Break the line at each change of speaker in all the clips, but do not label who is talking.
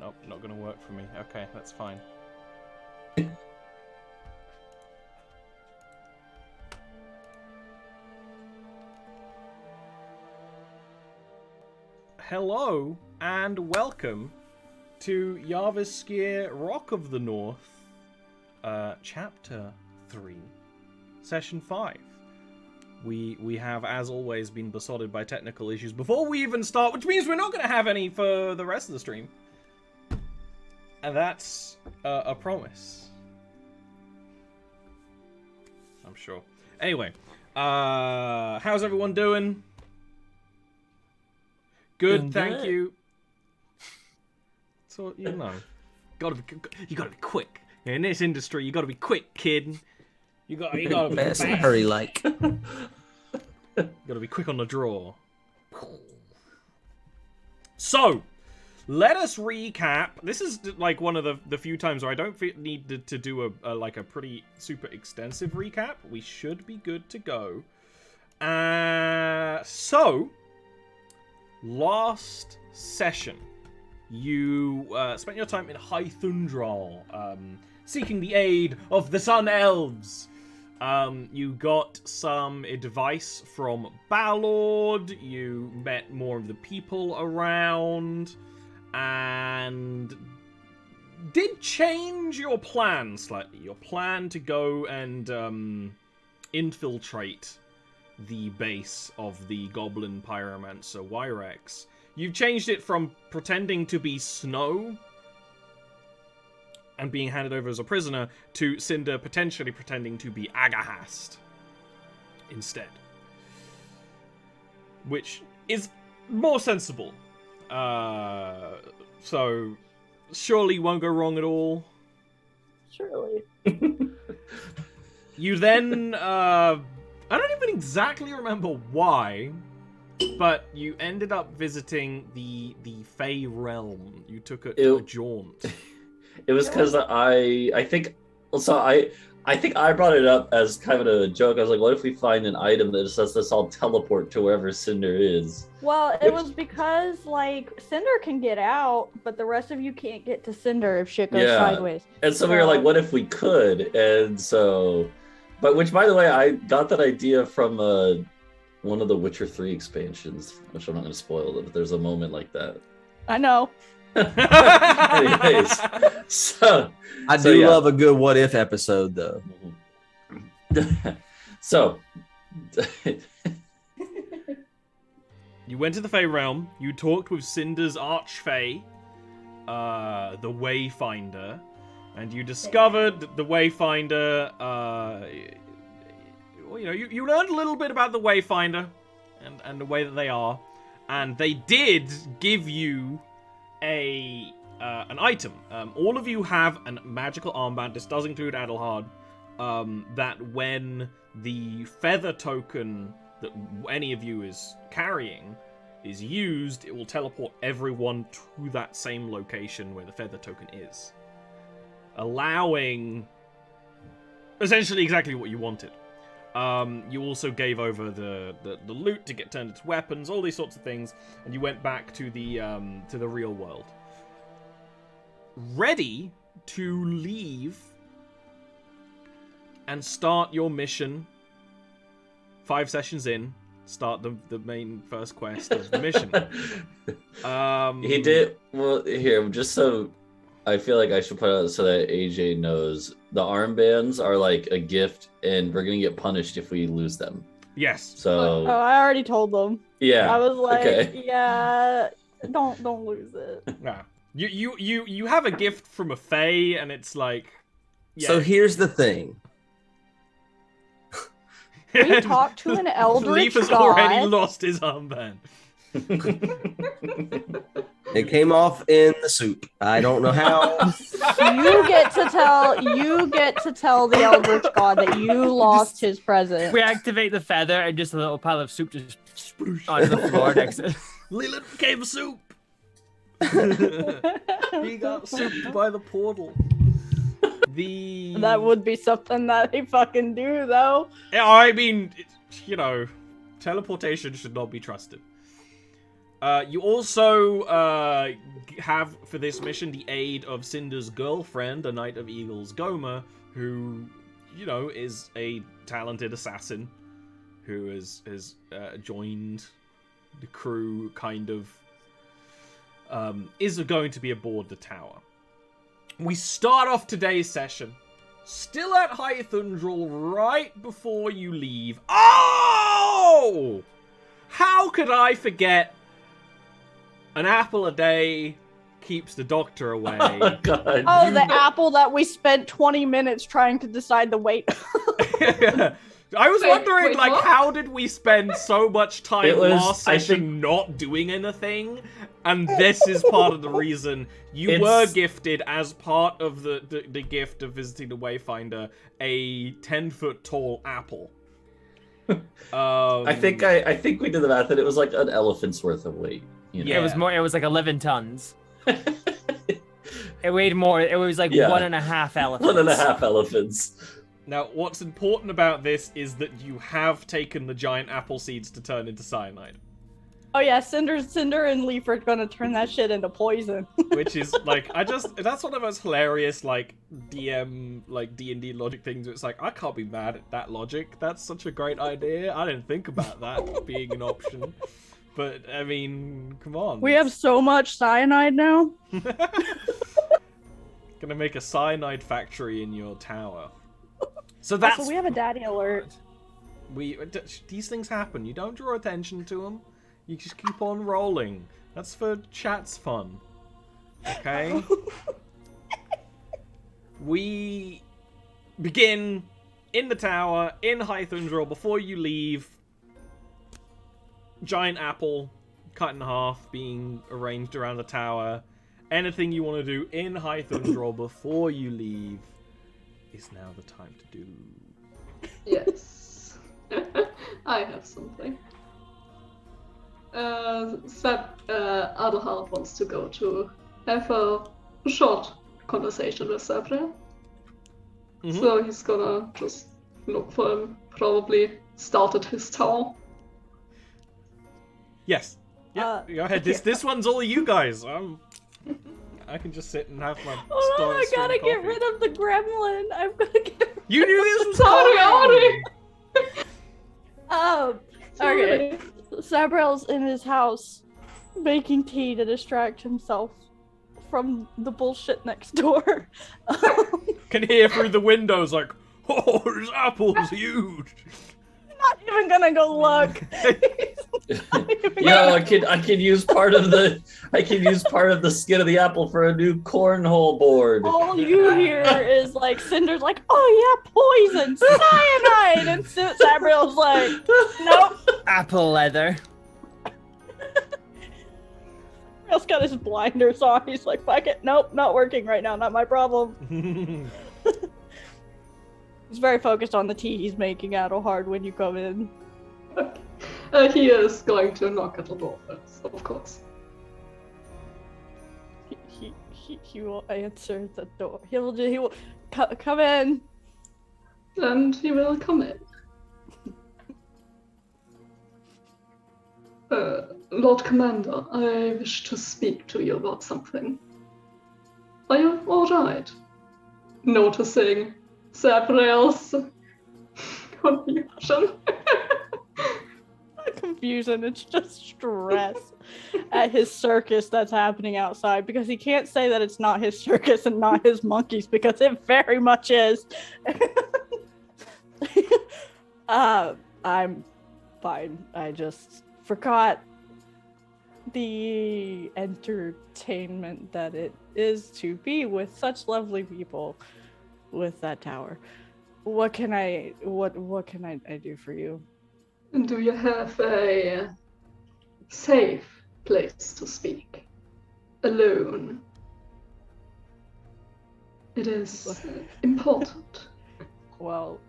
Oh, not gonna work for me. Okay, that's fine. Hello and welcome to Jarviskjir Rock of the North, Chapter 3, Session 5. We have, as always, been besotted by technical issues before we even start, which means we're not going to have any for the rest of the stream. And that's a promise. I'm sure. Anyway, how's everyone doing? Good, thank you. So, you know, you gotta be quick. In this industry, you gotta be quick, kid. You gotta be fast.
Hurry, like.
You gotta be quick on the draw. So, let us recap. This is like one of the few times where I don't need to do a pretty super extensive recap. We should be good to go. So, last session, you spent your time in High Thundral, seeking the aid of the Sun Elves. You got some advice from Ballord, you met more of the people around, and did change your plan slightly. Your plan to go and infiltrate the base of the Goblin Pyromancer Wyrex. You've changed it from pretending to be Snow and being handed over as a prisoner to Cinder potentially pretending to be Agahast instead. Which is more sensible. So, surely won't go wrong at all.
Surely.
You then, I don't even exactly remember why, but you ended up visiting the Fey Realm. You took a jaunt.
It was because I think I brought it up as kind of a joke. I was like, what if we find an item that just lets us all teleport to wherever Cinder is?
Well, it was because, like, Cinder can get out, but the rest of you can't get to Cinder if shit goes sideways.
And so we were like, what if we could? And so, but which, by the way, I got that idea from one of the Witcher 3 expansions, which I'm not going to spoil it, but there's a moment like that.
I know.
Anyways, I
do love a good what if episode though.
So
you went to the Fey Realm, you talked with Cinder's Archfey, the Wayfinder, and you discovered the Wayfinder, you learned a little bit about the Wayfinder and the way that they are, and they did give you an item. All of you have a magical armband. This does include Adelhard. That when the feather token that any of you is carrying is used, it will teleport everyone to that same location where the feather token is, allowing essentially exactly what you wanted. You also gave over the loot to get turned into weapons, all these sorts of things, and you went back to the real world, ready to leave and start your mission. 5 sessions in, start the main first quest of the mission.
He did well here, just so I feel like I should put out so that AJ knows. The armbands are like a gift, and we're gonna get punished if we lose them.
Yes.
So.
Oh, I already told them.
Yeah.
I was like,
okay.
Yeah, don't lose it.
Nah. You have a gift from a Fae, and it's like. Yeah.
So here's the thing.
We talked to an eldritch
Leaf has
god.
already lost his armband.
It came off in the soup. I don't know how.
You get to tell the eldritch god that you lost his present.
We activate the feather and just a little pile of soup just on the floor next to it.
Leland became soup. He got souped by the portal.
That would be something that they fucking do, though.
I mean, teleportation should not be trusted. You also have for this mission the aid of Cinder's girlfriend, a Knight of Eagles, Gomer, who, you know, is a talented assassin who has joined the crew, kind of, is going to be aboard the tower. We start off today's session still at High Thundral right before you leave. Oh! How could I forget? An apple a day keeps the doctor away.
Oh, God.
Oh, the apple that we spent 20 minutes trying to decide the weight.
I was wondering,
wait,
like,
what?
how did we spend so much time
It was-
last
I
session
think-
not doing anything? And this is part of the reason you
It's-
were gifted, as part of the gift of visiting the Wayfinder, a 10-foot tall apple.
I think we did the math, and it was like an elephant's worth of weight. You know?
Yeah.
It was more. It was like 11 tons. It weighed more. It was like
Yeah.
1.5 elephants.
1.5 elephants.
Now, what's important about this is that you have taken the giant apple seeds to turn into cyanide.
Oh yeah, Cinder and Leaf are gonna turn that shit into poison.
Which is, like, that's one of those hilarious, like, DM, like, D&D logic things where it's like, I can't be mad at that logic. That's such a great idea. I didn't think about that being an option. But, I mean, come on.
We have so much cyanide now.
Gonna make a cyanide factory in your tower. So that's...
Also, we have a daddy alert.
These things happen. You don't draw attention to them. You just keep on rolling. That's for chat's fun. Okay? We begin in the tower, in High Thundral, before you leave. Giant apple, cut in half, being arranged around the tower. Anything you want to do in High Thundral before you leave is now the time to do.
Yes. I have something. Adelhard wants to go to have a short conversation with Sabrina.
Mhm.
So he's gonna just look for him, probably start at his tower.
Yes. Yeah, go ahead. This one's all you guys. I can just sit and have my.
Oh no, I
strong
gotta get
coffee.
rid of the gremlin. I'm gonna get.
You knew this was
Sorry,
coming!
Okay. Sabrel's in his house making tea to distract himself from the bullshit next door.
Can hear through the windows like, oh, this apple's huge.
Not even gonna go look.
Yo, I could use part of the skin of the apple for a new cornhole board.
All you hear is like Cinder's like, oh yeah, poison, cyanide, and Sabrel's like, nope.
Apple leather.
Sabrel's got his blinders on. He's like, fuck it, nope, not working right now, not my problem. He's very focused on the tea he's making, Adelhard, when you come in.
He is going to knock at the door first, of course.
He will answer the door. He will come in.
And he will come in. Lord Commander, I wish to speak to you about something. Are you alright? Noticing Sabrel's confusion.
Not confusion, it's just stress at his circus that's happening outside, because he can't say that it's not his circus and not his monkeys, because it very much is. I'm fine. I just forgot the entertainment that it is to be with such lovely people with that tower. What can I do for you?
Do you have a safe place to speak? Alone. It is important.
Well,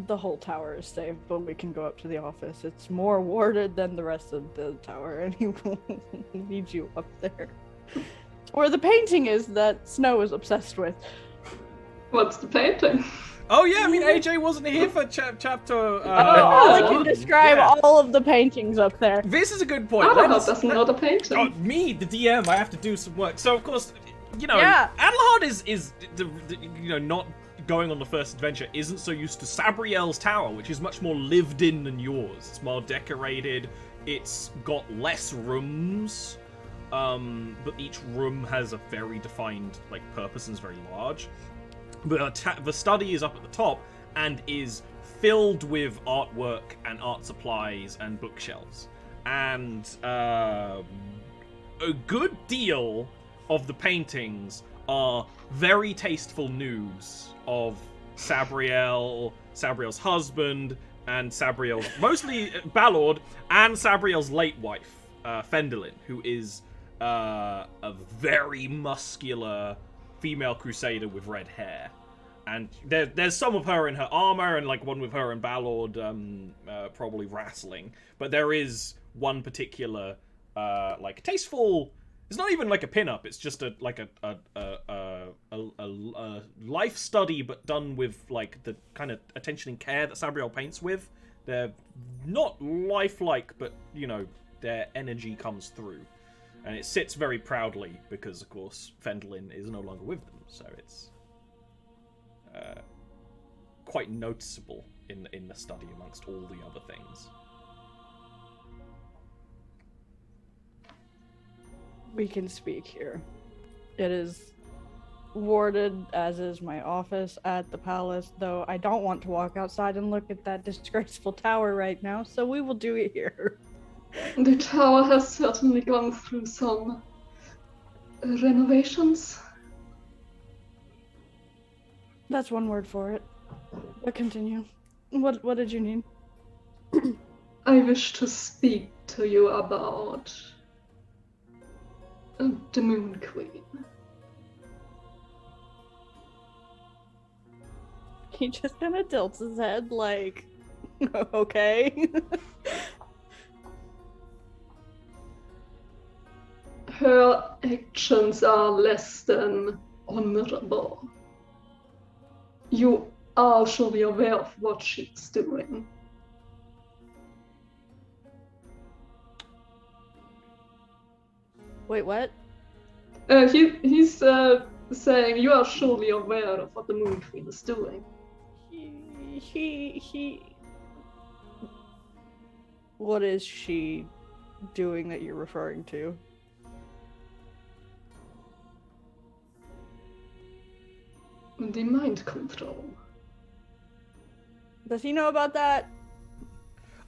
the whole tower is safe, but we can go up to the office. It's more warded than the rest of the tower, and he won't need you up there. Where the painting is that Snow is obsessed with.
What's the painting?
Oh yeah, I mean AJ wasn't here for chapter.
I can describe all of the paintings up there.
This is a good point.
Adelhard doesn't know the painting.
Oh, me, the DM, I have to do some work. So of course,
Yeah.
Adelhard is not going on the first adventure. Isn't so used to Sabriel's tower, which is much more lived in than yours. It's more decorated. It's got less rooms, but each room has a very defined purpose and is very large. But the study is up at the top and is filled with artwork and art supplies and bookshelves. And a good deal of the paintings are very tasteful nudes of Sabriel's husband, and mostly Ballord, and Sabriel's late wife, Fendelin, who is a very muscular female crusader with red hair. And there's some of her in her armor, and one with her and Ballord probably wrestling. But there is one particular tasteful. It's not even a pinup. It's just a life study, but done with the kind of attention and care that Sabriel paints with. They're not lifelike, but their energy comes through, and it sits very proudly because, of course, Fendelin is no longer with them. So it's quite noticeable in the study amongst all the other things.
We can speak here. It is warded, as is my office at the palace, though I don't want to walk outside and look at that disgraceful tower right now, so we will do it here.
The tower has certainly gone through some renovations.
That's one word for it. But continue. What did you need?
I wish to speak to you about the Moon Queen.
He just kind of tilts his head okay.
Her actions are less than honorable. You are surely aware of what she's doing.
Wait, what?
He's saying you are surely aware of what the Moon Queen is doing.
He. What is she doing that you're referring to?
The mind control.
Does he know about that?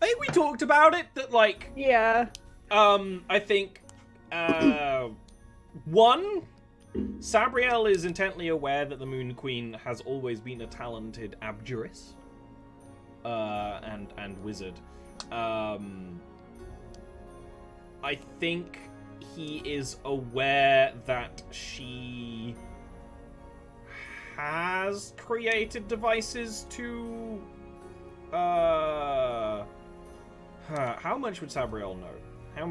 I think we talked about it. That
Yeah.
I think one, Sabriel is intently aware that the Moon Queen has always been a talented abjurist and wizard. I think he is aware that she has created devices to how much would Sabriel know? How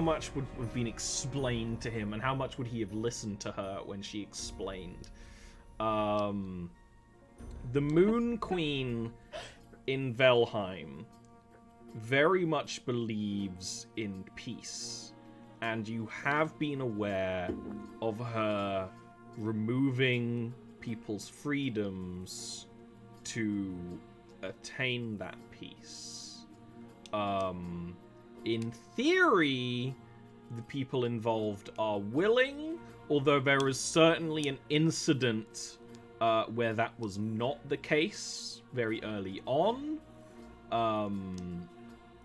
much would have been explained to him, and how much would he have listened to her when she explained? The Moon Queen in Velheim very much believes in peace, and you have been aware of her removing people's freedoms to attain that peace. In theory, the people involved are willing, although there is certainly an incident where that was not the case very early on.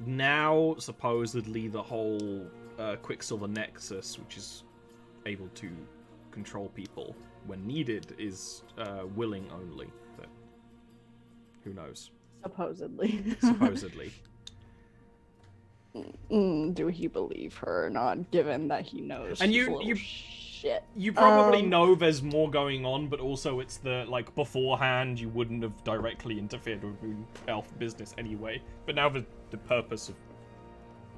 Now, supposedly, the whole Quicksilver Nexus, which is able to control people when needed, is willing only. But who knows?
Supposedly.
Supposedly.
Do he believe her or not, given that he knows
And
she's
you-
a little
you-
shit.
You probably know there's more going on, but also it's beforehand you wouldn't have directly interfered with Moon Elf business anyway. But now the purpose of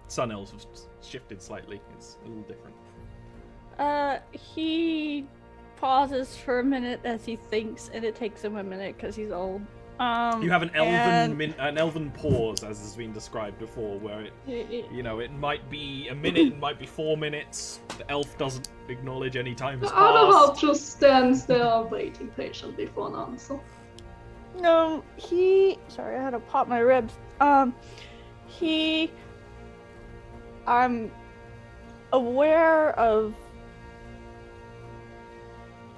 Sun Elves has shifted slightly. It's a little different.
He pauses for a minute as he thinks, and it takes him a minute because he's old.
You have an elven pause, as has been described before, where it might be a minute, it might be 4 minutes. The elf doesn't acknowledge any time has
The other
passed.
half just stands there waiting patiently for an answer.
No, sorry, I had to pop my ribs. I'm aware of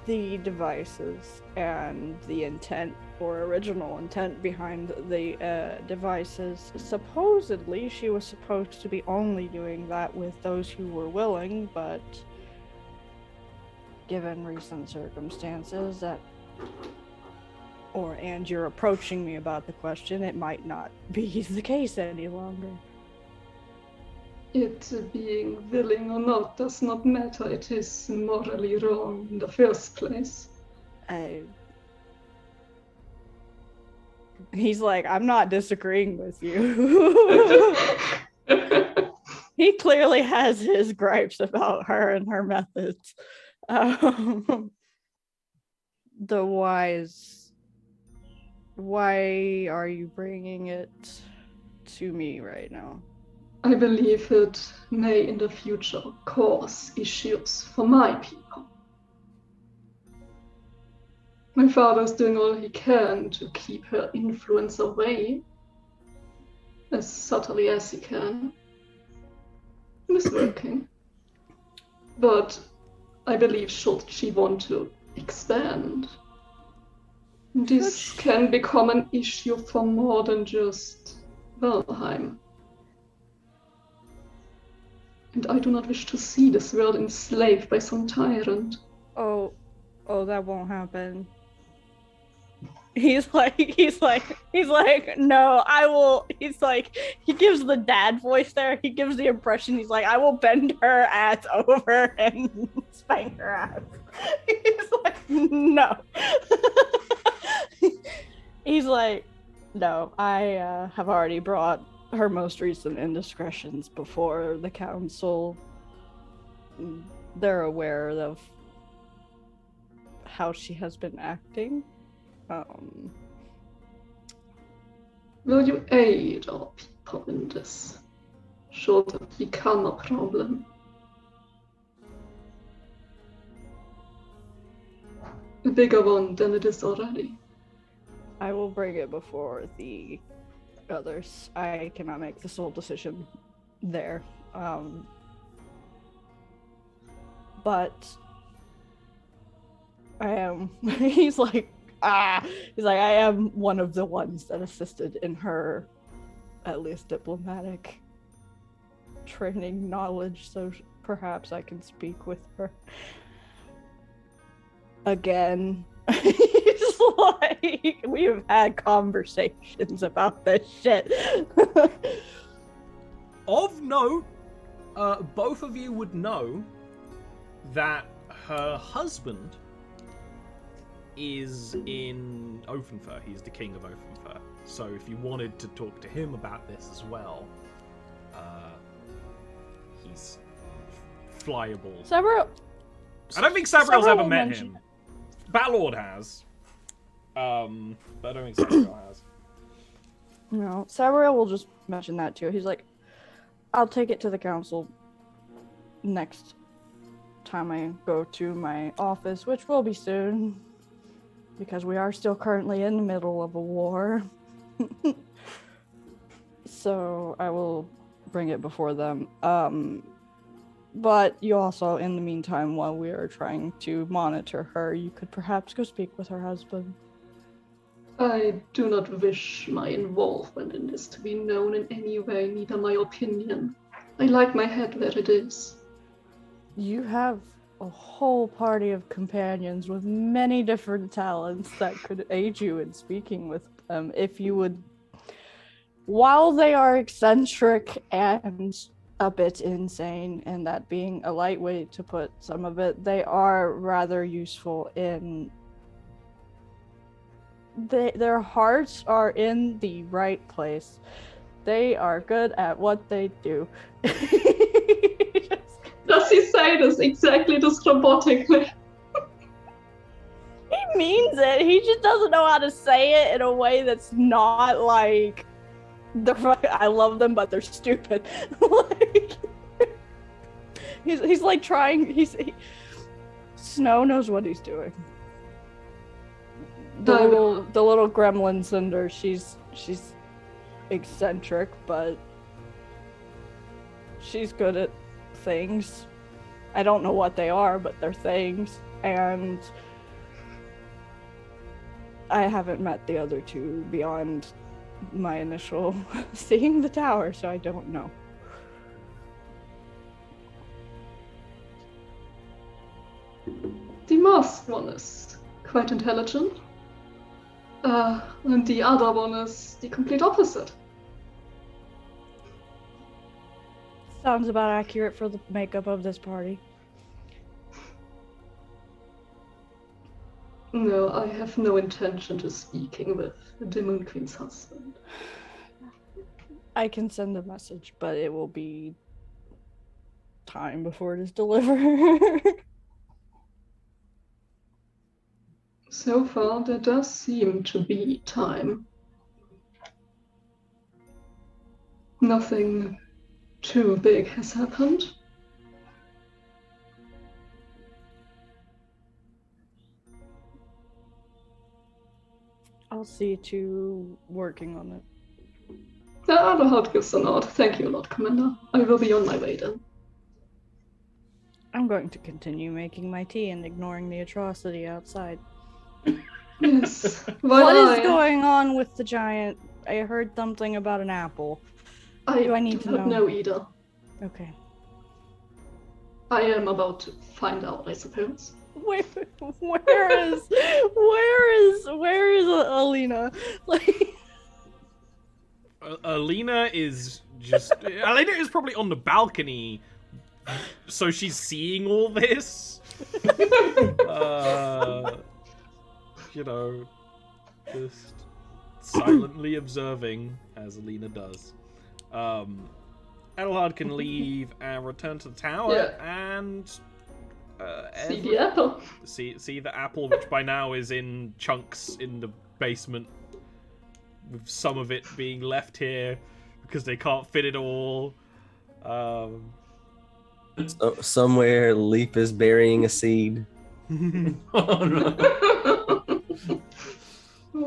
the devices and the intent or original intent behind the devices. Supposedly, she was supposed to be only doing that with those who were willing, but given recent circumstances and you're approaching me about the question, it might not be the case any longer.
It being willing or not does not matter. It is morally wrong in the first place.
He's like, I'm not disagreeing with you. He clearly has his gripes about her and her methods. Why are you bringing it to me right now?
I believe it may in the future cause issues for my people. My father is doing all he can to keep her influence away, as subtly as he can. It is working. But I believe should she want to expand, this can become an issue for more than just Valheim. And I do not wish to see this world enslaved by some tyrant.
Oh, that won't happen. He's like, no, I will. He's like, he gives the dad voice there. He gives the impression. He's like, I will bend her ass over and spank her ass. He's like, no. He's like, no, I have already brought her most recent indiscretions before the council. They're aware of how she has been acting.
Will you aid our people in this? Should it become a problem? A bigger one than it is already.
I will bring it before the others. I cannot make the sole decision there. But I am, he's like, I am one of the ones that assisted in her, at least diplomatic training knowledge, so perhaps I can speak with her again. He's like, we have had conversations about this shit.
Of note, both of you would know that her husband is in Oakenfur. He's the king of Oakenfur. So if you wanted to talk to him about this as well, he's flyable.
Several.
I don't think Sabriel's ever met
mentioned
him. Balord has. But I don't think Sabriel has.
No, Sabriel will just mention that too. He's like, I'll take it to the council next time I go to my office, which will be soon, because we are still currently in the middle of a war. So I will bring it before them. But you also, in the meantime, while we are trying to monitor her, you could perhaps go speak with her husband.
I do not wish my involvement in this to be known in any way, neither my opinion. I like my head where it is.
You have a whole party of companions with many different talents that could aid you in speaking with them if you would. While they are eccentric and a bit insane, and that being a light way to put some of it, they are rather useful in... Their hearts are in the right place. They are good at what they do.
Does he say this exactly this robotically?
means it. He just doesn't know how to say it in a way that's not like I love them, but they're stupid. Like he's like trying. Snow knows what he's doing. The little gremlin Cinder. She's eccentric, but she's good at things. I don't know what they are, but they're things. And I haven't met the other two beyond my initial seeing the tower, so I don't know.
The masked one is quite intelligent. And the other one is the complete opposite.
Sounds about accurate for the makeup of this party.
No, I have no intention to speaking with the Moon Queen's husband.
I can send a message, but it will be time before it is delivered.
So far, there does seem to be time. Nothing too big has happened.
I'll see to working on it.
The other heart gives a nod. Thank you, Lord Commander. I will be on my way then.
I'm going to continue making my tea and ignoring the atrocity outside.
Yes.
What is going on with the giant? I heard something about an apple. Do I need to
not know either.
Okay.
I am about to find out, I suppose.
Wait, where is Alina? Like,
Alina is probably on the balcony, so she's seeing all this. You know, just silently observing as Alina does. Edelhard can leave and return to the tower and
see the apple.
See the apple, which by now is in chunks in the basement, with some of it being left here because they can't fit it all.
Somewhere, Leaf is burying a seed.
Oh no!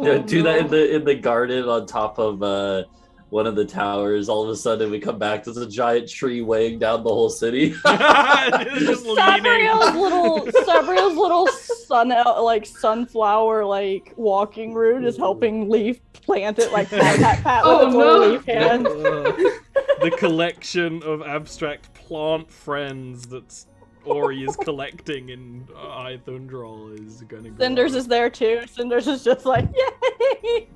Yeah, do that in the garden on top of one of the towers. All of a sudden, we come back. There's a giant tree weighing down the whole city.
Just
Sabriel's little sunflower walking route is helping Leaf plant it pat pat pat with its little leaf hand.
The collection of abstract plant friends that's Ori is collecting in Ithundral is gonna grow.
Cinders is there too. Cinders is just like, yay!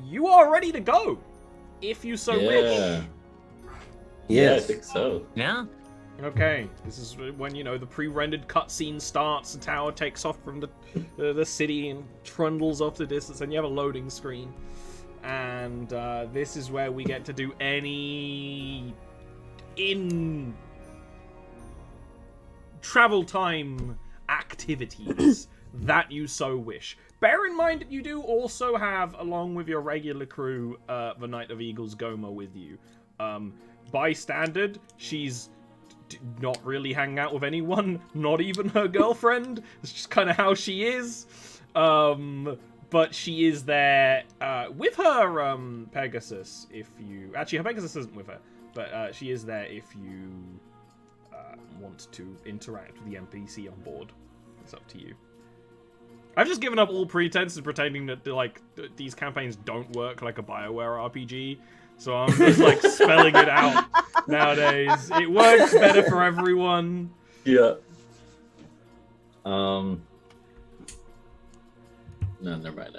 You are ready to go, if you so wish.
Yeah, I think so.
Yeah.
Okay, this is when the pre-rendered cutscene starts. The tower takes off from the city and trundles off the distance, and you have a loading screen. And this is where we get to do any travel time activities that you so wish. Bear in mind that you do also have, along with your regular crew, the Knight of Eagles Goma with you. By standard, she's not really hanging out with anyone, not even her girlfriend. It's just kind of how she is. But she is there with her Pegasus. Actually, her Pegasus isn't with her, but she is there if you want to interact with the NPC on board. It's up to you. I've just given up all pretense of pretending that these campaigns don't work like a BioWare RPG, so I'm just spelling it out nowadays. It works better for everyone.
Yeah. No, never mind.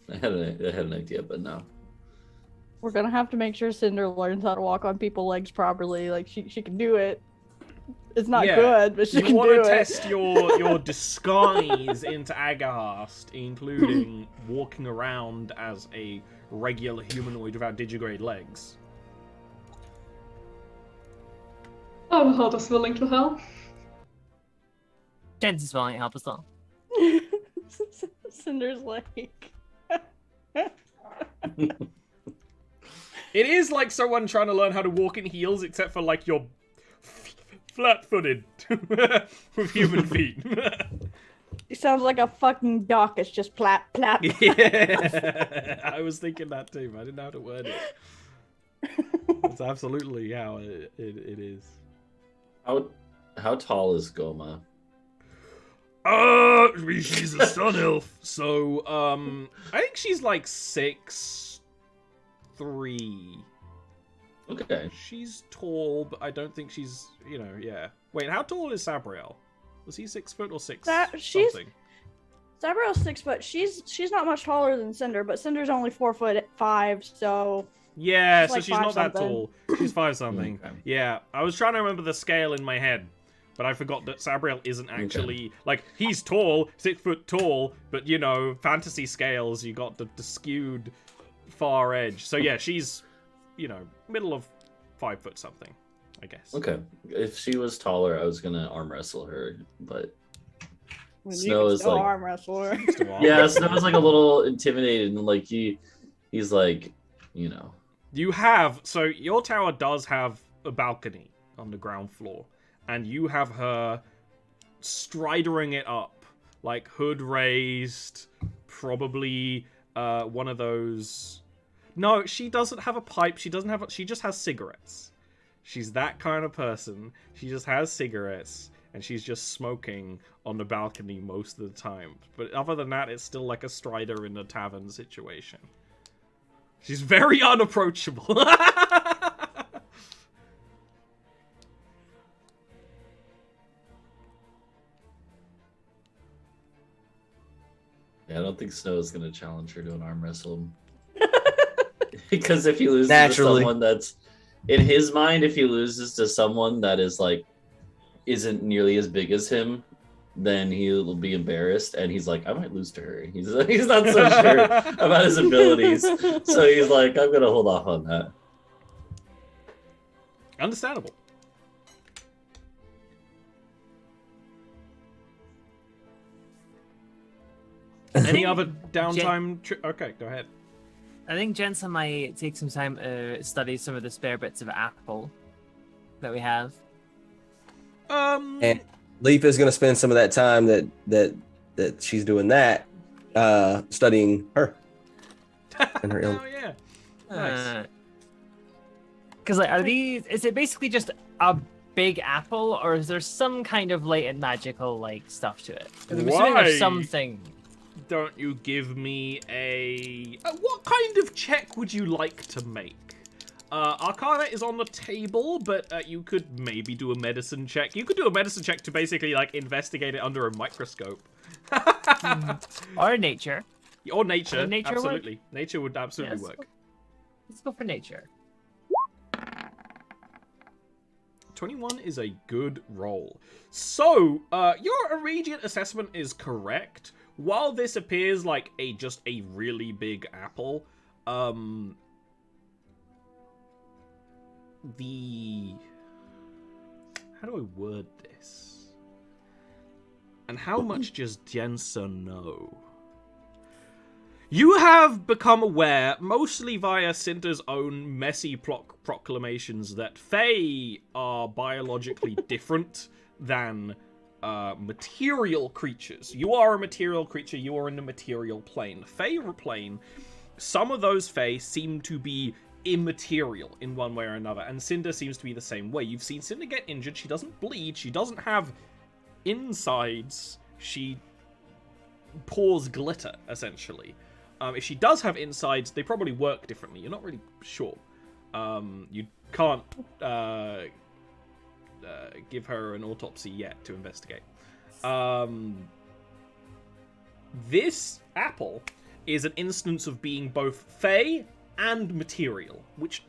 I had an idea, but no.
We're gonna have to make sure Cinder learns how to walk on people's legs properly. She can do it. It's not good, but she can do it. You want to
test your disguise into Agahast, including walking around as a regular humanoid without digigrade legs.
Our heart is willing to help.
Jensen's willing to help us all.
Cinder's like.
It is like someone trying to learn how to walk in heels, except for like you're flat-footed with human feet.
He sounds like a fucking duck. It's just plap plap.
Yeah, I was thinking that too, but I didn't know how to word it. That's absolutely how it is.
How tall is Goma?
She's a sun elf, so I think she's like 6'3".
Okay.
She's tall, but I don't think she's, yeah. Wait, how tall is Sabriel? Was he 6 foot or six? Something?
Sabriel's 6 foot. She's not much taller than Cinder, but Cinder's only 4'5", so.
Yeah,
she's
she's not that tall. She's 5 something.
Okay.
Yeah, I was trying to remember the scale in my head, but I forgot that Sabriel isn't actually like he's tall, 6 foot tall, but fantasy scales, you got the skewed far edge. So yeah, she's middle of 5 foot something, I guess.
Okay. If she was taller, I was gonna arm wrestle her, but
Snow is like arm wrestler.
Yeah, Snow is like a little intimidated, and like he's like,
You have your tower does have a balcony on the ground floor, and you have her stridering it up, like hood raised, probably one of those. No, she doesn't have a pipe. She just has cigarettes. She's that kind of person. She just has cigarettes, and she's just smoking on the balcony most of the time. But other than that, it's still like a strider in a tavern situation. She's very unapproachable.
Yeah, I don't think Snow is gonna challenge her to an arm wrestle. Because if he loses to someone that's in his mind, if he loses to someone that is like isn't nearly as big as him, then he'll be embarrassed, and he's like, I might lose to her. He's not so sure about his abilities, so he's like, I'm gonna hold off on that.
Understandable. Any other downtime? Okay, go ahead.
I think Jensen might take some time to study some of the spare bits of apple that we have.
And Leaf is going to spend some of that time that she's doing that, studying her and her illness.
Oh yeah, nice.
Because is it basically just a big apple, or is there some kind of latent magical stuff to it? Because I'm assuming there's something.
Don't you give me a... what kind of check would you like to make? Arcana is on the table, but you could maybe do a medicine check. You could do a medicine check to basically investigate it under a microscope.
Or nature.
Or nature,
nature
absolutely.
Work?
Nature would absolutely work.
Let's go for nature.
21 is a good roll. So, your immediate assessment is correct. While this appears like just a really big apple, how do I word this? And how much does Jensen know? You have become aware, mostly via Cinder's own messy proclamations, that Fae are biologically different than material creatures. You are a material creature, you are in the material plane. The Fae plane, some of those Fae seem to be immaterial in one way or another, and Cinder seems to be the same way. You've seen Cinder get injured, she doesn't bleed, she doesn't have insides, she pours glitter, essentially. If she does have insides, they probably work differently. You're not really sure. You can't give her an autopsy yet to investigate. This apple is an instance of being both Fae and material, which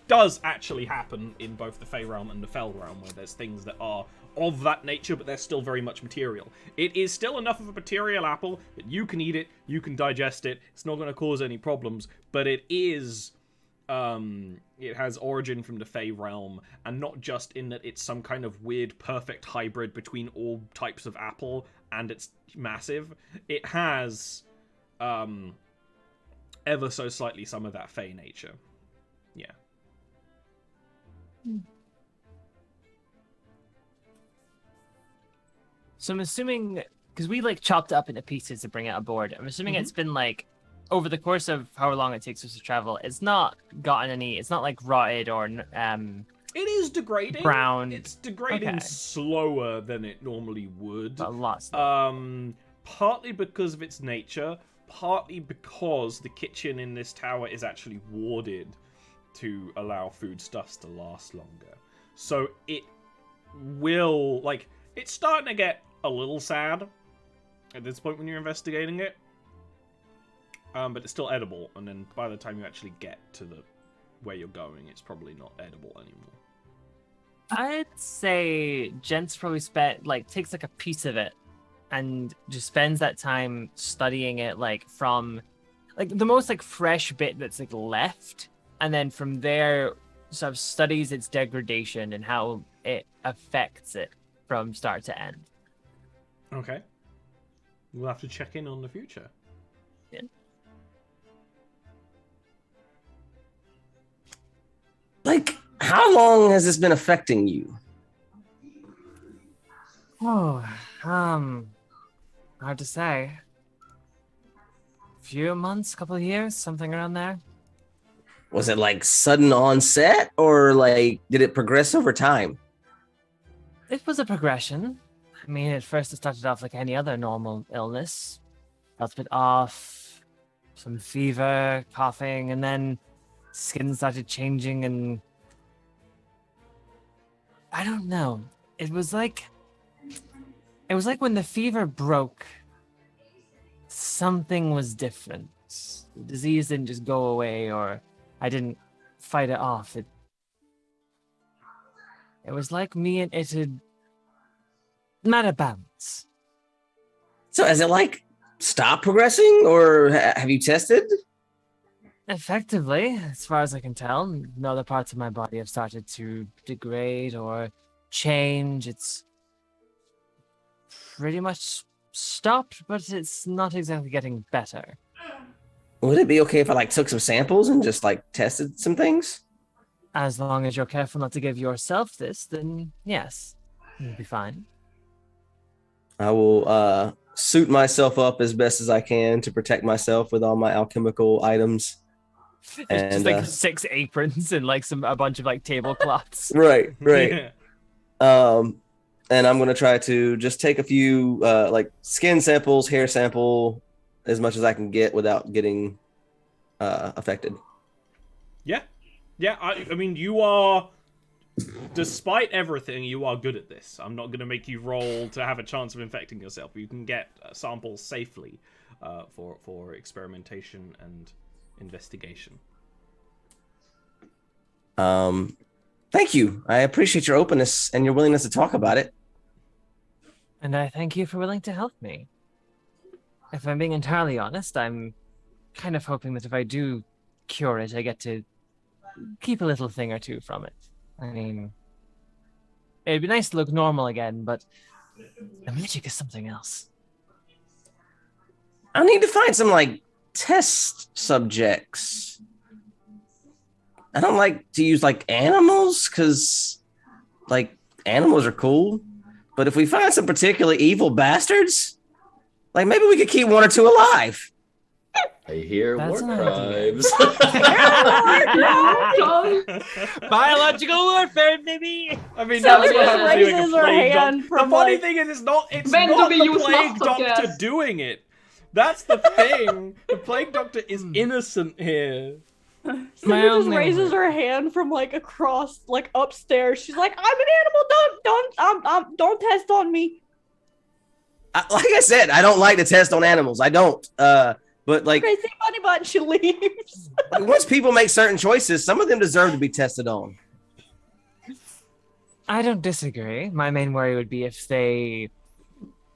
does actually happen in both the Fae realm and the Fel realm, where there's things that are of that nature, but they're still very much material. It is still enough of a material apple that you can eat it, you can digest it, it's not going to cause any problems, but it is it has origin from the Fey realm, and not just in that it's some kind of weird perfect hybrid between all types of apple and it's massive. It has ever so slightly some of that Fey nature. Yeah.
So I'm assuming, because we like chopped it up into pieces to bring it aboard, I'm assuming it's been like, over the course of however long it takes us to travel, it's not gotten any, it's not like rotted or
it is degrading.
Brown.
It's degrading slower than it normally would.
A lot slower.
Partly because of its nature, partly because the kitchen in this tower is actually warded to allow foodstuffs to last longer. So it will, like, it's starting to get a little sad at this point when you're investigating it. But it's still edible, and then by the time you actually get to the where you're going, it's probably not edible anymore.
I'd say Jent's probably takes like a piece of it and just spends that time studying it, like from like the most like fresh bit that's like left, and then from there sort of studies its degradation and how it affects it from start to end.
Okay. We'll have to check in on the future.
Yeah.
Like, how long has this been affecting you?
Oh, hard to say. Few months, couple of years, something around there.
Was it like sudden onset, or like did it progress over time?
It was a progression. I mean, at first it started off like any other normal illness. Felt a bit off, some fever, coughing, and then skin started changing, and I don't know. It was like when the fever broke, something was different. The disease didn't just go away, or I didn't fight it off. It was like me and it had met a balance.
So has it like stopped progressing, or have you tested?
Effectively, as far as I can tell, no other parts of my body have started to degrade or change. It's pretty much stopped, but it's not exactly getting better.
Would it be okay if I like took some samples and just like tested some things?
As long as you're careful not to give yourself this, then yes, you'll be fine.
I will suit myself up as best as I can to protect myself with all my alchemical items.
It's just like 6 aprons and like a bunch of like tablecloths.
Right.
Yeah.
And I'm gonna try to just take a few like skin samples, hair sample, as much as I can get without getting affected.
Yeah. I mean, you are, despite everything, you are good at this. I'm not gonna make you roll to have a chance of infecting yourself. You can get samples safely for experimentation and investigation.
Thank you. I appreciate your openness and your willingness to talk about it.
And I thank you for willing to help me. If I'm being entirely honest, I'm kind of hoping that if I do cure it, I get to keep a little thing or two from it. I mean, it'd be nice to look normal again, but the magic is something else.
I need to find some like test subjects. I don't like to use like animals because like animals are cool, but if we find some particularly evil bastards, like maybe we could keep 1 or 2 alive.
I hear war
That's an
crimes.
Biological warfare, baby!
I mean,
So
that's
he
what
just
happens to
raises
like
her
a plague
hand
doctor.
from,
The funny
like-
thing is, it's
When
not
do we
the
use
plague
mustard
doctor
gas?
doing it. That's the thing. The plague doctor is innocent here.
My
Someone just
only
raises
hope.
her hand from like across, like upstairs. She's like, "I'm an animal. Don't test on me."
Like I said, I don't like to test on animals. I don't. But like
Crazy bunny butt. And she leaves.
once people make certain choices, some of them deserve to be tested on.
I don't disagree. My main worry would be if they,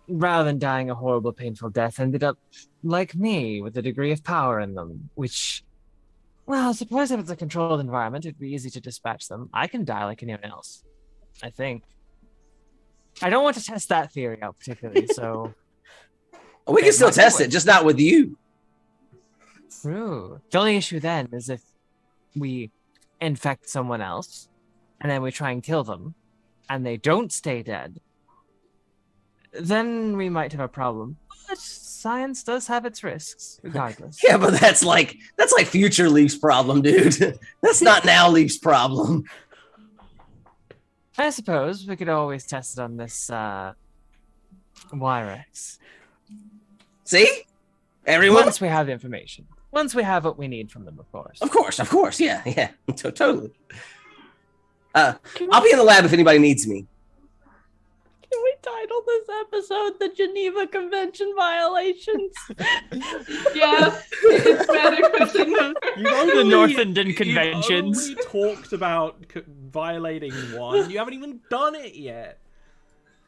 rather than dying a horrible, painful death, ended up like me with a degree of power in them, which Well, I suppose if it's a controlled environment, it'd be easy to dispatch them. I can die like anyone else, I think. I don't want to test that theory out particularly, so...
We can still test it, just not with you.
True. The only issue then is if we infect someone else, and then we try and kill them, and they don't stay dead, then we might have a problem. But science does have its risks, regardless.
Yeah, but that's like future Leaf's problem, dude. That's not now Leaf's problem.
I suppose we could always test it on this Wyrex.
See? Everyone?
Once we have the information. Once we have what we need from them, of course.
Of course. Yeah. Totally. I'll be in the lab if anybody needs me.
Can we title this episode The Geneva Convention Violations?
Yes, it's very fitting.
The North Indian Conventions.
You only talked about violating one. You haven't even done it yet.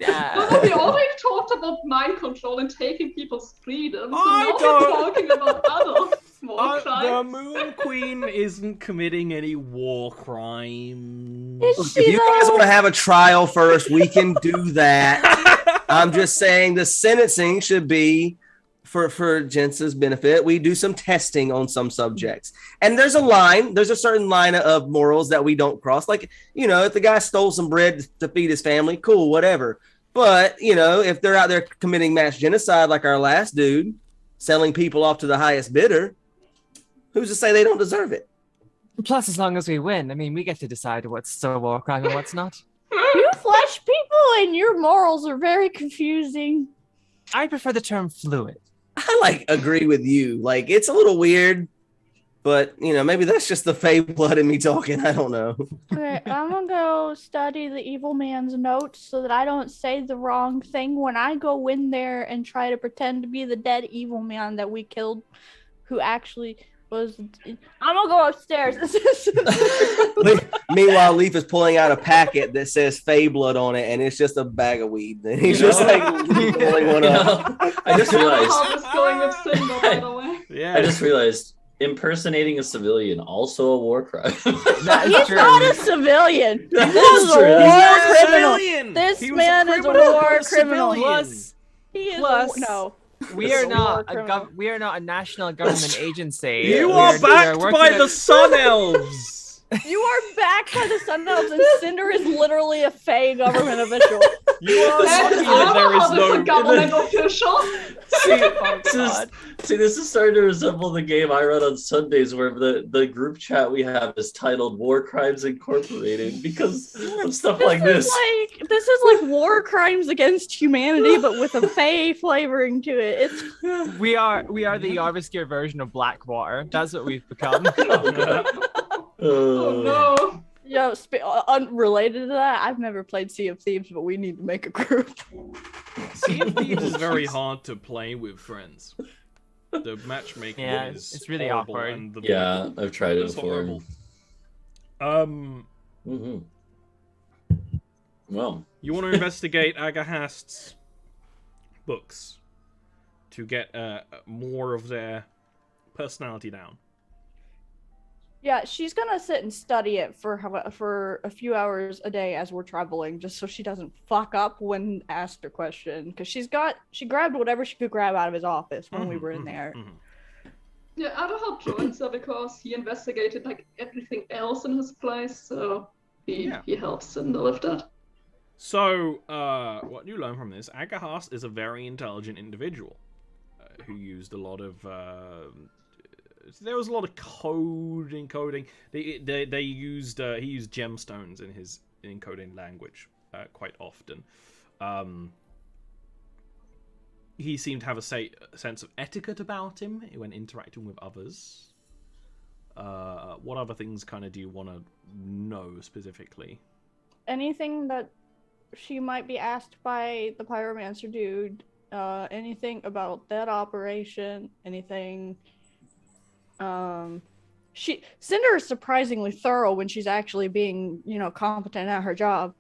No, we already talked about mind control and taking people's freedom. So now we're talking about other war crimes.
The Moon Queen isn't committing any war crimes.
If you guys want to have a trial first, we can do that. I'm just saying the sentencing should be for Jensen's benefit. We do some testing on some subjects. And there's a certain line of morals that we don't cross. Like, if the guy stole some bread to feed his family, cool, whatever. But, if they're out there committing mass genocide like our last dude, selling people off to the highest bidder, who's to say they don't deserve it?
Plus, as long as we win, I mean, we get to decide what's a war crime and what's not.
You flesh people and your morals are very confusing.
I prefer the term fluid.
I agree with you. It's a little weird, but maybe that's just the Fey blood in me talking. I don't know.
Okay, I'm gonna go study the evil man's notes so that I don't say the wrong thing when I go in there and try to pretend to be the dead evil man that we killed, who actually was. I'm gonna go upstairs.
Meanwhile, Leaf is pulling out a packet that says Fey blood on it, and it's just a bag of weed. And he's just pulling one up.
I just realized.
Going with Cinder, by the way.
Yeah.
I just realized impersonating a civilian also a war crime.
He's not a civilian. This
That's
is a
true.
war
He's
criminal.
civilian.
This
He was
man is a
criminal,
war
but
criminal.
civilian.
He is
Plus,
no.
We are
a war
not
criminal.
we are not a national government agency.
You
We
are
we
backed
working
by
at-
the Sun Elves.
You are backed by the Sun Elves, and Cinder is literally a Fey government official.
You are
That
lucky that there is
is a
no.
government official.
See, this is starting to resemble the game I run on Sundays, where the group chat we have is titled "War Crimes Incorporated" because of stuff like this.
This is like war crimes against humanity, but with a Fey flavoring to it. It's
We are the Jarviskjir version of Blackwater. That's what we've become.
Oh no.
Yo, unrelated to that, I've never played Sea of Thieves, but we need to make a group.
Sea of Thieves is very hard to play with friends. The matchmaking
Yeah,
is
it's really
horrible,
awkward.
and the
Yeah, I've tried it
it's
before.
horrible.
Well,
You want to investigate Agahast's books to get more of their personality down.
Yeah, she's gonna sit and study it for a few hours a day as we're traveling, just so she doesn't fuck up when asked a question. Because she grabbed whatever she could grab out of his office when we were in there.
Yeah, Adahar joins her because he investigated everything else in his place, so he helps Cinder with that.
So, what you learn from this, Agahast is a very intelligent individual who used a lot of. There was a lot of coding. They used he used gemstones in his encoding language quite often. He seemed to have a sense of etiquette about him when interacting with others. What other things kind of do you want to know specifically?
Anything that she might be asked by the pyromancer dude, anything about that operation, anything. Cinder is surprisingly thorough when she's actually being, competent at her job.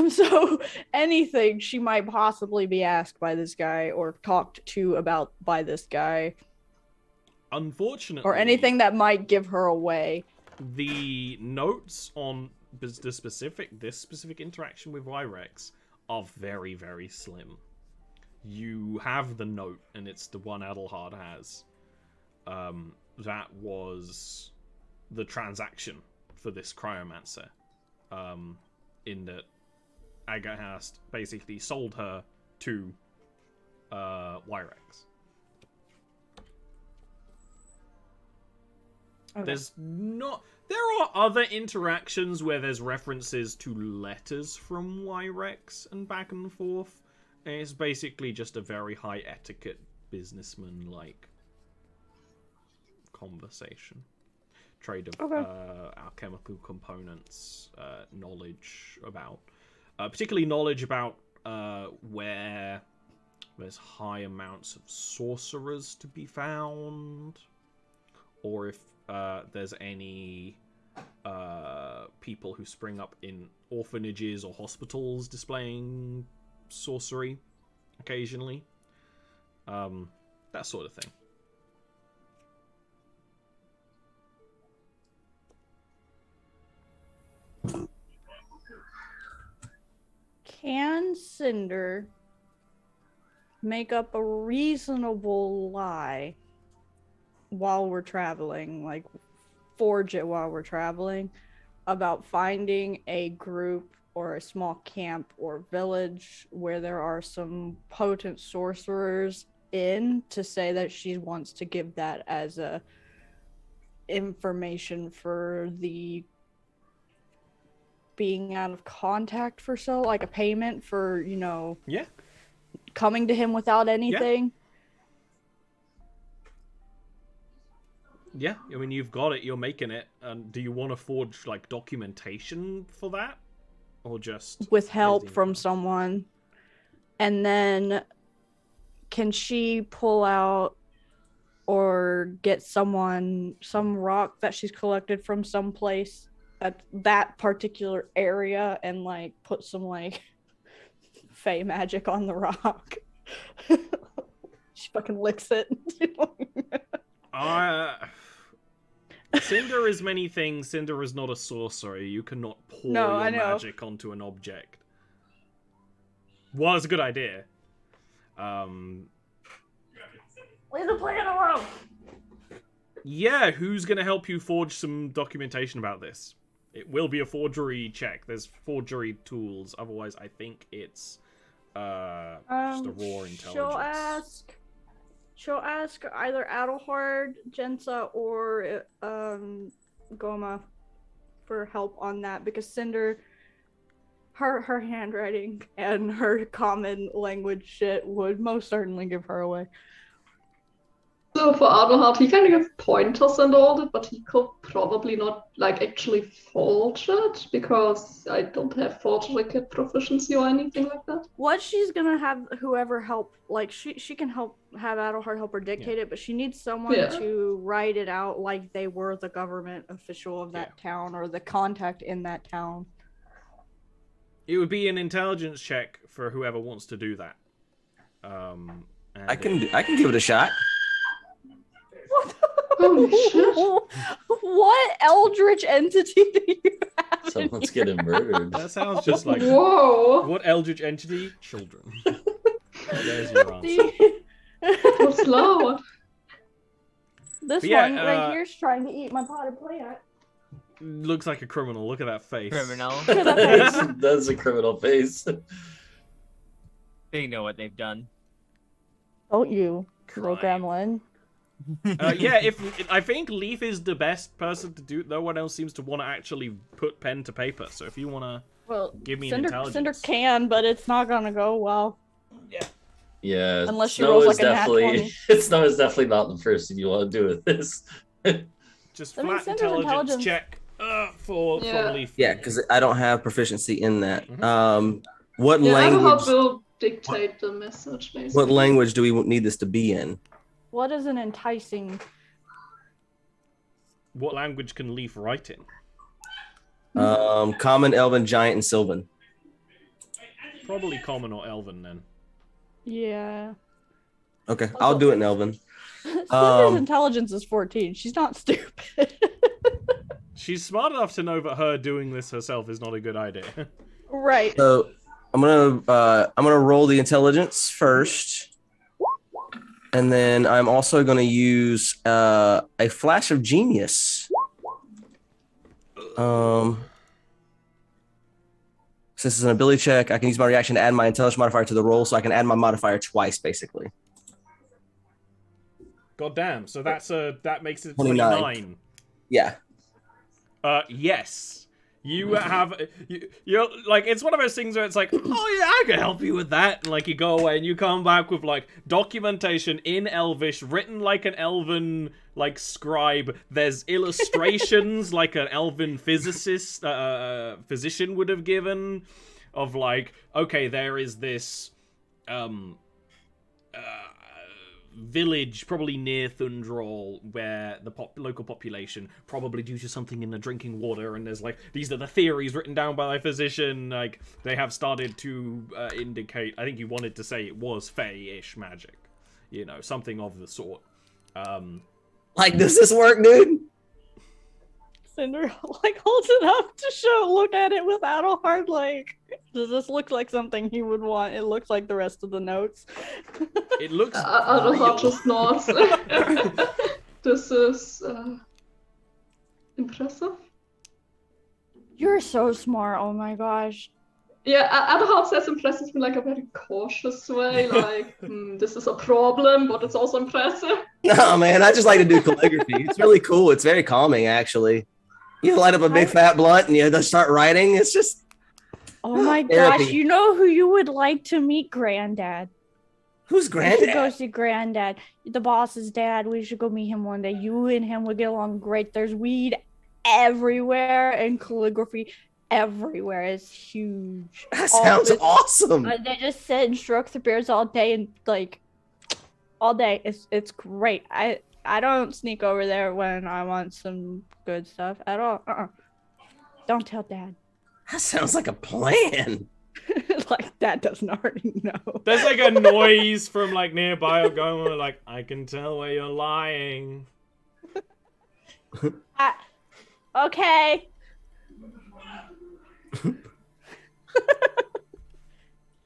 So anything she might possibly be asked by this guy or talked to about by this guy.
Unfortunately,
or anything that might give her away.
the notes on this specific interaction with Wyrex are very, very slim. You have the note, and it's the one Adelhard has. That was the transaction for this cryomancer. In that Agahast basically sold her to Wyrex.
Okay.
There are other interactions where there's references to letters from Wyrex and back and forth. And it's basically just a very high etiquette businessman-like conversation. Trade of alchemical components, knowledge about, particularly knowledge about where there's high amounts of sorcerers to be found, or if there's any people who spring up in orphanages or hospitals displaying sorcery occasionally. That sort of thing.
Can Cinder make up a reasonable lie while we're traveling, like forge it while we're traveling, about finding a group or a small camp or village where there are some potent sorcerers in, to say that she wants to give that as a information for the being out of contact for so, like a payment for, you know, coming to him without anything.
Yeah, I mean, you've got it, you're making it. And do you want to forge, like, documentation for that? Or just...
with help from someone. And then can she pull out or get some rock that she's collected from some place at that particular area and, like, put some, like, fey magic on the rock? She fucking licks it.
Cinder is many things. Cinder is not a sorcerer. You cannot pour your magic onto an object. Well, it's a good idea.
Leave the plane alone!
Yeah, who's going to help you forge some documentation about this? It will be a forgery check. There's forgery tools. Otherwise, I think it's just a raw intelligence.
She'll ask either Adelhard, Jensa, or Goma for help on that, because Cinder, her handwriting and her common language shit would most certainly give her away.
So for Adelhard, he can give pointers and all that, but he could probably not, like, actually forge it, because I don't have forgery kit proficiency or anything like that.
What she's gonna have whoever help, like, she can help have Adelhard help her dictate it, but she needs someone to write it out like they were the government official of that town or the contact in that town.
It would be an intelligence check for whoever wants to do that.
I can give it a shot.
Holy shit.
What eldritch entity do you have?
Someone's getting murdered.
That sounds just like...
Whoa!
What eldritch entity? Children. There's your answer.
What's loud?
This
But yeah,
one right here's trying to eat my potted plant.
Looks like a criminal. Look at that face.
Criminal.
That's a criminal face.
They know what they've done.
Don't you, little
Crime.
gremlin?
I think Leaf is the best person to do. No one else seems to want to actually put pen to paper. So if you want to, give me an intelligence.
Cinder can, but it's not gonna go well.
Yeah.
Unless she rolls like a nat 20.
Snow is definitely not the person you want to do with this.
Just
I mean,
flat
Cinder's
intelligence check for Leaf.
Yeah, because I don't have proficiency in that. What
Yeah,
language?
Adelhard will dictate the message, basically.
What language do we need this to be in?
What is an enticing?
What language can Leaf write in?
Common, Elven, Giant, and Sylvan.
Probably Common or Elven then.
Yeah.
Okay, I'll do it in Elven.
Cinder's intelligence is 14. She's not stupid.
She's smart enough to know that her doing this herself is not a good idea.
Right.
So I'm gonna roll the intelligence first, and then I'm also gonna use a flash of genius. Since it's an ability check, I can use my reaction to add my intelligence modifier to the roll, so I can add my modifier twice, basically.
God damn! So that makes it
29.
29.
Yeah.
Yes. You have you're like, it's one of those things where it's like, oh yeah, I can help you with that, and like you go away and you come back with like documentation in Elvish written like an elven like scribe. There's illustrations like an elven physicist physician would have given of like, okay, there is this village probably near Thundral where the local population, probably due to something in the drinking water, and there's like, these are the theories written down by a physician, like they have started to indicate, I think you wanted to say it was Fey-ish magic, you know, something of the sort.
Like, does this work, dude?
Cinder like holds it up to look at it without a hard like. Does this look like something he would want? It looks like the rest of the notes.
It looks
Adelhard just nods. This is impressive.
You're so smart. Oh my gosh.
Yeah, Adelhard says impressive in like a very cautious way, like, this is a problem, but it's also impressive.
No, man, I just like to do calligraphy. It's really cool. It's very calming, actually. You light up a big fat blunt and you just start writing. It's just...
Oh my
therapy.
gosh, you know who you would like to meet? Granddad.
Who's
You
Granddad?
should go see Granddad. The boss's dad. We should go meet him one day. You and him would get along great. There's weed everywhere and calligraphy everywhere. It's huge.
That sounds awesome.
They just sit and stroke the beards all day and like all day. It's great. I don't sneak over there when I want some good stuff at all. Don't tell Dad.
That sounds like a plan.
Like Dad doesn't already know.
There's like a noise from like nearby going like, I can tell where you're lying.
Okay.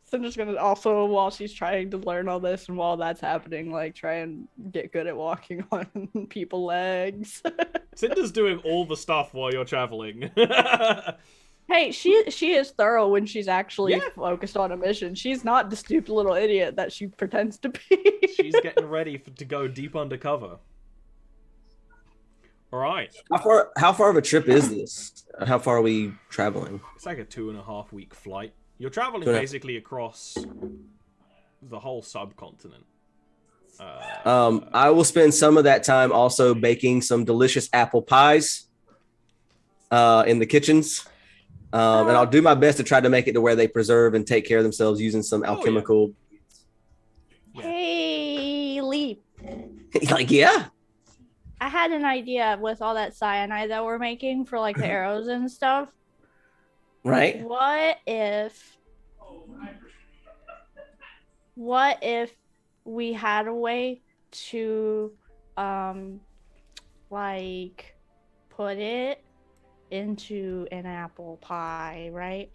Cinder's gonna also, while she's trying to learn all this and while that's happening, like try and get good at walking on people's legs.
Cinder's doing all the stuff while you're traveling.
Hey, she is thorough when she's actually focused on a mission. She's not the stupid little idiot that she pretends to be.
She's getting ready to go deep undercover. All right.
How far of a trip is this? How far are we traveling?
It's like a 2.5 week flight. You're traveling basically across the whole subcontinent.
I will spend some of that time also baking some delicious apple pies in the kitchens. And I'll do my best to try to make it to where they preserve and take care of themselves using some alchemical.
Hey, Leap.
Like, yeah.
I had an idea with all that cyanide that we're making for like the arrows and stuff.
Right.
What if we had a way to like put it into an apple pie, right?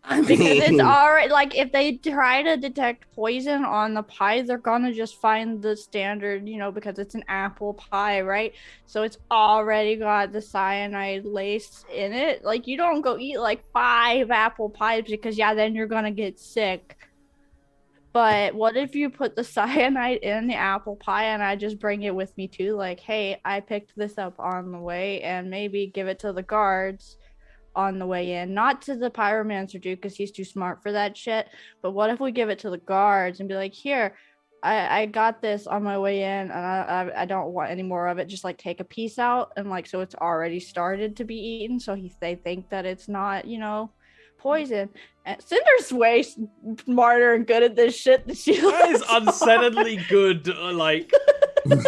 I mean,
Because it's already like if they try to detect poison on the pie, they're gonna just find the standard, you know, because it's an apple pie, right? So it's already got the cyanide lace in it. Like you don't go eat like 5 apple pies because then you're gonna get sick. But what if you put the cyanide in the apple pie and I just bring it with me too? Like, hey, I picked this up on the way, and maybe give it to the guards on the way in, not to the pyromancer dude because he's too smart for that shit. But what if we give it to the guards and be like, here, I got this on my way in, and I don't want any more of it. Just like take a piece out, and like so it's already started to be eaten, so they think that it's not, you know, poison. And Cinder's way smarter and good at this shit than she
That is
looks.
unsettledly good, like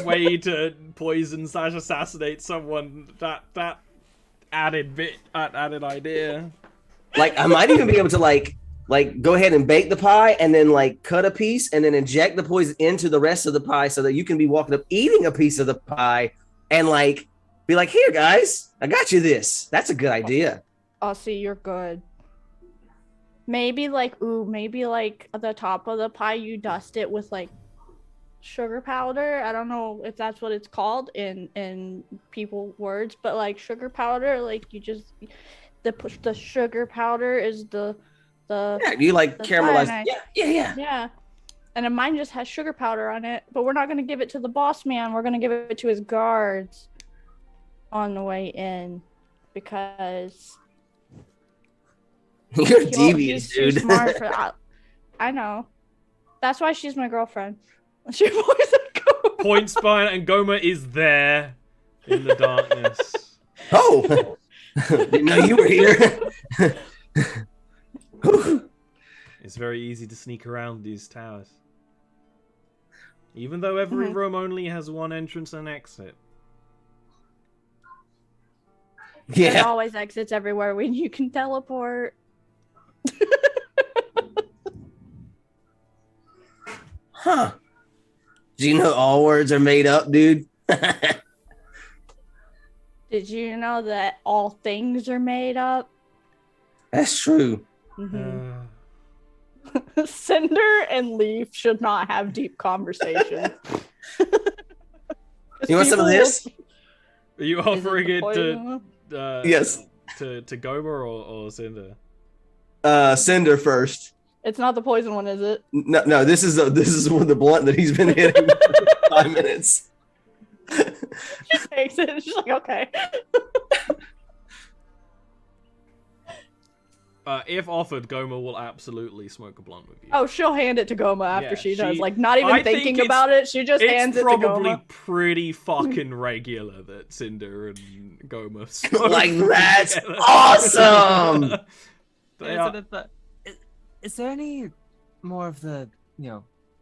way to poison/assassinate someone. That added idea.
like I might even be able to like like go ahead and bake the pie and then like cut a piece and then inject the poison into the rest of the pie so that you can be walking up eating a piece of the pie and like be like, here guys, I got you this. That's a good idea.
Oh, see, you're good. Maybe like at the top of the pie you dust it with like sugar powder. I don't know if that's what it's called in people words, but like sugar powder, like you just the sugar powder is the
you like caramelize. Yeah.
Yeah. And then mine just has sugar powder on it, but we're not gonna give it to the boss man. We're gonna give it to his guards on the way in because
you're devious, dude.
Too smart for that. I know. That's why she's my girlfriend. She poisoned Goma.
Point Spine and Goma is there in the darkness.
Oh, didn't know you were here.
It's very easy to sneak around these towers. Even though every room only has one entrance and exit.
Yeah.
There's always exits everywhere when you can teleport.
Huh. Do you know all words are made up, dude?
Did you know that all things are made up?
That's true.
Cinder and Leaf should not have deep conversations.
You want some of this?
Are you offering it to
yes.
To Goma or Cinder?
Cinder first.
It's not the poison one, is it?
No. This is the blunt that he's been hitting for 5 minutes.
She takes it. She's like, okay.
If offered, Goma will absolutely smoke a blunt with you.
Oh, she'll hand it to Goma after she does. Like, not
I
even thinking about it. She just hands it to Goma.
It's probably pretty fucking regular that Cinder and Goma smoke
like, that's
together.
Awesome!
Is there any more of the,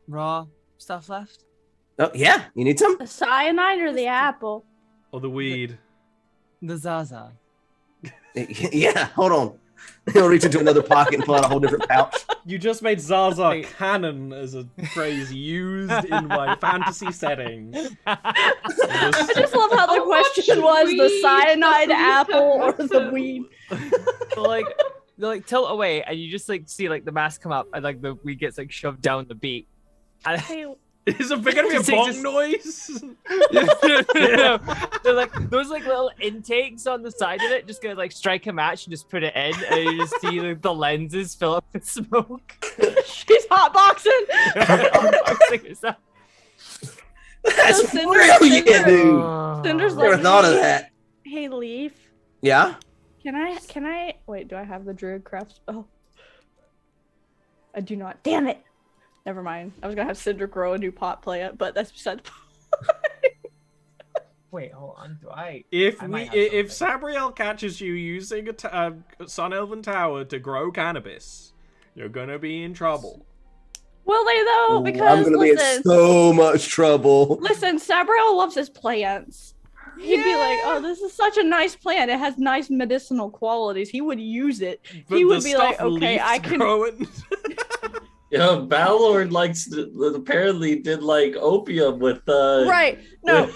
raw stuff left?
Oh, yeah. You need some?
The cyanide or the apple?
Or the weed.
The Zaza.
Yeah, hold on. He'll reach into another pocket and pull out a whole different pouch.
You just made Zaza canon as a phrase used in my fantasy setting.
I just love how the question was the cyanide, apple, or the weed.
They like tilt away, and you just like see like the mask come up, and like the weed gets like shoved down the beak. And
is it gonna be a bong noise?
No. They're like those like little intakes on the side of it. Just gonna like strike a match and just put it in, and you just see like, the lenses fill up with smoke.
She's hotboxing.
That's
Cinder,
brilliant, dude.
Cinder's
Never
like,
thought of that.
Hey, Leaf.
Yeah.
Can I? Wait, do I have the druid craft spell? I do not. Damn it. Never mind. I was gonna have Cinder grow a new pot plant, but that's beside the point.
Wait, hold on. Do I?
If Sabriel catches you using a Sun Elven Tower to grow cannabis, you're gonna be in trouble.
Will they though? Because
I'm gonna be in so much trouble.
Listen, Sabriel loves his plants. He'd be like, "Oh, this is such a nice plant. It has nice medicinal qualities." He would use it.
But
he would be like, "Okay, I can."
Yeah, Balor apparently did like opium with
Right. No.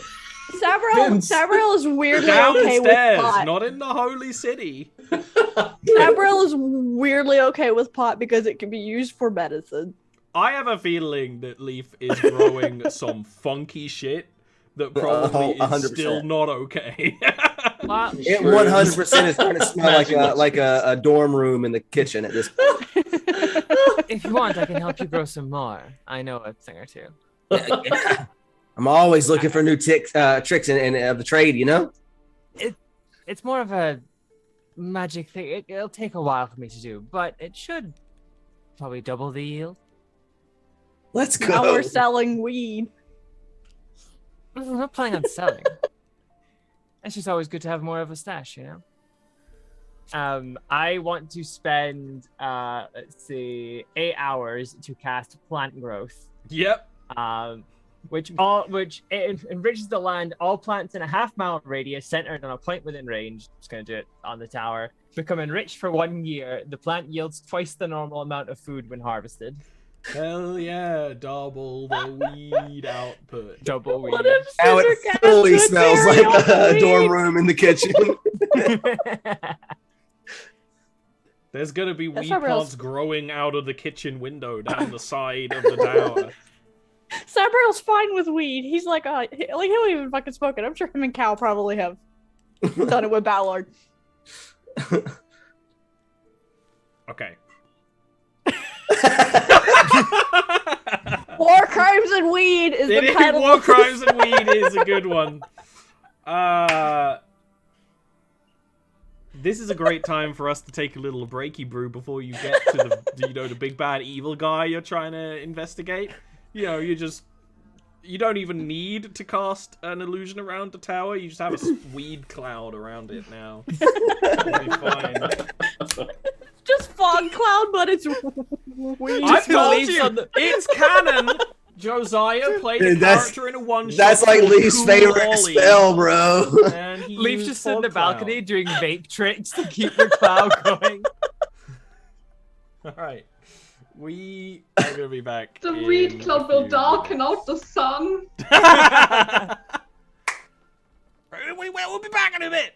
Sabriel is weirdly okay with pot.
Not in the holy city.
Sabriel is weirdly okay with pot because it can be used for medicine.
I have a feeling that Leaf is growing some funky shit that probably is still not okay.
It 100% is going to smell like a dorm room in the kitchen at this point.
If you want, I can help you grow some more. I know a thing or two.
Yeah. I'm always looking for new tricks in the trade, you know?
It's more of a magic thing. It'll take a while for me to do, but it should probably double the yield.
Let's go.
Now we're selling weed.
I'm not planning on selling. It's just always good to have more of a stash, you know? I want to spend, 8 hours to cast plant growth.
Yep.
which it enriches the land. All plants in a half-mile radius centered on a point within range. I'm just going to do it on the tower. Become enriched for 1 year. The plant yields twice the normal amount of food when harvested.
Hell yeah, double the weed output.
Double weed.
What if
Now it
Scissor
fully
Cat
smells
Berry
like
on the
a dorm
weed?
room in the kitchen.
There's gonna be
That's
weed
not real.
plants growing out of the kitchen window down the side of the tower.
Cyberl's fine with weed. He's like, he'll even fucking smoke it. I'm sure him and Cal probably have done it with Ballard.
Okay.
War Crimes and Weed is the title.
War Crimes and Weed is a good one. This is a great time for us to take a little breaky brew before you get to the big bad evil guy you're trying to investigate. You don't even need to cast an illusion around the tower. You just have a weed cloud around it now. It'll be fine.
Just fog cloud, but it's weed.
I've told you, it's canon. Josiah played a character in a one-shot.
That's like
called
Leaf's
Cool
favorite
Ollie,
spell, bro.
and he
Leaf's
used
just in the
fog cloud.
balcony doing vape tricks to keep the cloud going.
Alright. We are going to be back.
The
in
weed
a
cloud will
few
darken out the sun.
We'll be back in a bit.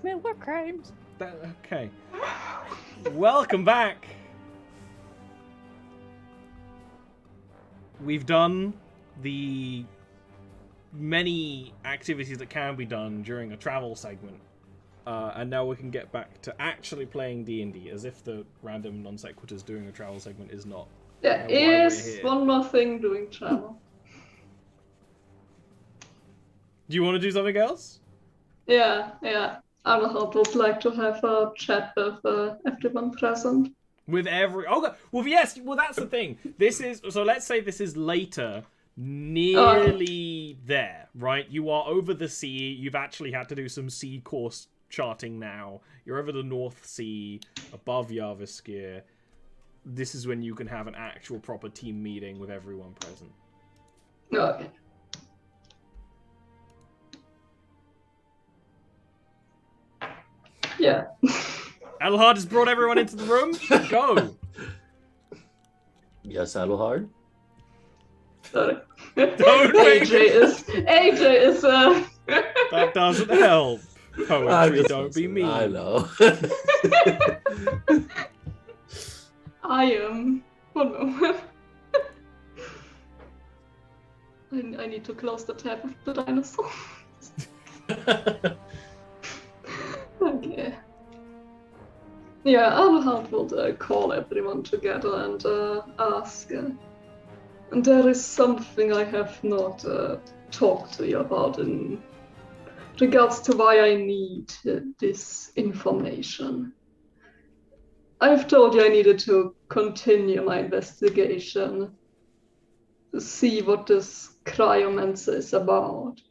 commit war crimes.
Okay. Welcome back. We've done the many activities that can be done during a travel segment. And now we can get back to actually playing D&D, as if the random non sequiturs doing a travel segment is not.
There is one more thing doing travel.
Do you want to do something else?
Yeah. Aluhard would like to have a chat with everyone present.
With every... Oh, well, yes, well, that's the thing. This is... So let's say this is later, nearly there, right? You are over the sea. You've actually had to do some sea course charting now. You're over the North Sea, above Jarviskjir. This is when you can have an actual proper team meeting with everyone present.
Okay. Yeah.
Adelhard has brought everyone into the room. Go.
Yes, Adelhard.
Sorry.
Don't make
AJ is
That doesn't help. Poetry, don't be mean.
I know.
I am. One moment. I need to close the tab of the dinosaur. Okay. Yeah, Aluhard will call everyone together and ask. And there is something I have not talked to you about in regards to why I need this information. I've told you I needed to continue my investigation to see what this cryomancer is about,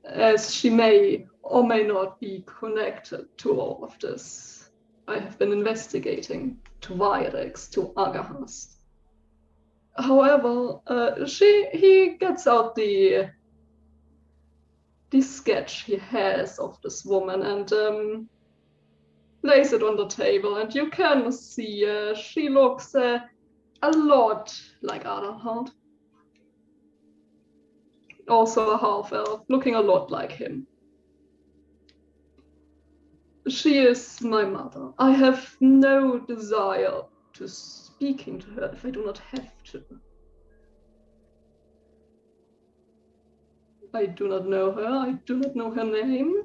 as she may or may not be connected to all of this. I have been investigating to Virex, to Agahast. However, he gets out the sketch he has of this woman and lays it on the table, and you can see she looks a lot like Adelhard. Also a half-elf, looking a lot like him. She is my mother. I have no desire to speaking to her if I do not have to. I do not know her. I do not know her name.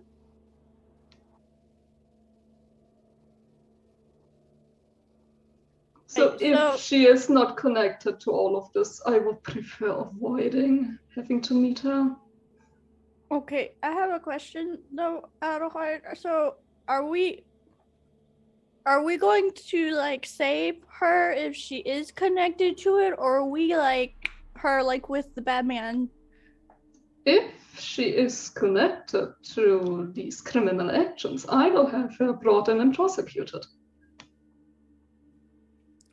So if she is not connected to all of this, I would prefer avoiding having to meet her.
Okay, I have a question though, Adelhard. So are we going to like save her if she is connected to it, or are we like her like with the Batman?
If she is connected to these criminal actions, I will have her brought in and prosecuted.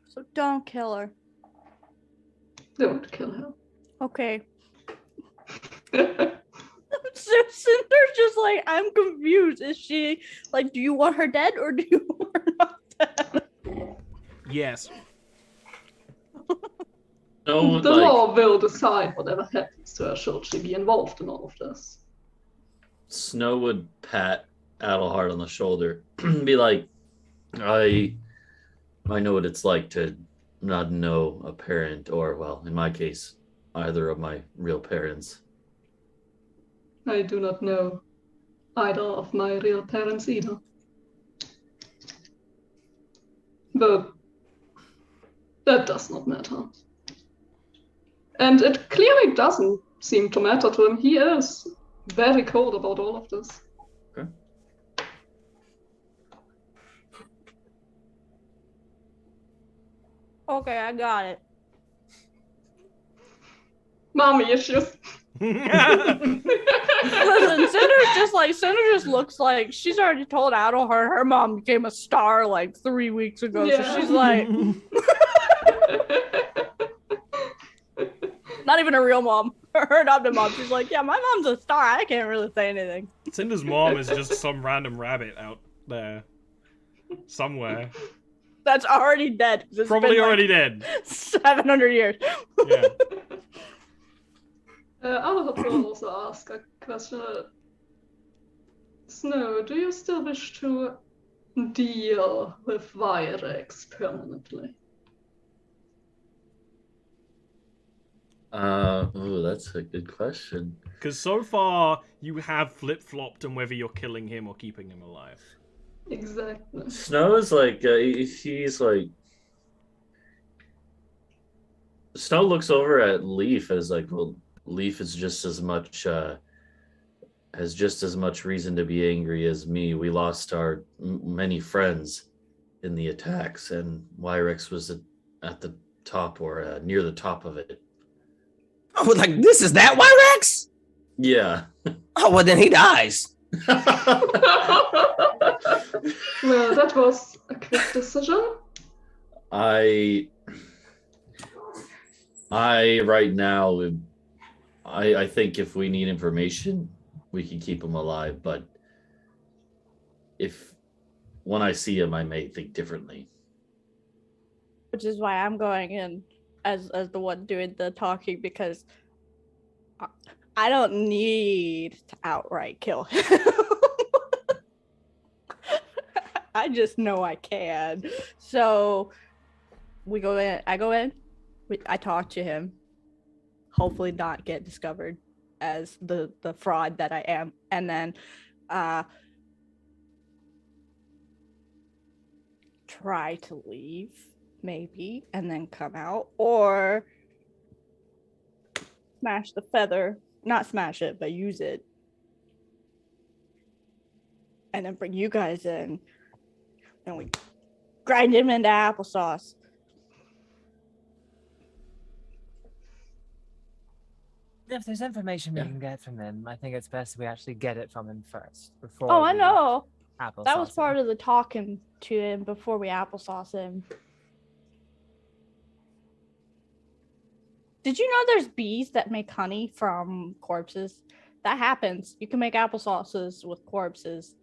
So don't kill her.
Don't kill her.
Okay. So Cinder's just like, I'm confused. Is she like, do you want her dead or do you want her not dead?
Yes.
No,
the law will decide whatever happens to her should she be involved in all of this.
Snow would pat Adelhard on the shoulder, be like, I know what it's like to not know a parent, or, well, in my case, either of my real parents.
I do not know either of my real parents either. But that does not matter. And it clearly doesn't seem to matter to him. He is very cold about all of this.
Okay.
Okay, I got it.
Mommy issues.
Listen, Cinder just looks like she's already told Adelhard her mom became a star like 3 weeks ago. Yeah. So she's like, not even a real mom, her adopted mom. She's like, yeah, my mom's a star. I can't really say anything.
Cinder's mom is just some random rabbit out there somewhere.
That's already dead.
Probably already dead.
700 years.
Yeah.
Adelhard will also ask a question. Snow, do you still wish to deal with Virex permanently?
Ooh, that's a good question.
Because so far, you have flip-flopped on whether you're killing him or keeping him alive.
Exactly.
Snow is like, he's like... Snow looks over at Leaf as like, well, Leaf is just as much, has just as much reason to be angry as me. We lost our many friends in the attacks, and Wyrex was at the top or near the top of it.
Oh, like this is that Wyrex?
Yeah.
Oh, well then he dies.
Well, that was a quick decision.
I right now, I think if we need information, we can keep him alive. But when I see him, I may think differently.
Which is why I'm going in as the one doing the talking, because I don't need to outright kill him. I just know I can. So we go in. I go in. I talk to him. Hopefully not get discovered as the fraud that I am. And then try to leave, maybe, and then come out. Or smash the feather. Not smash it, but use it. And then bring you guys in. And we grind him into applesauce.
If there's information we can get from him, I think it's best we actually get it from him first. Before
Oh, I know.
Applesauce
That was part
him.
of the talking to him before we applesauce him. Did you know there's bees that make honey from corpses? That happens. You can make applesauces with corpses.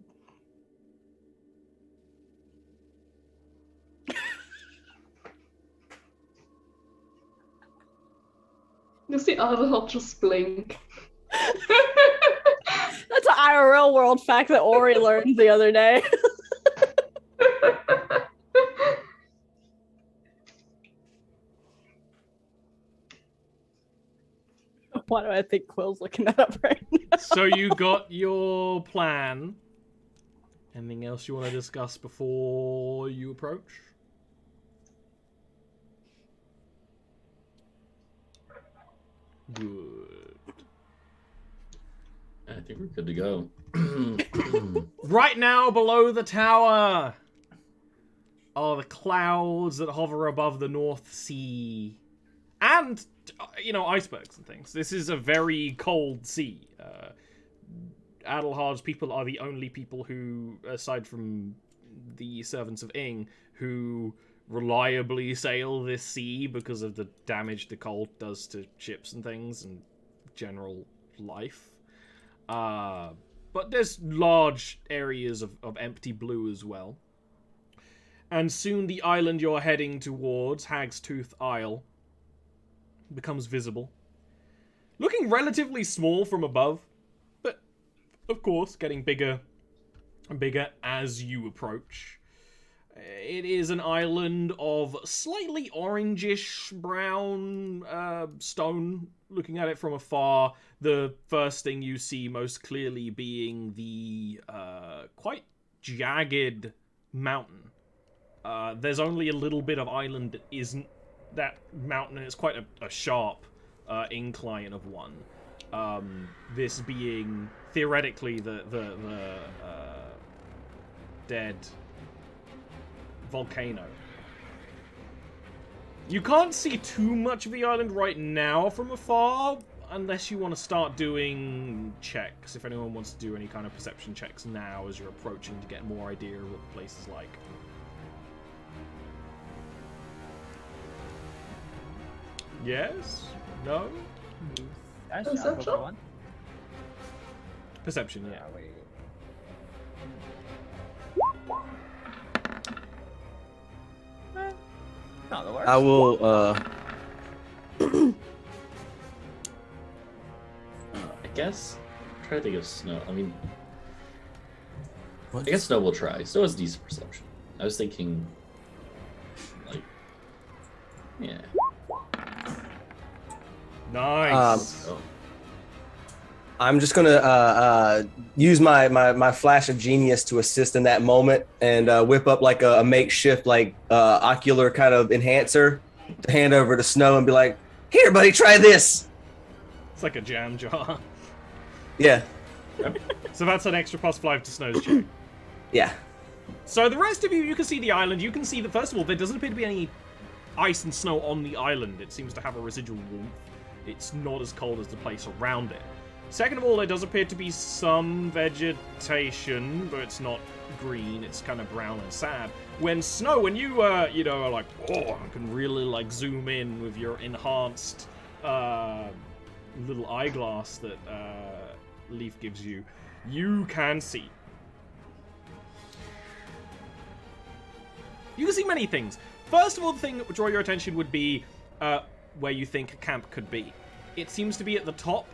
You see Adelhard just blink.
That's an IRL world fact that Ori learned the other day. Why do I think Quill's looking that up right now?
So you got your plan. Anything else you want to discuss before you approach? Good.
I think we're good to go.
Right now, below the tower, are the clouds that hover above the North Sea. And, icebergs and things. This is a very cold sea. Adelhard's people are the only people who, aside from the servants of Ing, who reliably sail this sea because of the damage the cold does to ships and things and general life. But there's large areas of empty blue as well. And soon the island you're heading towards, Hag's Tooth Isle, becomes visible. Looking relatively small from above, but of course getting bigger and bigger as you approach. It is an island of slightly orangish brown stone. Looking at it from afar, the first thing you see most clearly being the quite jagged mountain. There's only a little bit of island that isn't that mountain, and it's quite a sharp incline of one. This being theoretically the dead volcano. You can't see too much of the island right now from afar, unless you want to start doing checks. If anyone wants to do any kind of perception checks now as you're approaching to get more idea of what the place is like. Yes? No?
Actually, I'll go for one.
Perception, yeah.
Not the worst.
I will
I guess. Try to think of Snow. I mean, I guess Snow will try. Snow has decent perception. I was thinking, like, yeah.
Nice.
I'm just gonna use my flash of genius to assist in that moment and whip up like a makeshift like ocular kind of enhancer to hand over to Snow and be like, "Here, buddy, try this."
It's like a jam jar.
Yeah,
So that's an extra +5 to Snow's check.
yeah.
So the rest of you can see the island. You can see that, first of all, there doesn't appear to be any ice and snow on the island. It seems to have a residual warmth. It's not as cold as the place around it. Second of all, there does appear to be some vegetation, but it's not green. It's kind of brown and sad. When Snow, when you, are like, oh, I can really, like, zoom in with your enhanced little eyeglass that Leaf gives you, you can see. You can see many things. First of all, the thing that would draw your attention would be where you think a camp could be. It seems to be at the top.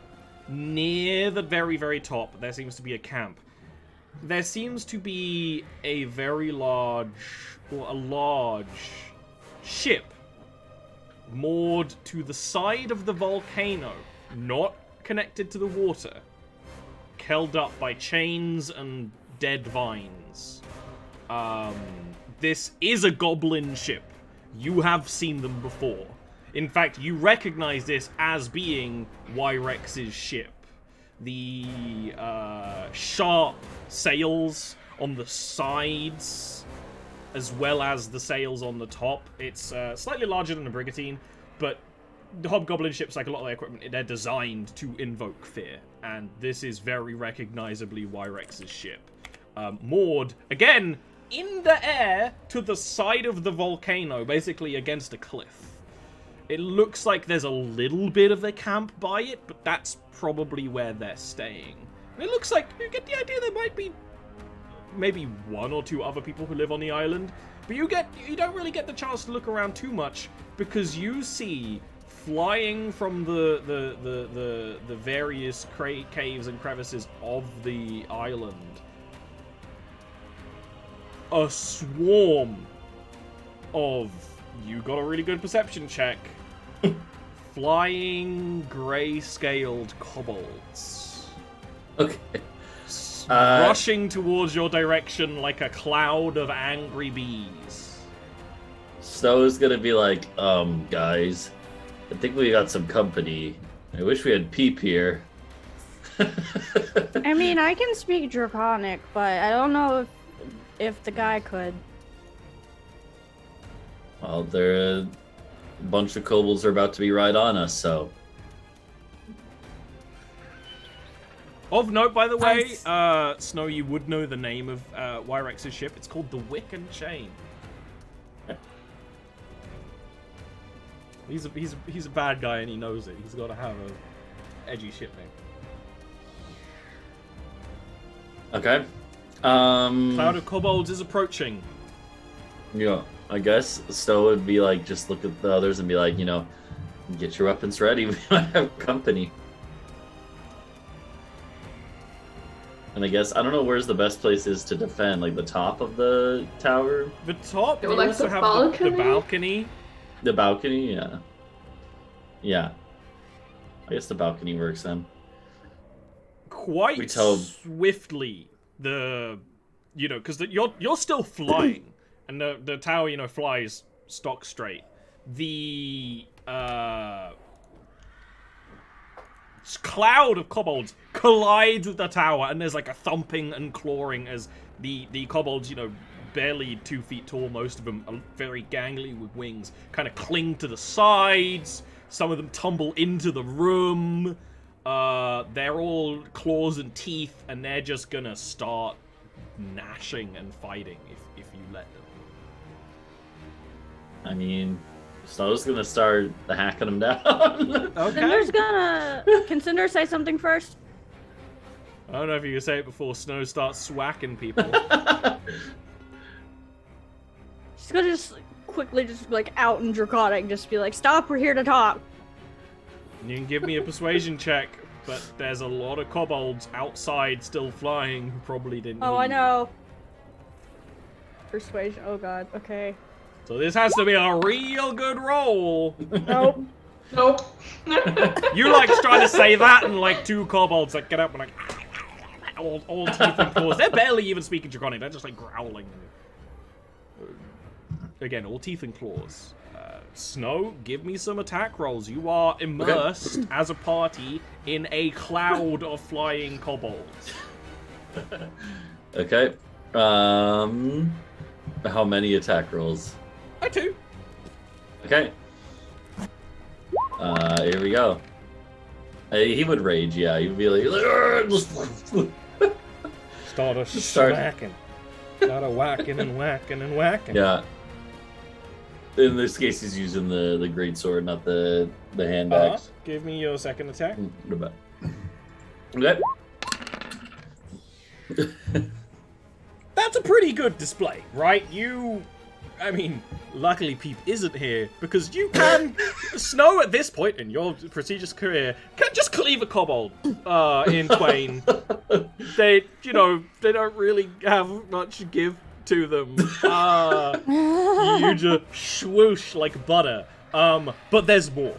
Near the very, very top, there seems to be a camp. There seems to be a very large, or a large ship moored to the side of the volcano, not connected to the water, held up by chains and dead vines. This is a goblin ship. You have seen them before. In fact, you recognize this as being Yrex's ship. The sharp sails on the sides, as well as the sails on the top. It's slightly larger than a brigantine, but the hobgoblin ships, like a lot of their equipment, they're designed to invoke fear. And this is very recognizably Yrex's ship. Moored, again, in the air to the side of the volcano, basically against a cliff. It looks like there's a little bit of a camp by it, but that's probably where they're staying. It looks like, you get the idea there might be maybe one or two other people who live on the island, but you don't really get the chance to look around too much, because you see flying from the various caves and crevices of the island a swarm of, you got a really good perception check, flying gray-scaled kobolds.
Okay.
Rushing towards your direction like a cloud of angry bees.
Snow's gonna be like, guys, I think we got some company. I wish we had Peep here.
I mean, I can speak Draconic, but I don't know if the guy could.
Well, a bunch of kobolds are about to be right on us, so.
Of note, by the way, Snow, you would know the name of Yrex's ship. It's called the Wick and Chain. He's a bad guy and he knows it. He's got to have a edgy ship name.
Okay.
Cloud of kobolds is approaching.
Yeah, I guess Stowe would be like, just look at the others and be like, get your weapons ready. We might have company. And I guess, I don't know where's the best place is to defend, like the top of the tower?
The top, you
like
also
the
have
balcony?
the balcony.
The balcony, yeah. Yeah. I guess the balcony works then.
Quite swiftly, because you're still flying, and the tower, flies stock straight. The cloud of kobolds collides with the tower, and there's like a thumping and clawing as the kobolds, barely 2 feet tall, most of them are very gangly with wings, kind of cling to the sides. Some of them tumble into the room. They're all claws and teeth, and they're just gonna start gnashing and fighting if you let them.
I mean, Snow's gonna start hacking them down.
Okay.
Can Cinder say something first?
I don't know if you can say it before Snow starts swacking people.
She's gonna just quickly out in Draconic, just be like, "Stop! We're here to talk."
You can give me a persuasion check, but there's a lot of kobolds outside still flying who probably didn't.
Oh,
hear
I
you.
know. persuasion. Oh god. Okay.
So this has to be a real good roll.
Nope.
Nope.
You like trying to say that, and like two kobolds like get up and like all teeth and claws. They're barely even speaking Draconic. They're just like growling. Again, all teeth and claws. Snow, give me some attack rolls. You are immersed as a party in a cloud of flying kobolds.
Okay. How many attack rolls?
2.
Okay. Here we go. He would rage, yeah. He'd be like,
Start a whacking. Start a whacking and whacking and whacking.
Yeah. In this case, he's using the great sword, not the hand axe.
Give me your second attack.
Okay.
That's a pretty good display, right? I mean, luckily Peep isn't here, because you can, Snow at this point in your prestigious career, can just cleave a kobold in twain. They don't really have much give to them. You just swoosh like butter. But there's more.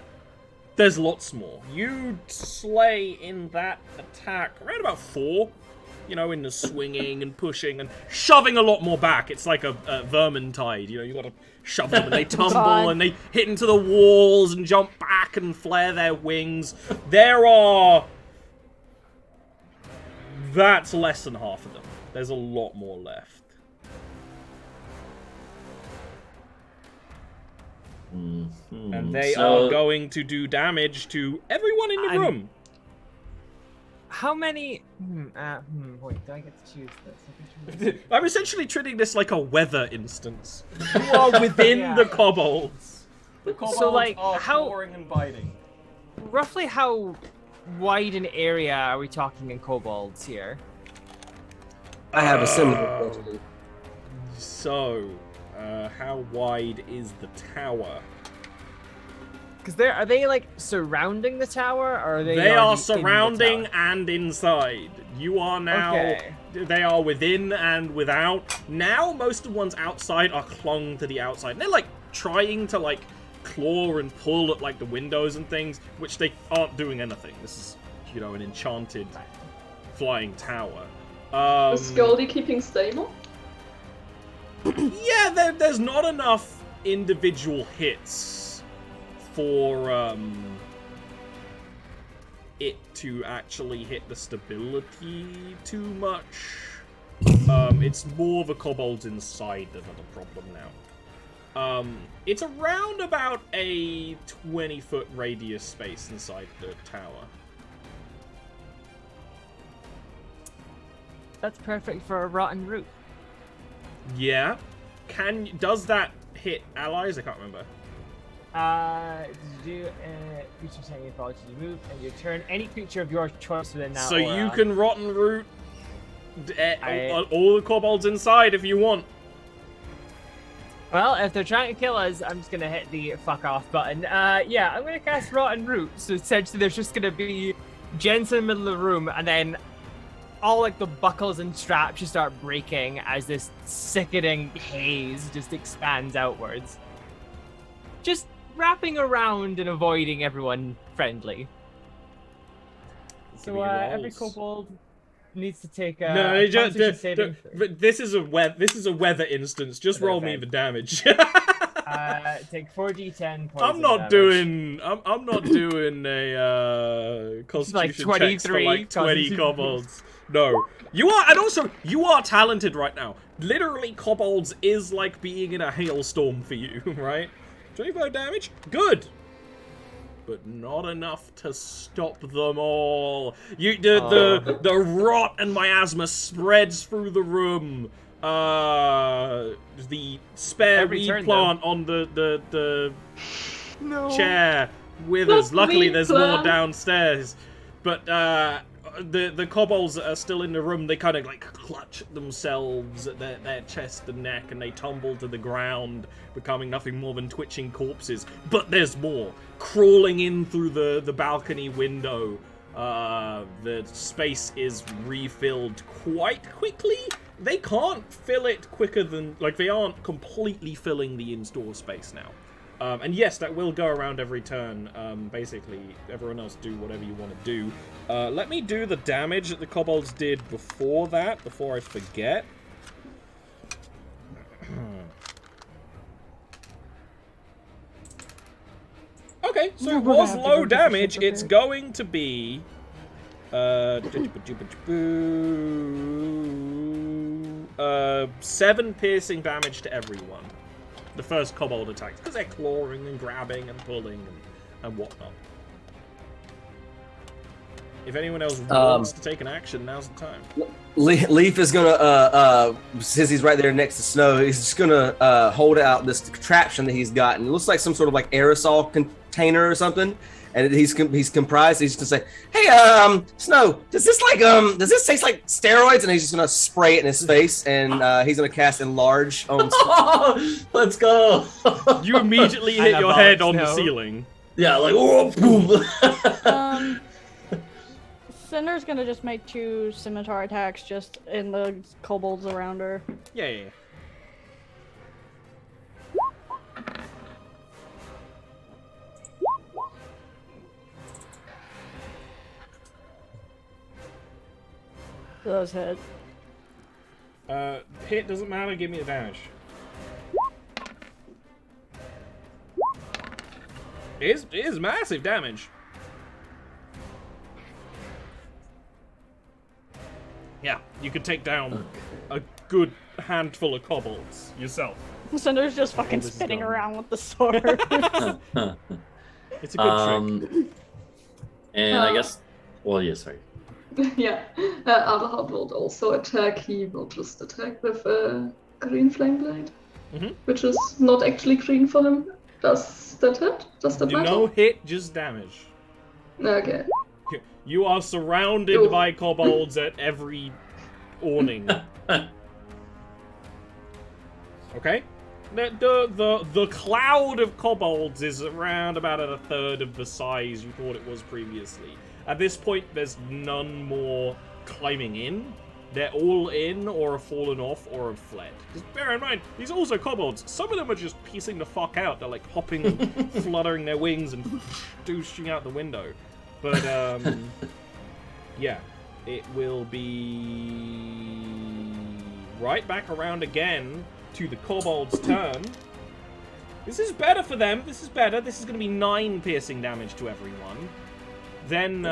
There's lots more. You slay in that attack around about 4. In the swinging and pushing and shoving a lot more back. It's like a vermintide, you gotta shove them and they tumble and they hit into the walls and jump back and flare their wings. That's less than half of them. There's a lot more left. And they are going to do damage to everyone in the room.
How many? Wait, do I get to choose this?
I'm essentially treating this like a weather instance. You are within the kobolds. The kobolds are clawing and biting.
Roughly how wide an area are we talking in kobolds here?
I have a similar question.
So, how wide is the tower?
Because are they like surrounding the tower, or are they?
They are surrounding and inside. You are now. Okay. They are within and without. Now, most of the ones outside are clung to the outside. And they're like trying to like claw and pull at like the windows and things, which they aren't doing anything. This is, an enchanted flying tower.
Is Goldie keeping stable?
Yeah, there's not enough individual hits for it to actually hit the stability too much. It's more the kobolds inside that are the problem now. It's around about a 20-foot radius space inside the tower.
That's perfect for a rotten root.
Yeah. Does that hit allies? I can't remember.
Do creature taking advantage of your move, and you turn any creature of your choice within that
So
aura.
you can rotten root all the kobolds inside if you want.
Well, if they're trying to kill us, I'm just gonna hit the fuck off button. Yeah, I'm gonna cast rotten root. So essentially, there's just gonna be gents in the middle of the room, and then all like the buckles and straps just start breaking as this sickening haze just expands outwards. Just wrapping around and avoiding everyone friendly. So every kobold needs to take a saving throw.
This is a weather instance. Just roll me the damage.
Take 4d10 points.
I'm not doing a constitution
like
checks for like 20 kobolds. No. You are talented right now. Literally, kobolds is like being in a hailstorm for you, right? 25 damage? Good! But not enough to stop them all. The rot and miasma spreads through the room. The spare reed plant on the chair withers. Luckily, there's more downstairs. But the kobolds that are still in the room, they kind of like clutch themselves at their chest and neck, and they tumble to the ground, becoming nothing more than twitching corpses. But there's more crawling in through the balcony window. The space is refilled quite quickly, they can't fill it quicker than... Like, they aren't completely filling the in-store space now. And yes, that will go around every turn. Basically, everyone else do whatever you want to do. Let me do the damage that the kobolds did before that, before I forget. Okay, so it was low damage. It's going to be... 7 piercing damage to everyone. The first kobold attacks, because they're clawing and grabbing and pulling and whatnot. If anyone else wants to take an action, now's the time.
Leaf is gonna, since he's right there next to Snow, he's just gonna hold out this contraption that he's gotten. It looks like some sort of like aerosol container or something. And he's comprised. He's just gonna say, "Hey, Snow, does this taste like steroids?" And he's just gonna spray it in his face, and he's gonna cast Enlarge on.
Let's go!
You immediately hit your head on the ceiling.
Yeah, like boom.
Cinder's gonna just make 2 scimitar attacks just in the kobolds around her.
Yeah.
Those hit.
Hit doesn't matter, give me the damage. It is massive damage. Yeah, you could take down a good handful of kobolds yourself.
Cinder's just fucking spinning around with the sword.
It's a good trick.
And I guess, well, yeah, sorry.
Yeah, Adelhard will also attack. He will just attack with a green flame blade, which is not actually green for him. Does that hit? Does that matter?
No hit, just damage.
Okay.
You are surrounded by kobolds at every awning. Okay? The cloud of kobolds is around about at 1/3 of the size you thought it was previously. At this point, there's none more climbing in. They're all in, or have fallen off, or have fled. Just bear in mind, these are also kobolds. Some of them are just piecing the fuck out. They're like hopping and fluttering their wings and douching out the window. But, yeah. It will be right back around again to the kobold's turn. This is better for them. This is better. This is going to be 9 piercing damage to everyone. Then,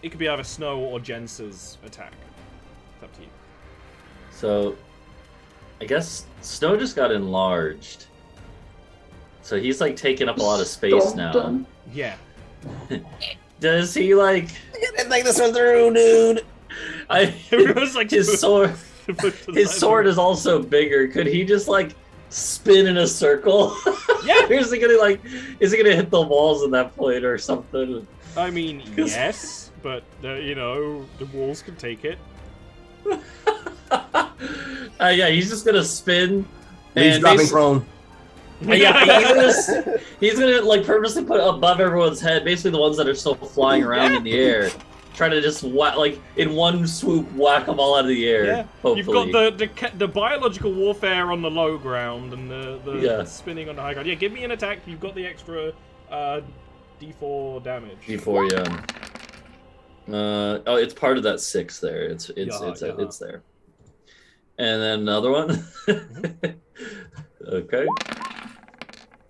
it could be either Snow or Jensa's attack. It's up to you.
So, I guess Snow just got enlarged. So he's, like, taking up a lot of space now.
Yeah.
Does he, like...
I gotta think this one through, dude.
Everyone's like...
His sword is also bigger. Could he just, like, spin in a circle?
Yeah.
Is he gonna hit the walls at that point or something?
I mean, yes, but you know, the walls can take it.
Yeah, he's just gonna spin.
He's dropping prone.
Yeah, he's gonna like purposely put above everyone's head, basically the ones that are still flying around in the air. Try to just like in one swoop whack them all out of the air.
Yeah,
hopefully.
you've got the biological warfare on the low ground and the spinning on the high ground. Yeah, give me an attack. You've got the extra D4 damage.
D4, yeah. Oh, it's part of that 6 there. It's there. And then another one. Okay.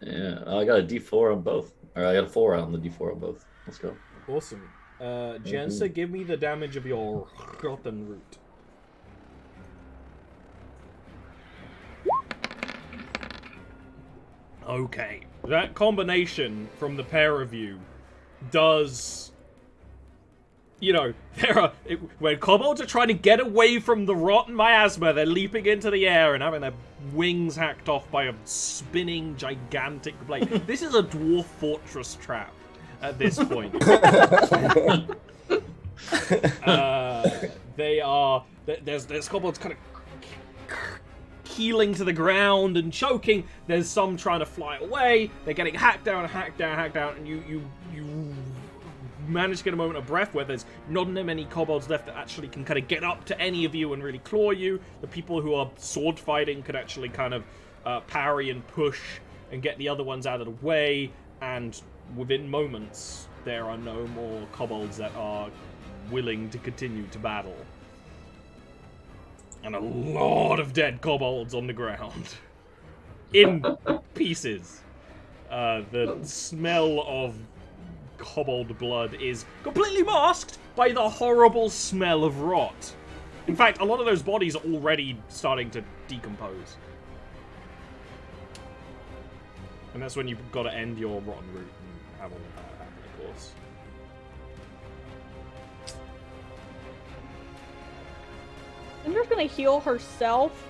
Yeah, I got a D4 on both. Or I got a 4 on the D4 on both. Let's go.
Awesome. Jensa, give me the damage of your rotten root. Okay. That combination from the pair of you does... You know, when kobolds are trying to get away from the rotten miasma, they're leaping into the air and having their wings hacked off by a spinning gigantic blade. This is a dwarf fortress trap at this point. There's kobolds kind of keeling to the ground and choking. There's some trying to fly away. They're getting hacked down, and you manage to get a moment of breath where there's not many kobolds left that actually can kind of get up to any of you and really claw you. The people who are sword fighting could actually kind of parry and push and get the other ones out of the way, and within moments there are no more kobolds that are willing to continue to battle. And a lot of dead kobolds on the ground. In pieces. The smell of kobold blood is completely masked by the horrible smell of rot. In fact, a lot of those bodies are already starting to decompose. And that's when you've got to end your rotten root and have all of that happen, of course.
Cinder's gonna heal herself.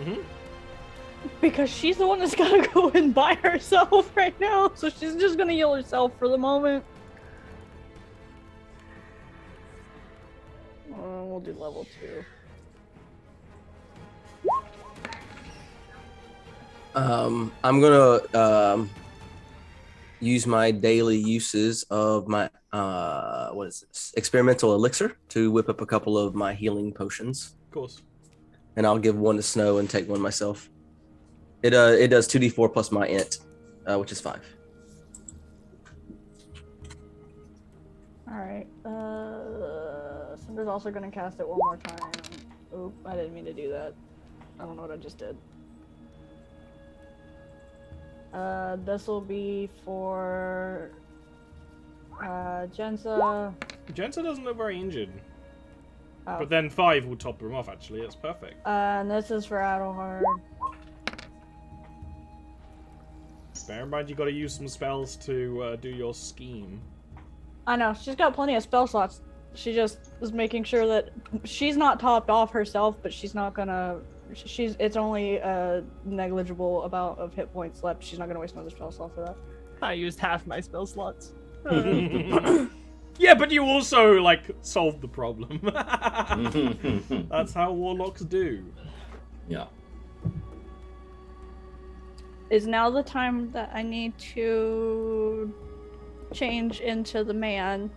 Mm-hmm.
Because she's the one that's gotta go in by herself right now, so she's just gonna heal herself for the moment. We'll do level 2.
I'm gonna use my daily uses of my what is this? Experimental elixir to whip up a couple of my healing potions.
Of course.
And I'll give one to Snow and take one myself. It does 2d4 plus my int, which is 5.
Alright, Cinder's also gonna cast it one more time. Oop, I didn't mean to do that. I don't know what I just did. This will be for Jensa.
Jensa doesn't look very injured.
Oh.
But then 5 will top him off, actually. That's perfect.
And this is for Adelhard.
Bear in mind, you got to use some spells to do your scheme.
I know, she's got plenty of spell slots. She just is making sure that she's not topped off herself, but she's not gonna... It's only a negligible amount of hit points left. She's not gonna waste another spell slot for that.
I used half my spell slots.
Yeah, but you also, like, solved the problem. That's how warlocks do.
Yeah.
Is now the time that I need to change into the man?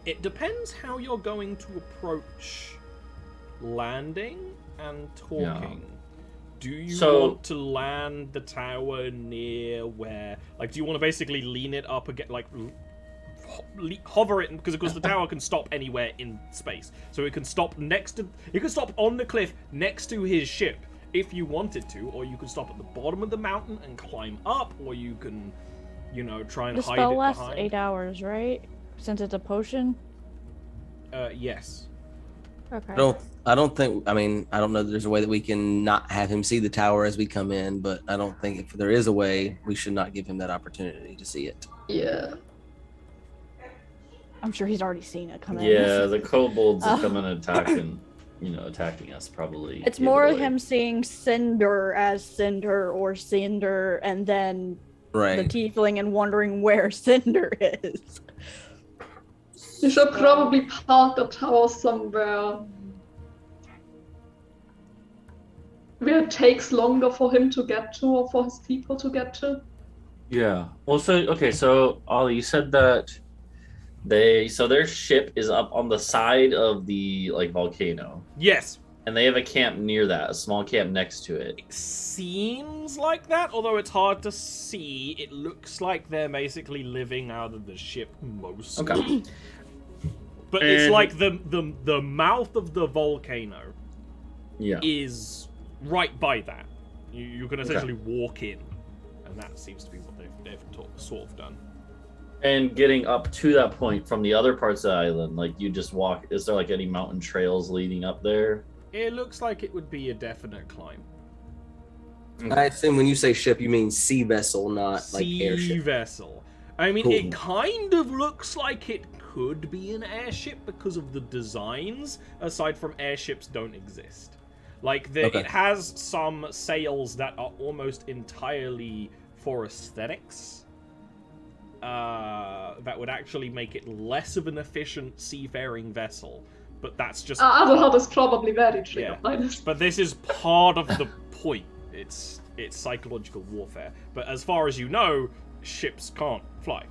It depends how you're going to approach landing and talking. Do you want to land the tower near where... Like, do you want to basically lean it up again, like... hover it, because of course the tower can stop anywhere in space. So it can stop next to... It can stop on the cliff next to his ship, if you wanted to, or you can stop at the bottom of the mountain and climb up, or you can, you know, try and hide it behind.
The spell lasts 8 hours, right? Since it's a potion?
Yes.
Okay.
I don't think, I mean, I don't know that there's a way that we can not have him see the tower as we come in, but I don't think if there is a way, we should not give him that opportunity to see it.
Yeah.
I'm sure he's already seen it come in.
Yeah, the kobolds are coming attacking us probably.
It's more him seeing Cinder as Cinder or Cinder, and then the tiefling and wondering where Cinder is.
You should probably park the tower somewhere where it takes longer for him to get to, or for his people to get to.
Yeah. Well, so Ollie, you said that their ship is up on the side of the volcano.
Yes.
And they have a camp near that, a small camp next to it.
It seems like that, although it's hard to see. It looks like they're basically living out of the ship mostly.
Okay.
But it's like the mouth of the volcano is right by that. You can essentially walk in, and that seems to be what they've sort of done.
And getting up to that point from the other parts of the island, like you just walk, is there like any mountain trails leading up there?
It looks like it would be a definite climb.
I assume when you say ship, you mean sea vessel, not like airship.
Sea vessel. I mean,
Cool.
It kind of looks like it could be an airship because of the designs, aside from airships don't exist. Like, it has some sails that are almost entirely for aesthetics. That would actually make it less of an efficient seafaring vessel. But that's just...
Adelhard is probably very triggered by this.
But this is part of the point. It's psychological warfare. But as far as you know, ships can't fly.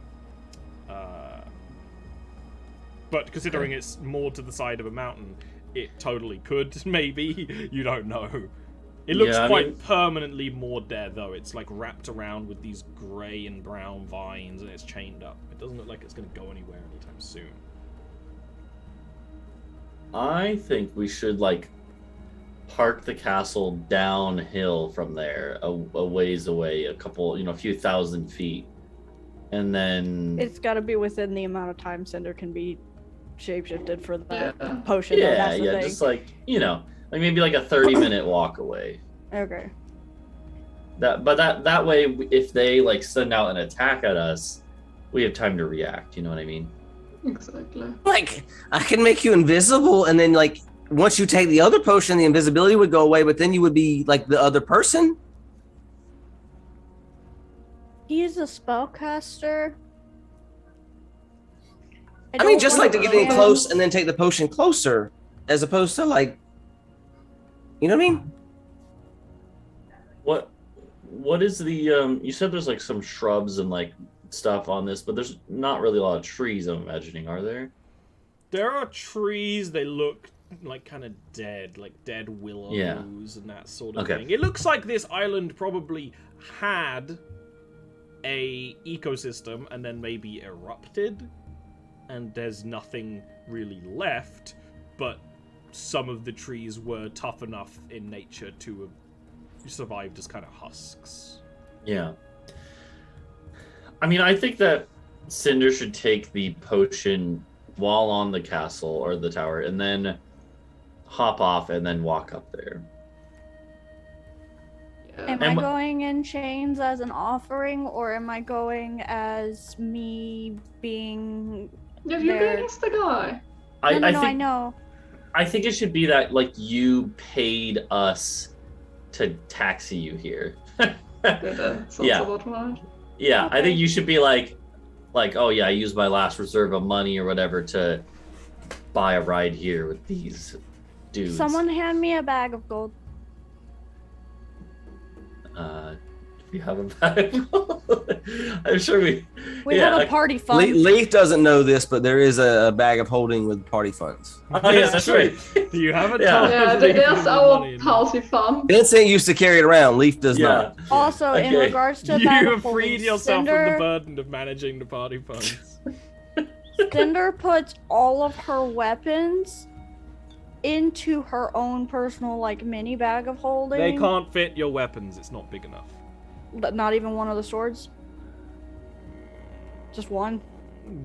But considering it's more to the side of a mountain, it totally could, maybe. You don't know. It looks quite permanently moored there, though. It's like wrapped around with these grey and brown vines, and it's chained up. It doesn't look like it's going to go anywhere anytime soon.
I think we should, like, park the castle downhill from there, a ways away, a few thousand feet. And then...
It's got to be within the amount of time Cinder can be shapeshifted for the potion.
Yeah, just like, maybe like a 30-minute walk away.
Okay.
That way, if they like send out an attack at us, we have time to react. You know what I mean?
Exactly.
Like, I can make you invisible, and then like once you take the other potion, the invisibility would go away, but then you would be like the other person.
He's a spellcaster.
I mean, just like to get in close and then take the potion closer, as opposed to like, you know what I mean?
What is the you said there's like some shrubs and like stuff on this, but there's not really a lot of trees, I'm imagining, are there?
There are trees. They look like kind of dead, like dead willows and that sort of thing. It looks like this island probably had a ecosystem and then maybe erupted, and there's nothing really left, but some of the trees were tough enough in nature to have survived as kind of husks.
Yeah. I mean, I think that Cinder should take the potion while on the castle or the tower and then hop off and then walk up there.
Am I going in chains as an offering, or am I going as me being...
Yeah, you're being against the guy.
I know.
I think it should be that, like, you paid us to taxi you here.
Yeah.
Yeah, okay. I think you should be like, oh yeah, I used my last reserve of money or whatever to buy a ride here with these dudes.
Someone hand me a bag of gold.
Do you have a bag of gold? I'm sure we
have a party fund.
Leaf doesn't know this, but there is a bag of holding with party funds.
Oh yeah, that's right.
You haven't
there's our party fund.
Vincent used to carry it around. Leaf does not.
Also, in regards to
you
have
freed yourself from the burden of managing the party funds.
Cinder puts all of her weapons into her own personal, like, mini bag of holding.
They can't fit your weapons. It's not big enough.
But not even one of the swords? Just one?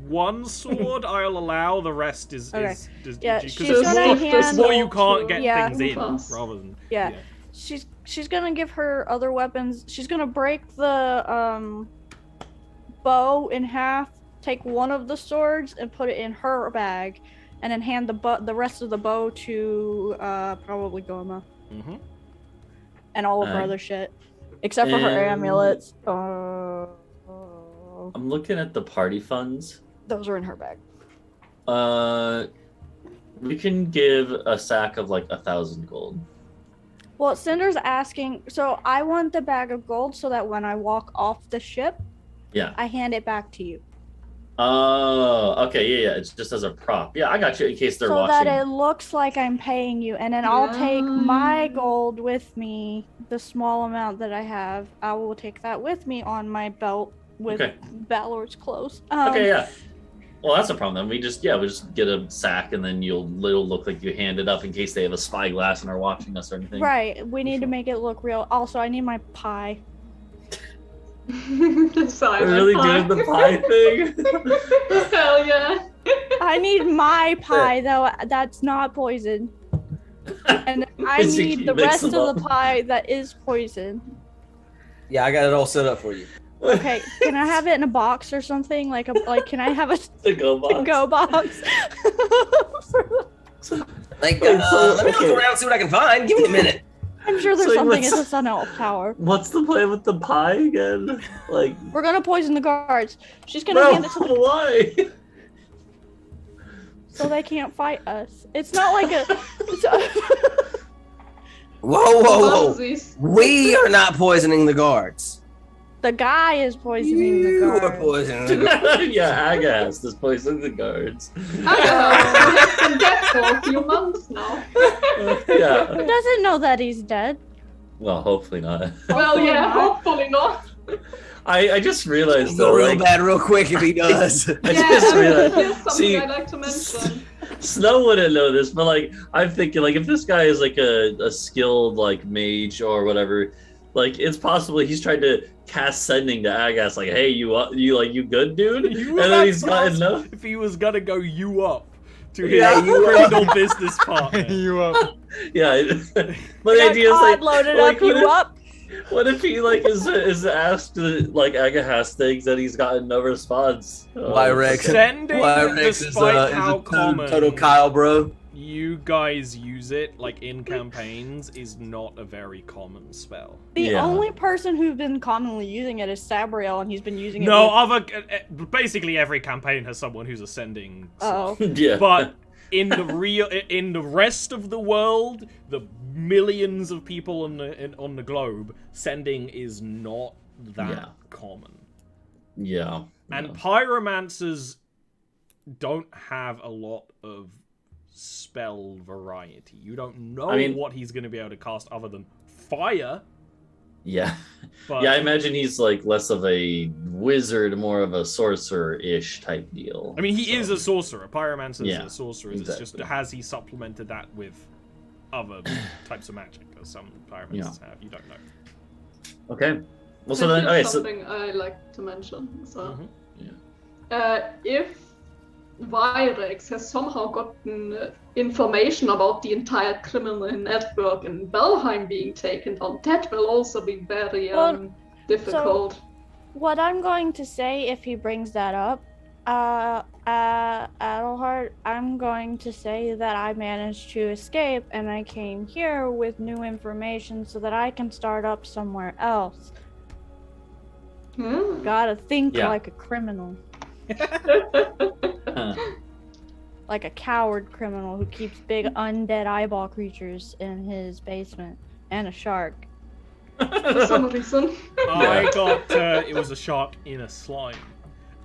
One sword I'll allow, the rest is
she's gonna hand...
more you can't get things in, rather than...
Yeah. She's gonna give her other weapons. She's gonna break the bow in half, take one of the swords and put it in her bag, and then hand the rest of the bow to probably Goma.
Mm-hmm.
And all of her other shit. Except for her amulets.
I'm looking at the party funds.
Those are in her bag.
We can give a sack of like 1,000 gold.
Well, Cinder's asking, so I want the bag of gold so that when I walk off the ship, I hand it back to you.
Oh, okay, yeah. It's just as a prop. Yeah, I got you in case they're watching.
So that it looks like I'm paying you, and then I'll take my gold with me, the small amount that I have. I will take that with me on my belt with Balor's clothes.
Okay, yeah. Well, that's a problem then. We just get a sack, and then it'll look like you hand it up in case they have a spyglass and are watching us or anything.
Right. We need to make it look real. Also, I need my pie.
We're really doing the pie thing?
Hell yeah.
I need my pie, though. That's not poison. And I need the rest of the pie that is poison.
Yeah, I got it all set up for you.
Okay, can I have it in a box or something? Can I have a
to-go box?
Let me look around and see what I can find. Give me a minute.
I'm sure there's something in the Sun Elf Tower.
What's the plan with the pie again?
We're gonna poison the guards. She's gonna hand it to them.
Why?
So they can't fight us. It's not like a...
Whoa. We are not poisoning the guards.
The guy is poisoning the
You are
guard.
poisoning the guard.
Yeah, Agast is poisoning the guards.
He's been dead for a few months now.
Yeah.
Who doesn't know that he's dead?
Well, hopefully not.
Well, yeah,
not.
hopefully not.
I just realized
Go
though,
real
like,
bad real quick if he does.
I just realized.
Here's something
See,
I'd like to mention.
Snow wouldn't know this, but like I'm thinking, like if this guy is like a skilled like mage or whatever, like it's possible he's trying to cast sending to Agast, like, hey, you good, dude?
You
And then he's got enough.
if he was gonna go you up to his
Yeah, you up.
criminal business partner.
You up.
Yeah, but the
Got
idea is
Todd
like,
loaded
like,
up, you up?
what if he like is asked to like Agahast things and he's gotten no response?
Why, Rex?
Sending,
Why, Rex
despite how
a
common
total Kyle, bro.
you guys use it, like in campaigns, is not a very common spell.
The
Yeah.
only person who's been commonly using it is Sabriel, and he's been using it.
No,
with...
basically every campaign has someone who's ascending.
Oh.
Yeah,
But in the rest of the world, the millions of people on the globe, sending is not that common.
yeah,
And pyromancers don't have a lot of spell variety. You don't know what he's going to be able to cast other than fire.
yeah.
But
Yeah, I imagine he's like less of a wizard, more of a sorcerer-ish type deal.
I mean, he is a sorcerer. Pyromancer is a sorcerer.
Exactly.
It's just, has he supplemented that with other types of magic, as some pyromancers have? You don't know.
Okay. Well, so
This
then,
is
okay, so
something I like to mention. So,
Mhm.
If Virex has somehow gotten information about the entire criminal network in Belheim being taken down, that will also be very difficult.
What I'm going to say if he brings that up, Adelhard, I'm going to say that I managed to escape and I came here with new information so that I can start up somewhere else. Gotta think like a criminal. Like a coward criminal who keeps big undead eyeball creatures in his basement. And a shark.
For some reason.
I got it was a shark in a slime.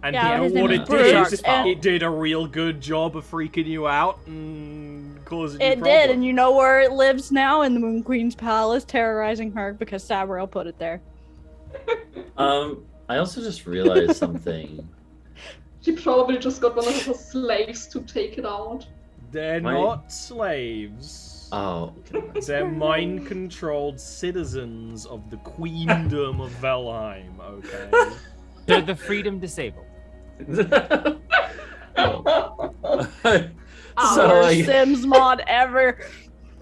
And
his name
what
is
it
Bruce,
did,
and-
it did a real good job of freaking you out and causing you
It
problems.
did, and you know where it lives now? In the Moon Queen's palace, terrorizing her because Sabriel put it there.
I also just realized something.
She probably just got one of her slaves to take it out.
They're not slaves.
Oh,
They're mind-controlled citizens of the queendom of Valheim, okay?
They're the freedom disabled.
Our Sims mod ever.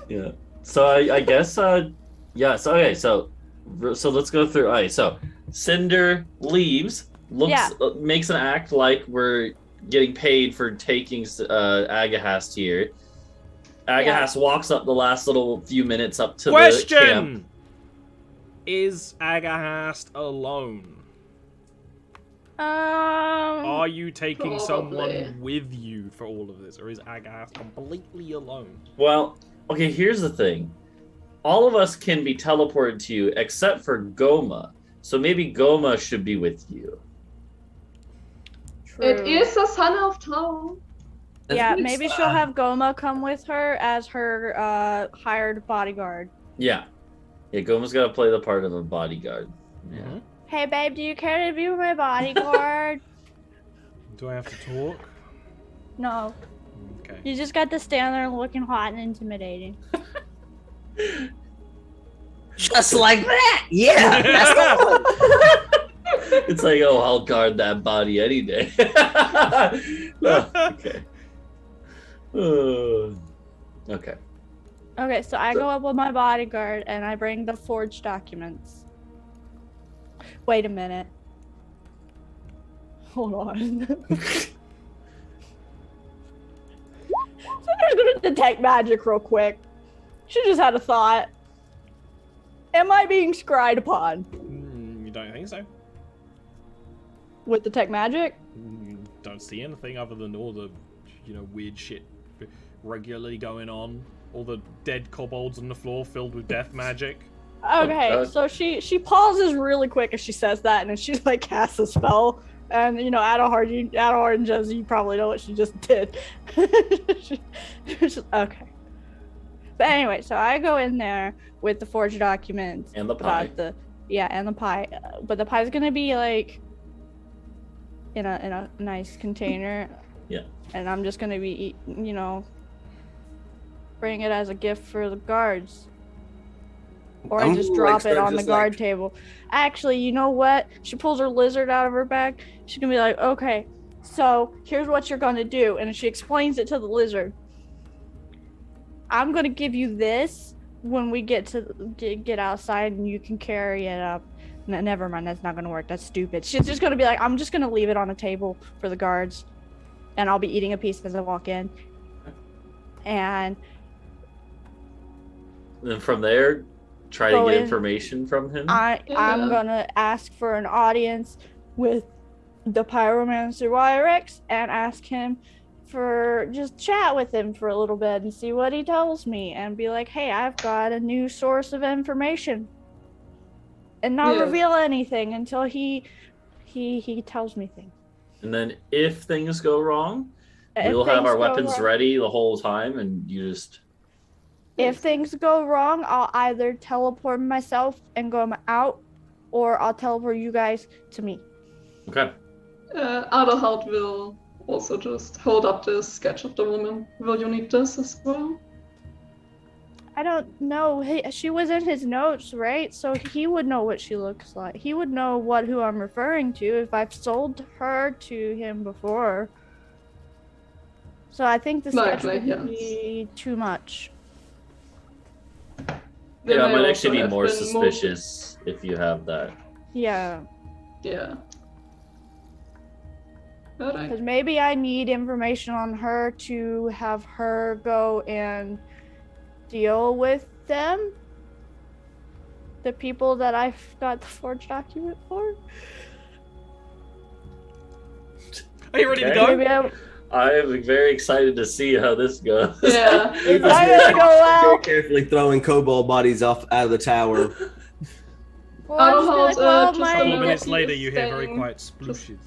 Yeah. So I guess yeah. So okay. So let's go through. All right. So Cinder leaves. Makes an act like we're getting paid for taking Agahast here. Agahast walks up the last little few minutes up to the camp.
Question! Is Agahast alone? Are you taking someone with you for all of this, or is Agahast completely alone?
Well, okay, here's the thing. All of us can be teleported to you except for Goma. So maybe Goma should be with you.
It is a son of town.
Yeah, maybe she'll have Goma come with her as her hired bodyguard.
Yeah. Yeah, Goma's got to play the part of a bodyguard. Yeah.
Mm-hmm.
Hey, babe, do you care to be my bodyguard?
Do I have to talk?
No.
Okay.
You just got to stand there looking hot and intimidating.
Just like that. Yeah. That's the one.
It's like, oh, I'll guard that body any day. No, okay. Okay.
Okay, so I go up with my bodyguard and I bring the forged documents. Wait a minute. Hold on. Somebody's gonna detect magic real quick. She just had a thought. Am I being scryed upon
You don't think so?
with detect magic?
Don't see anything other than all the, weird shit regularly going on. All the dead kobolds on the floor filled with death magic.
Okay, so she pauses really quick as she says that, and then she like casts a spell. And you know, Adalhard and Jesse, you probably know what she just did. Okay. But anyway, so I go in there with the forged documents
And the pie.
And the pie. But the pie's gonna be like in a nice container.
Yeah.
And I'm just gonna be bring it as a gift for the guards. Or I just drop it on the guard table. Actually, you know what? She pulls her lizard out of her bag. She's gonna be like, okay, so here's what you're gonna do. And she explains it to the lizard. I'm gonna give you this when we get outside and you can carry it up. No, never mind, that's not gonna work. That's stupid. She's just gonna be like, I'm just gonna leave it on a table for the guards. And I'll be eating a piece as I walk in. And
then from there, try to get information from him.
I'm gonna ask for an audience with the pyromancer Wyrex and ask him for just chat with him for a little bit and see what he tells me and be like, hey, I've got a new source of information, and not reveal anything until he tells me things.
And then if things go wrong, we'll have our weapons ready the whole time, and you just.
If things go wrong, I'll either teleport myself and go out, or I'll teleport you guys to me.
Okay.
Adalhard will also just hold up the sketch of the woman. Will you need this as well?
I don't know. She was in his notes, right? So he would know what she looks like. He would know who I'm referring to if I've sold her to him before. So I think the sketch would be too much.
Yeah, I might actually be more suspicious if you have that.
Yeah.
Yeah.
Because maybe I need information on her to have her go and deal with them. The people that I've got the forged document for.
Are you ready to go?
Maybe
I'm very excited to see how this goes.
Yeah.
It's not gonna go well.
Very carefully throwing kobold bodies out of the tower.
Well,
just
4 minutes later, you hear very quiet splooshes.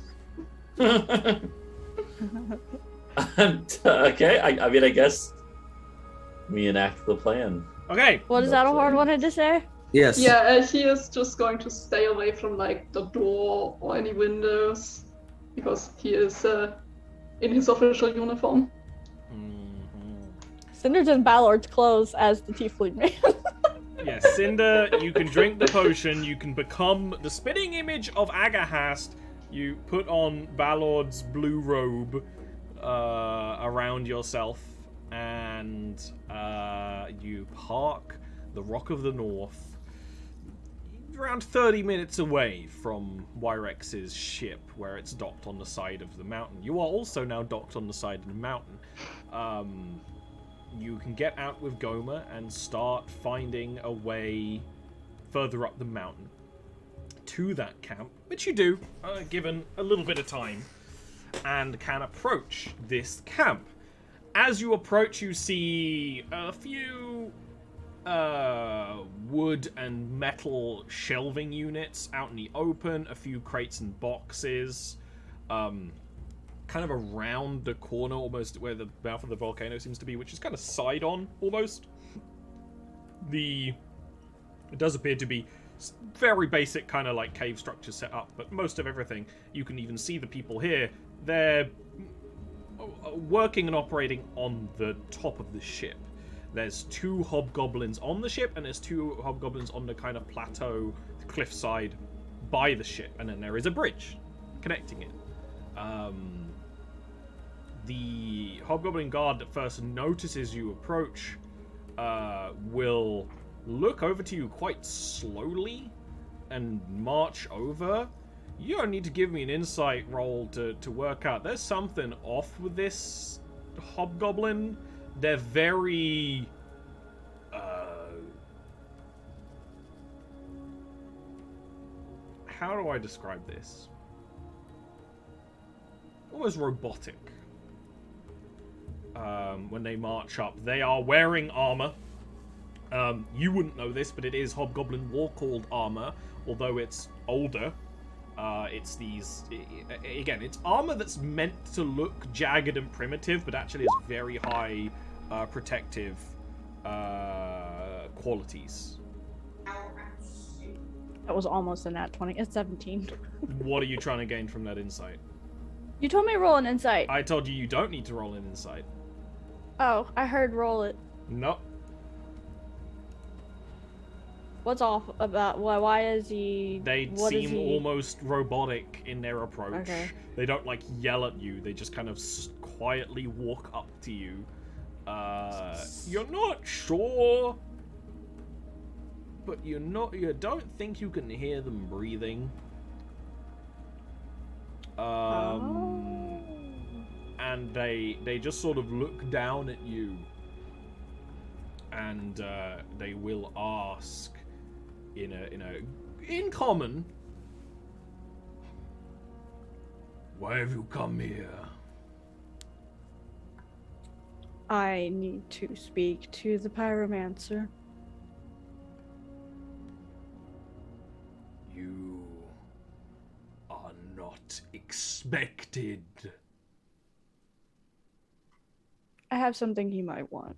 Okay, I mean, I guess we enact the plan.
Okay.
What is Adalhard wanted to say?
Yes.
Yeah, he is just going to stay away from like the door or any windows because he is in his official uniform.
Cinder's in Ballard's clothes as the Tiefling man.
Yes, Cinder, you can drink the potion, you can become the spitting image of Agahast. You put on Ballard's blue robe around yourself, and you park the Rock of the North around 30 minutes away from Wyrex's ship, where it's docked on the side of the mountain. You are also now docked on the side of the mountain. You can get out with Gomer and start finding a way further up the mountain to that camp, which you do, given a little bit of time, and can approach this camp. As you approach, you see a few wood and metal shelving units out in the open, a few crates and boxes, kind of around the corner, almost where the mouth of the volcano seems to be, which is kind of side on, almost. It does appear to be very basic kind of like cave structure set up, but most of everything, you can even see the people here, they're working and operating on the top of the ship. There's 2 hobgoblins on the ship, and there's 2 hobgoblins on the kind of plateau cliffside by the ship, and then there is a bridge connecting it. The hobgoblin guard that first notices you approach will look over to you quite slowly and march over. You don't need to give me an insight roll to work out. There's something off with this hobgoblin. They're very... how do I describe this? Almost robotic. When they march up. They are wearing armor. You wouldn't know this, but it is Hobgoblin War-called armor, although it's older. It's these... Again, it's armor that's meant to look jagged and primitive, but actually has very high protective qualities.
That was almost a nat 20. It's 17.
What are you trying to gain from that insight?
You told me roll an insight.
I told you don't need to roll an insight.
Oh, I heard roll it.
No.
What's off about why is he?
They
what is
seem
he?
almost robotic in their approach.
Okay.
They don't like yell at you. They just kind of quietly walk up to you. You're not sure, but you don't think you can hear them breathing. And they just sort of look down at you, and they will ask in common, "Why have you come here?"
I need to speak to the pyromancer.
You are not expected.
I have something he might want.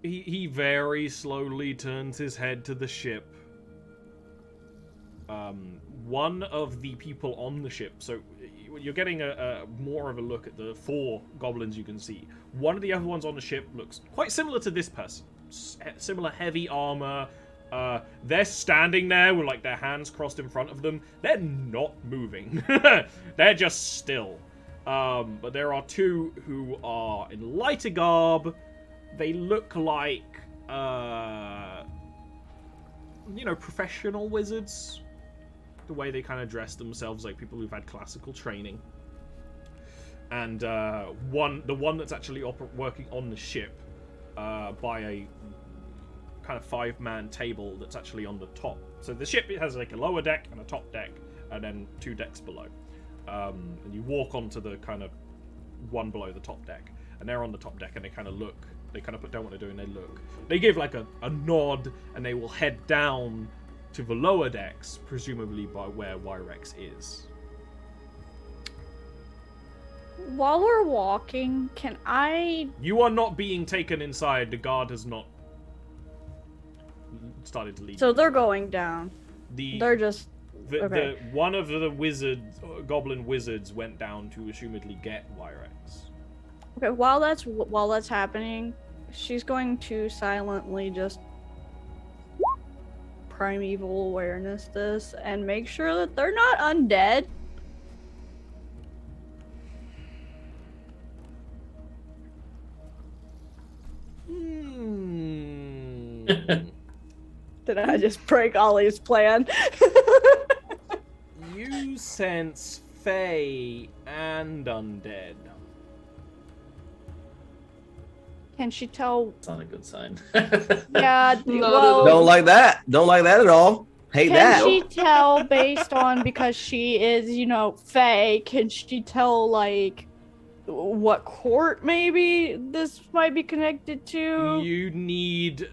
He very slowly turns his head to the ship. One of the people on the ship, so you're getting a more of a look at the 4 goblins you can see. One of the other ones on the ship looks quite similar to this person. Similar heavy armor. They're standing there with like their hands crossed in front of them. They're not moving. They're just still. But there are 2 who are in lighter garb. They look like, professional wizards. The way they kind of dress themselves, like people who've had classical training. And the one that's actually working on the ship by a kind of 5-man table that's actually on the top. So the ship, it has like a lower deck and a top deck, and then 2 decks below. And you walk onto the kind of one below the top deck, and they're on the top deck, and they kind of look. They kind of put down what they're doing, they look. They give like a nod, and they will head down to the lower decks, presumably by where Wyrex is.
While we're walking, can I...
You are not being taken inside. The guard has not started to lead.
So they're going down. They're just...
The one of the goblin wizards went down to assumedly get Wyrex.
Okay, while that's happening, she's going to silently just primeval awareness this and make sure that they're not undead. Did I just break Ollie's plan?
You sense Fae and undead.
Can she tell?
It's not a good sign.
Yeah,
No,
Don't like that. Don't like that at all. Hate
can
that.
she tell based on, because she is, Fae, can she tell, like, what court maybe this might be connected to?
You need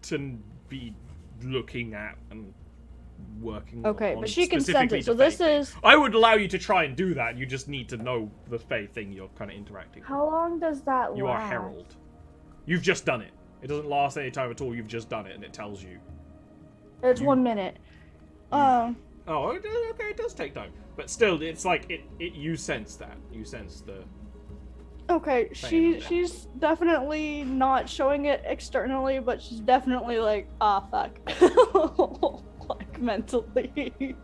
to be looking at and working
Okay,
on
but she can sense
specifically
it, so
the
this
Fae
is...
thing. I would allow you to try and do that. You just need to know the Fae thing you're kind of interacting with.
How long does that last?
You are Herald. You've just done it. It doesn't last any time at all. You've just done it, and it tells you.
It's 1 minute.
Oh, okay, it does take time. But still, it's like, you sense that. You sense the...
Okay,
Same.
she's definitely not showing it externally, but she's definitely like, fuck. Like, mentally.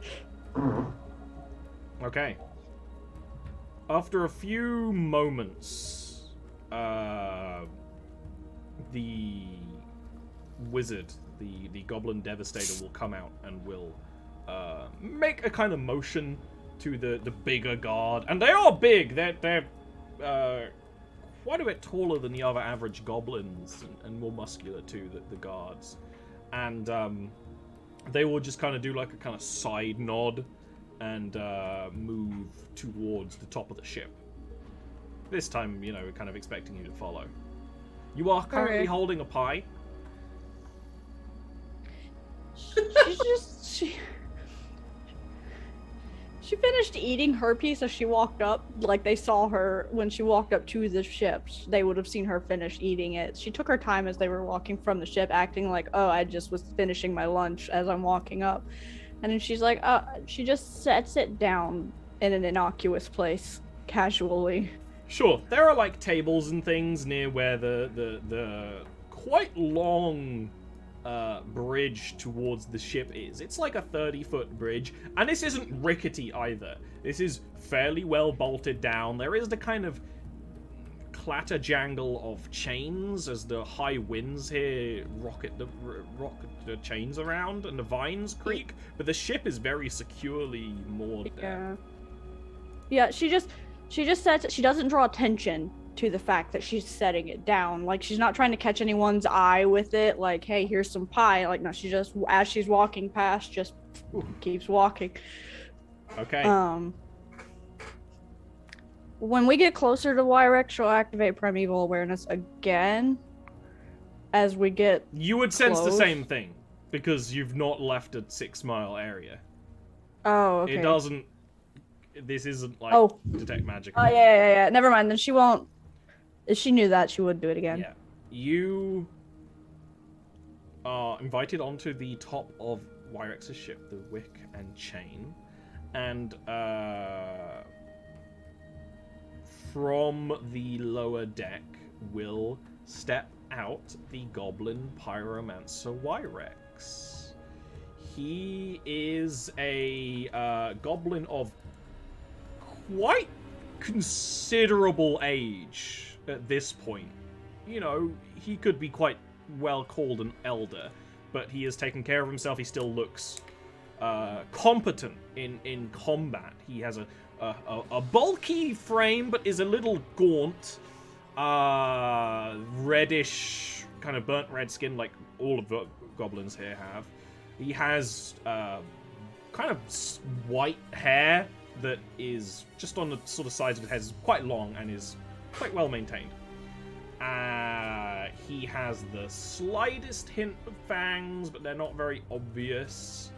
Okay. After a few moments, the wizard, the goblin devastator, will come out and will make a kind of motion to the bigger guard. And they are big. They're quite a bit taller than the other average goblins, and more muscular too, the guards. And they will just kind of do like a kind of side nod and move towards the top of the ship. This time, you know, we're kind of expecting you to follow. You are currently
Okay.
holding a pie.
She finished eating her piece as she walked up. Like, they saw her when she walked up to the ship. They would have seen her finish eating it. She took her time as they were walking from the ship, acting like, oh, I just was finishing my lunch as I'm walking up. And then she's like, she just sets it down in an innocuous place, casually.
Sure, there are like tables and things near where the quite long bridge towards the ship is. It's like a 30-foot bridge, and this isn't rickety either. This is fairly well bolted down. There is the kind of clatter jangle of chains as the high winds here rock the chains around and the vines creak, but the ship is very securely moored there.
Yeah, she just sets it. She doesn't draw attention to the fact that she's setting it down. Like, she's not trying to catch anyone's eye with it, like, hey, here's some pie. Like, no, she just, as she's walking past, just keeps walking.
Okay.
When we get closer to Wyrex, she'll activate Primeval Awareness again as we get
You would sense the
close.
same thing, because you've not left a 6-mile area.
Oh, okay.
It doesn't... This isn't, like, detect magic.
Oh, yeah. Never mind, then she won't... If she knew that, she would do it again.
Yeah. You are invited onto the top of Wyrex's ship, the Wick and Chain, and from the lower deck will step out the Goblin Pyromancer Wyrex. He is a goblin of quite considerable age at this point. You know, he could be quite well called an elder, but he has taken care of himself. He still looks competent in combat. He has a bulky frame, but is a little gaunt, reddish, kind of burnt red skin, like all of the goblins here have. He has kind of white hair that is just on the sort of sides of his head, is quite long and is quite well maintained. He has the slightest hint of fangs, but they're not very obvious,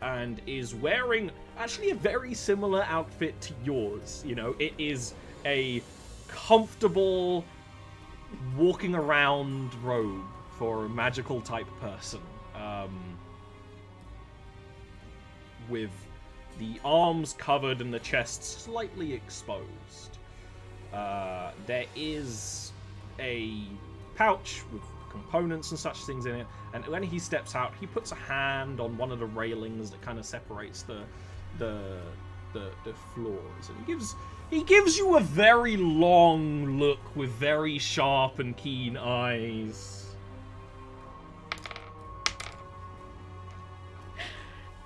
and is wearing actually a very similar outfit to yours. You know, it is a comfortable walking around robe for a magical type person, with the arms covered and the chest slightly exposed. There is a pouch with components and such things in it, and when he steps out, he puts a hand on one of the railings that kind of separates the floors, and he gives you a very long look with very sharp and keen eyes.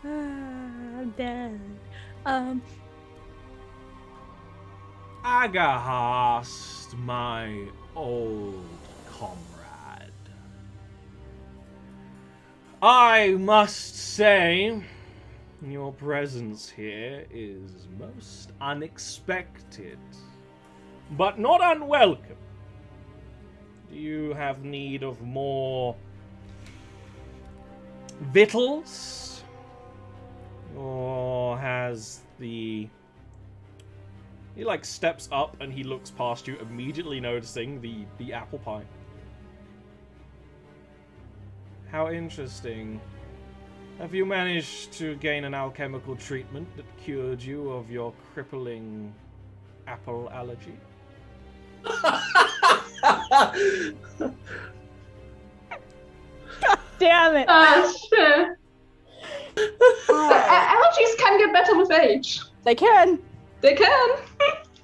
I'm dead.
Agahast, my old comrade. I must say, your presence here is most unexpected, but not unwelcome. Do you have need of more victuals? Or has the... He, like, steps up and he looks past you, immediately noticing the apple pie. How interesting. Have you managed to gain an alchemical treatment that cured you of your crippling apple allergy?
Damn it!
Sure. Allergies can get better with age.
They can.
They can.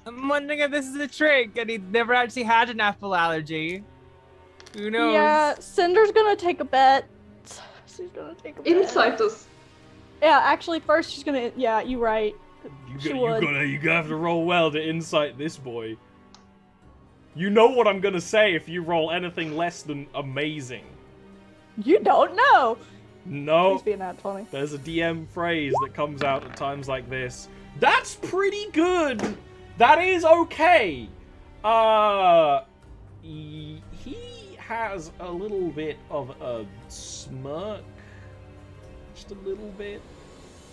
I'm wondering if this is a trick and he never actually had an apple allergy. Who knows?
Yeah, Cinder's gonna take a bet. She's gonna take a bet.
Insight us.
Yeah, actually, first she's gonna. Yeah, you're right.
You have to roll well to insight this boy. You know what I'm gonna say if you roll anything less than amazing.
You don't know.
No.
Please be an nat 20.
There's a DM phrase that comes out at times like this. That's pretty good. That is okay. He has a little bit of a smirk, just a little bit,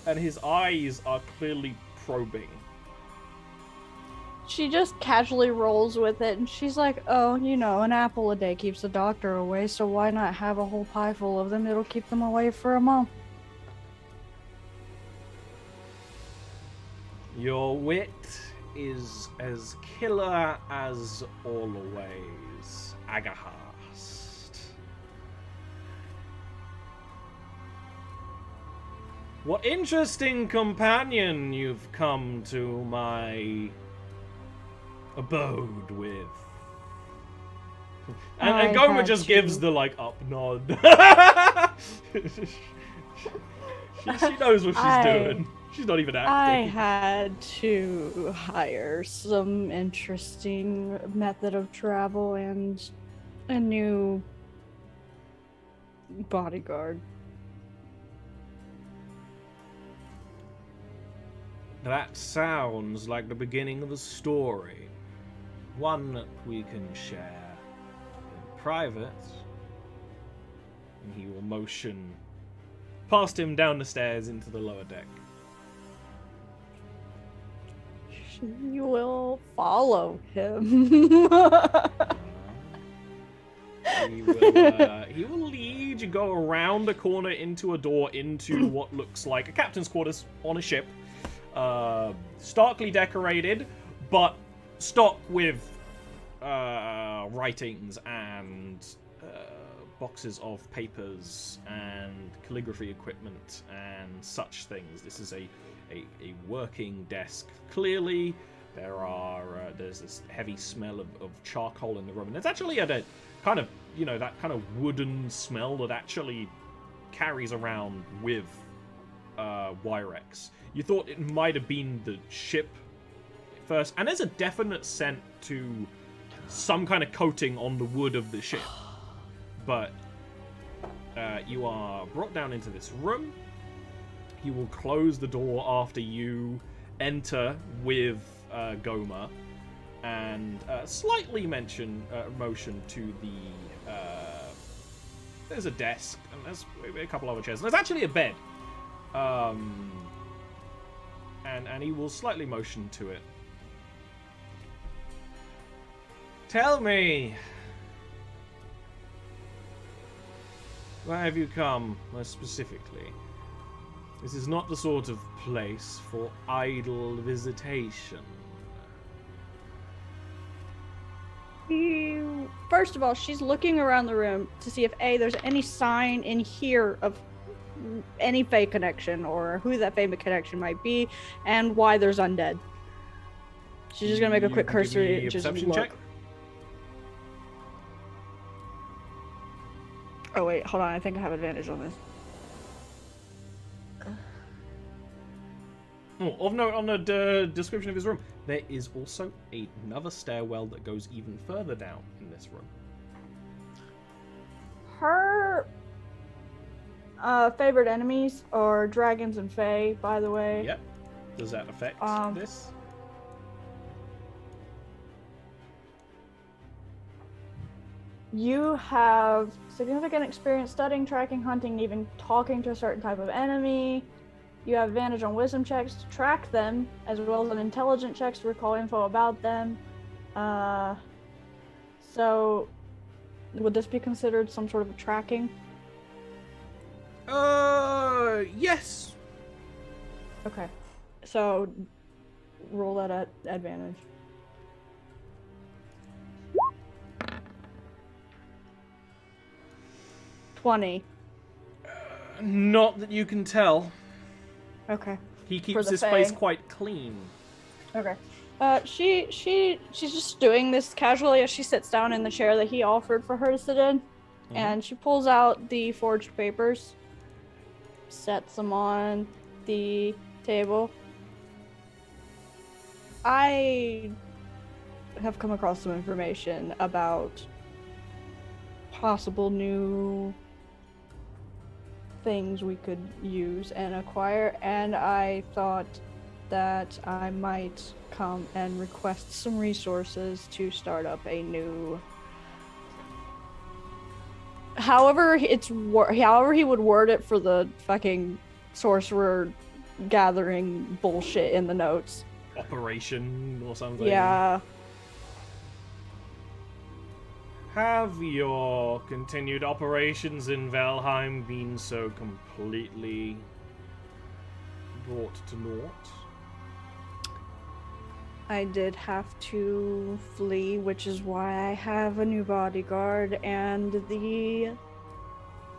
and his eyes are clearly probing.
She just casually rolls with it, and she's like, oh, you know, an apple a day keeps the doctor away, so why not have a whole pie full of them? It'll keep them away for a month.
Your wit is as killer as always, Agahast. What interesting companion you've come to my abode with. And Goma just gives the, like, up nod. she knows what she's doing. She's not even acting.
I had to hire some interesting method of travel and a new bodyguard.
That sounds like the beginning of a story. One that we can share in private. And he will motion past him down the stairs into the lower deck.
You will follow him.
He will lead you, go around the corner into a door into what looks like a captain's quarters on a ship. Starkly decorated, but stocked with writings and boxes of papers and calligraphy equipment and such things. This is a working desk. Clearly, there's this heavy smell of charcoal in the room, and there's actually a kind of, you know, that kind of wooden smell that actually carries around with Wyrex. You thought it might have been the ship first, and there's a definite scent to some kind of coating on the wood of the ship. But you are brought down into this room. He will close the door after you enter with Goma, and slightly motion to the. There's a desk, and there's maybe a couple other chairs. And there's actually a bed. And he will slightly motion to it. Tell me, where have you come, most specifically? This is not the sort of place for idle visitation.
First of all, she's looking around the room to see if A, there's any sign in here of any Fae connection, or who that Fae connection might be, and why there's undead. She's just gonna make a quick cursory
perception check.
Oh wait, hold on, I think I have advantage on this.
Oh, of note on the description of his room, there is also another stairwell that goes even further down in this room.
Her favorite enemies are dragons and fae, by the way.
Yep. Does that affect this?
You have significant experience studying, tracking, hunting, even talking to a certain type of enemy. You have advantage on wisdom checks to track them, as well as on intelligence checks to recall info about them. So, would this be considered some sort of tracking?
Yes.
Okay. So, roll that at advantage.
Not that you can tell.
Okay.
He keeps this place quite clean.
Okay. She's just doing this casually as she sits down in the chair that he offered for her to sit in, and she pulls out the forged papers, sets them on the table. I have come across some information about possible new things we could use and acquire, and I thought that I might come and request some resources to start up a new. However he would word it for the fucking sorcerer gathering bullshit in the notes.
Operation or something.
Yeah.
Have your continued operations in Valheim been so completely brought to naught?
I did have to flee, which is why I have a new bodyguard and the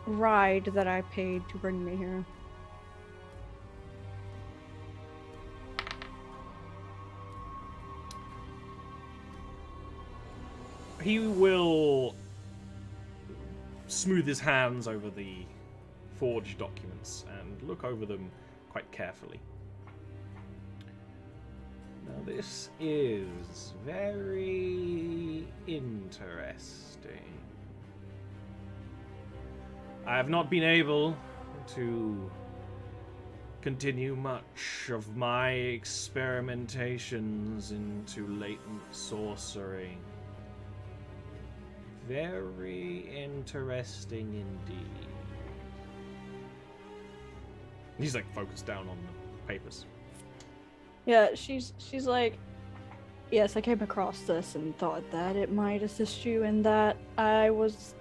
ride that I paid to bring me here.
He will smooth his hands over the forged documents and look over them quite carefully. Now, this is very interesting. I have not been able to continue much of my experimentations into latent sorcery. Very interesting indeed. He's like focused down on the papers.
Yeah, she's like, yes, I came across this and thought that it might assist you in that. I was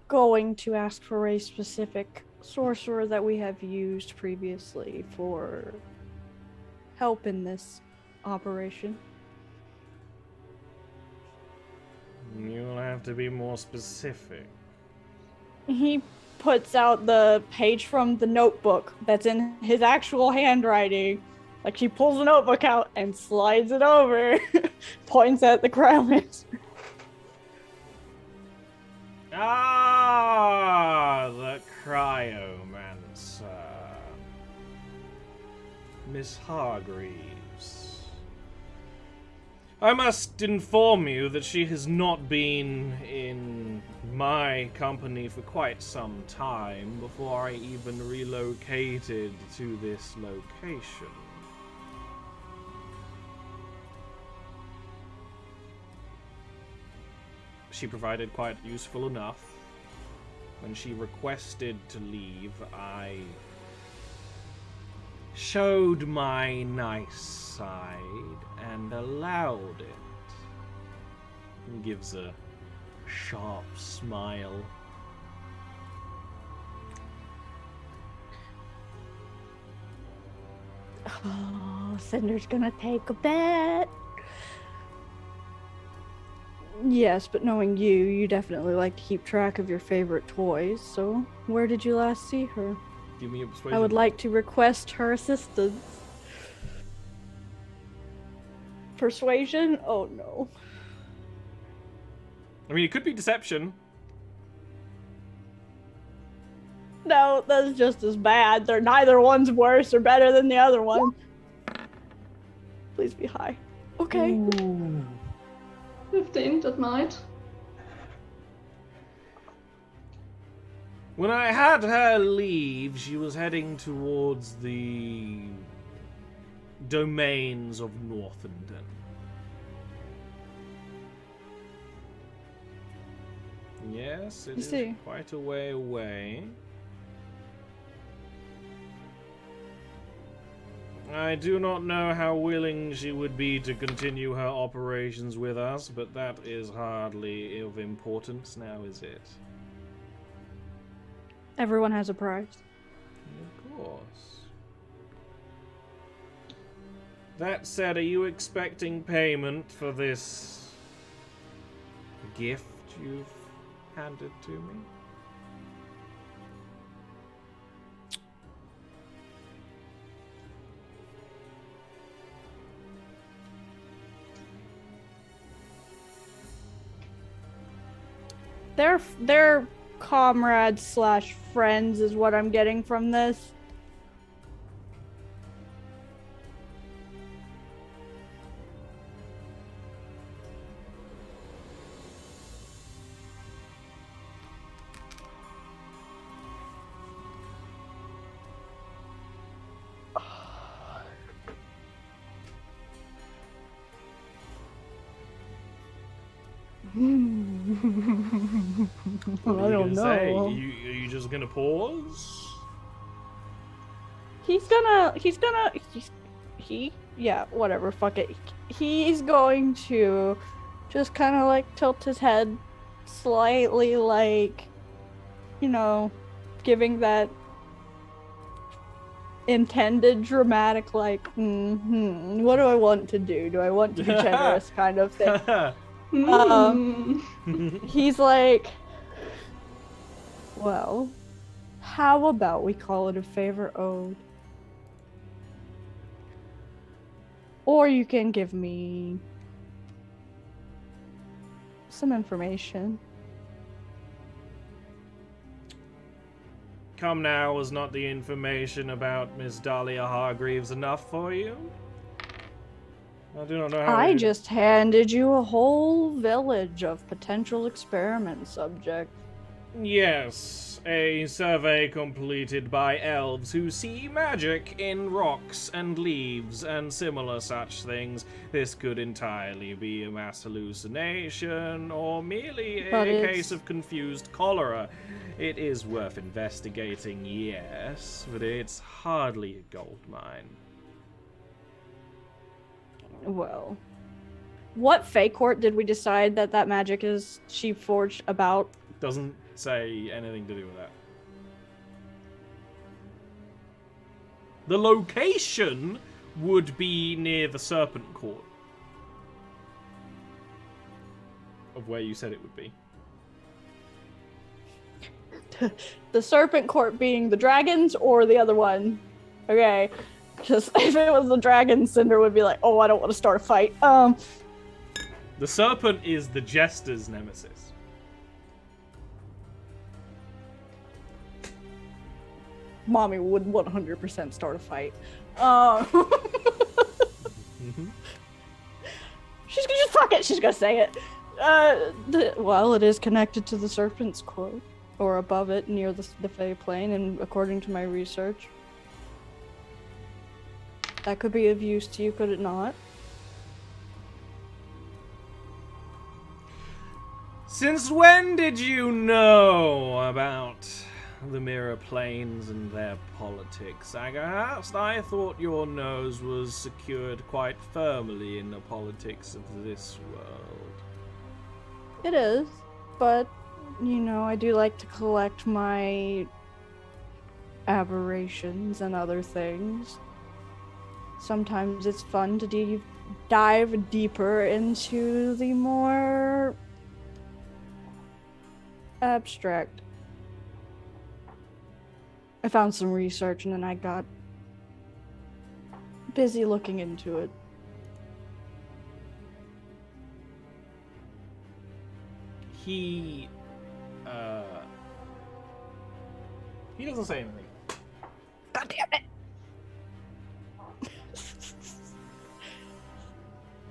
going to ask for a specific sorcerer that we have used previously for help in this operation.
You'll have to be more specific.
He puts out the page from the notebook that's in his actual handwriting. Like, she pulls the notebook out and slides it over, points at the cryomancer.
Ah, the cryomancer. Miss Hargreaves. I must inform you that she has not been in my company for quite some time before I even relocated to this location. She provided quite useful enough. When she requested to leave, I showed my nice side and allowed it. He gives a sharp smile.
Oh, Cinder's gonna take a bet. Yes, but knowing you, you definitely like to keep track of your favorite toys, so where did you last see her?
Give me a persuasion.
I would like to request her assistance. Persuasion? Oh no.
I mean, it could be deception.
No, that's just as bad. They're neither one's worse or better than the other one. Please be high. Okay.
Ooh.
15, that might.
When I had her leave, she was heading towards the domains of Northenden. Yes, it is quite a way away. I do not know how willing she would be to continue her operations with us, but that is hardly of importance now, is it?
Everyone has a price.
Of course. That said, are you expecting payment for this gift you've handed to me?
They're comrades slash friends is what I'm getting from this.
What
I
are you
don't
gonna say?
know.
Are you just gonna pause?
Yeah, whatever, fuck it. He's going to just kind of like tilt his head slightly, like, you know, giving that intended dramatic, like, what do I want to do? Do I want to be generous kind of thing? He's like, well, how about we call it a favor ode? Or you can give me some information.
Come now, was not the information about Miss Dahlia Hargreaves enough for you? I do not know how
I just handed you a whole village of potential experiment subjects.
Yes, a survey completed by elves who see magic in rocks and leaves and similar such things. This could entirely be a mass hallucination or merely a case of confused cholera. It is worth investigating, yes, but it's hardly a gold mine.
Well, what Fey Court did we decide that magic is she forged about?
Doesn't say anything to do with that. The location would be near the Serpent Court of where you said it would be.
The Serpent Court being the dragons or the other one? Okay. Because if it was the dragon, Cinder would be like, oh, I don't want to start a fight.
The Serpent is the Jester's nemesis.
Mommy would 100% start a fight. She's gonna just fuck it. She's gonna say it. Well, it is connected to the Serpent's Court, or above it, near the Fey Plane, and according to my research, that could be of use to you, could it not?
Since when did you know about the Mirror Planes and their politics, Aghast? I thought your nose was secured quite firmly in the politics of this world.
It is, but, you know, I do like to collect my aberrations and other things. Sometimes it's fun to dive deeper into the more abstract. I found some research and then I got busy looking into it.
He doesn't say anything.
God damn it!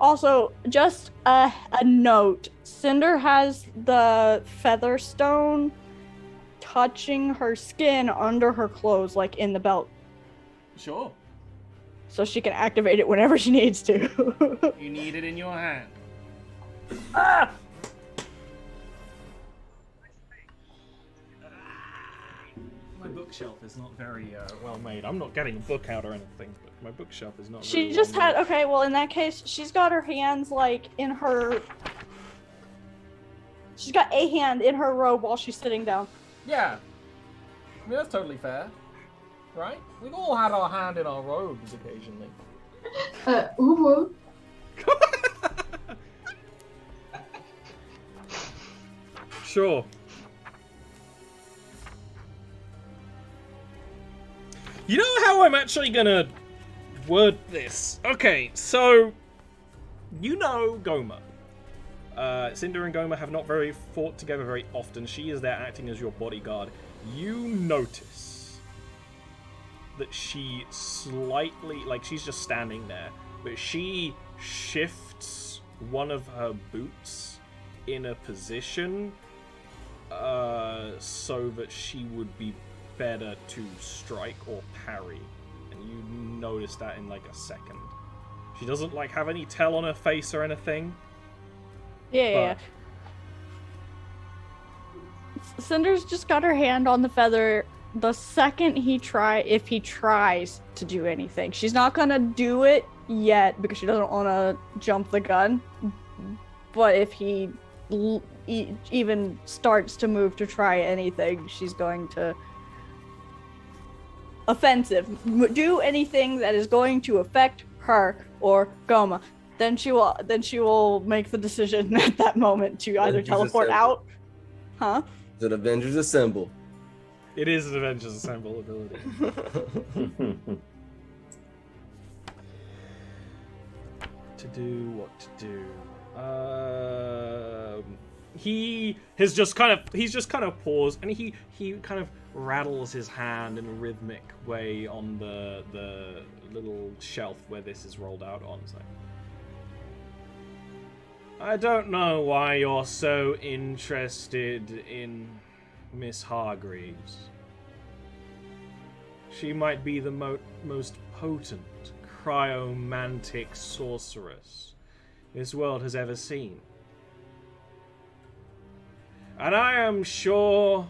Also, just a note. Cinder has the feather stone touching her skin under her clothes, like in the belt.
Sure.
So she can activate it whenever she needs to.
You need it in your hand.
Ah!
My bookshelf is not very well made. I'm not getting a book out or anything, but my bookshelf is not very
She just
well
had,
made.
okay, well in that case, she's got her hands like in her... She's got a hand in her robe while she's sitting down.
Yeah. I mean, that's totally fair. Right? We've all had our hand in our robes occasionally.
Uwo.
Sure. You know how I'm actually gonna word this? Okay, so you know Goma. Cinder and Goma have not fought together very often. She is there acting as your bodyguard. You notice that she slightly, like she's just standing there, but she shifts one of her boots in a position so that she would be better to strike or parry, and you notice that in like a second. She doesn't like have any tell on her face or anything.
Yeah. Cinder's just got her hand on the feather. The second if he tries to do anything, she's not gonna do it yet because she doesn't want to jump the gun. But if he even starts to move to try anything, she's going to do anything that is going to affect her or Goma. Then she will make the decision at that moment to either teleport out. Huh?
Is it Avengers Assemble?
It is an Avengers Assemble ability. To do what to do. He's just kind of paused, and he kind of rattles his hand in a rhythmic way on the little shelf where this is rolled out on. So, I don't know why you're so interested in Miss Hargreaves. She might be the most potent cryomantic sorceress this world has ever seen. And I am sure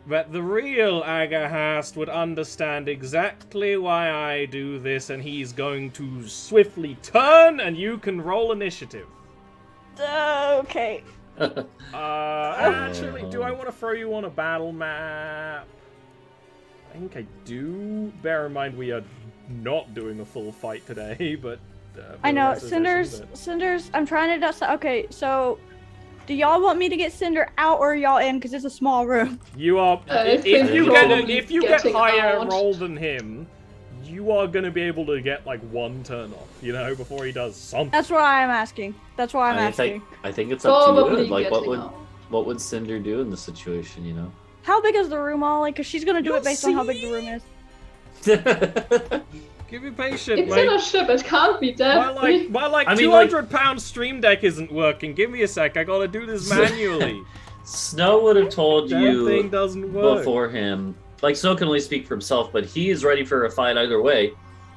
that the real Agahast would understand exactly why I do this, and he's going to swiftly turn, and you can roll initiative.
Okay.
Actually, do I want to throw you on a battle map? I think I do. Bear in mind we are not doing a full fight today, but...
I know, Cinder's, I'm trying to... Okay, so... Do y'all want me to get Cinder out or are y'all in? Because it's a small room.
You are... if you get higher roll than him, you are going to be able to get, like, one turn off, you know, before he does something.
That's why I'm asking. That's why I'm asking.
I think it's up to you. Like, what would Cinder do in this situation, you know?
How big is the room, Ollie? Because she's going to do it based on how big the room is.
Give me patience,
It's in a ship, it can't be that big.
My 200-pound stream deck isn't working. Give me a sec, I gotta do this manually.
Snow would have told you
thing doesn't work.
before him. Like, Snow can only speak for himself, but he is ready for a fight either way.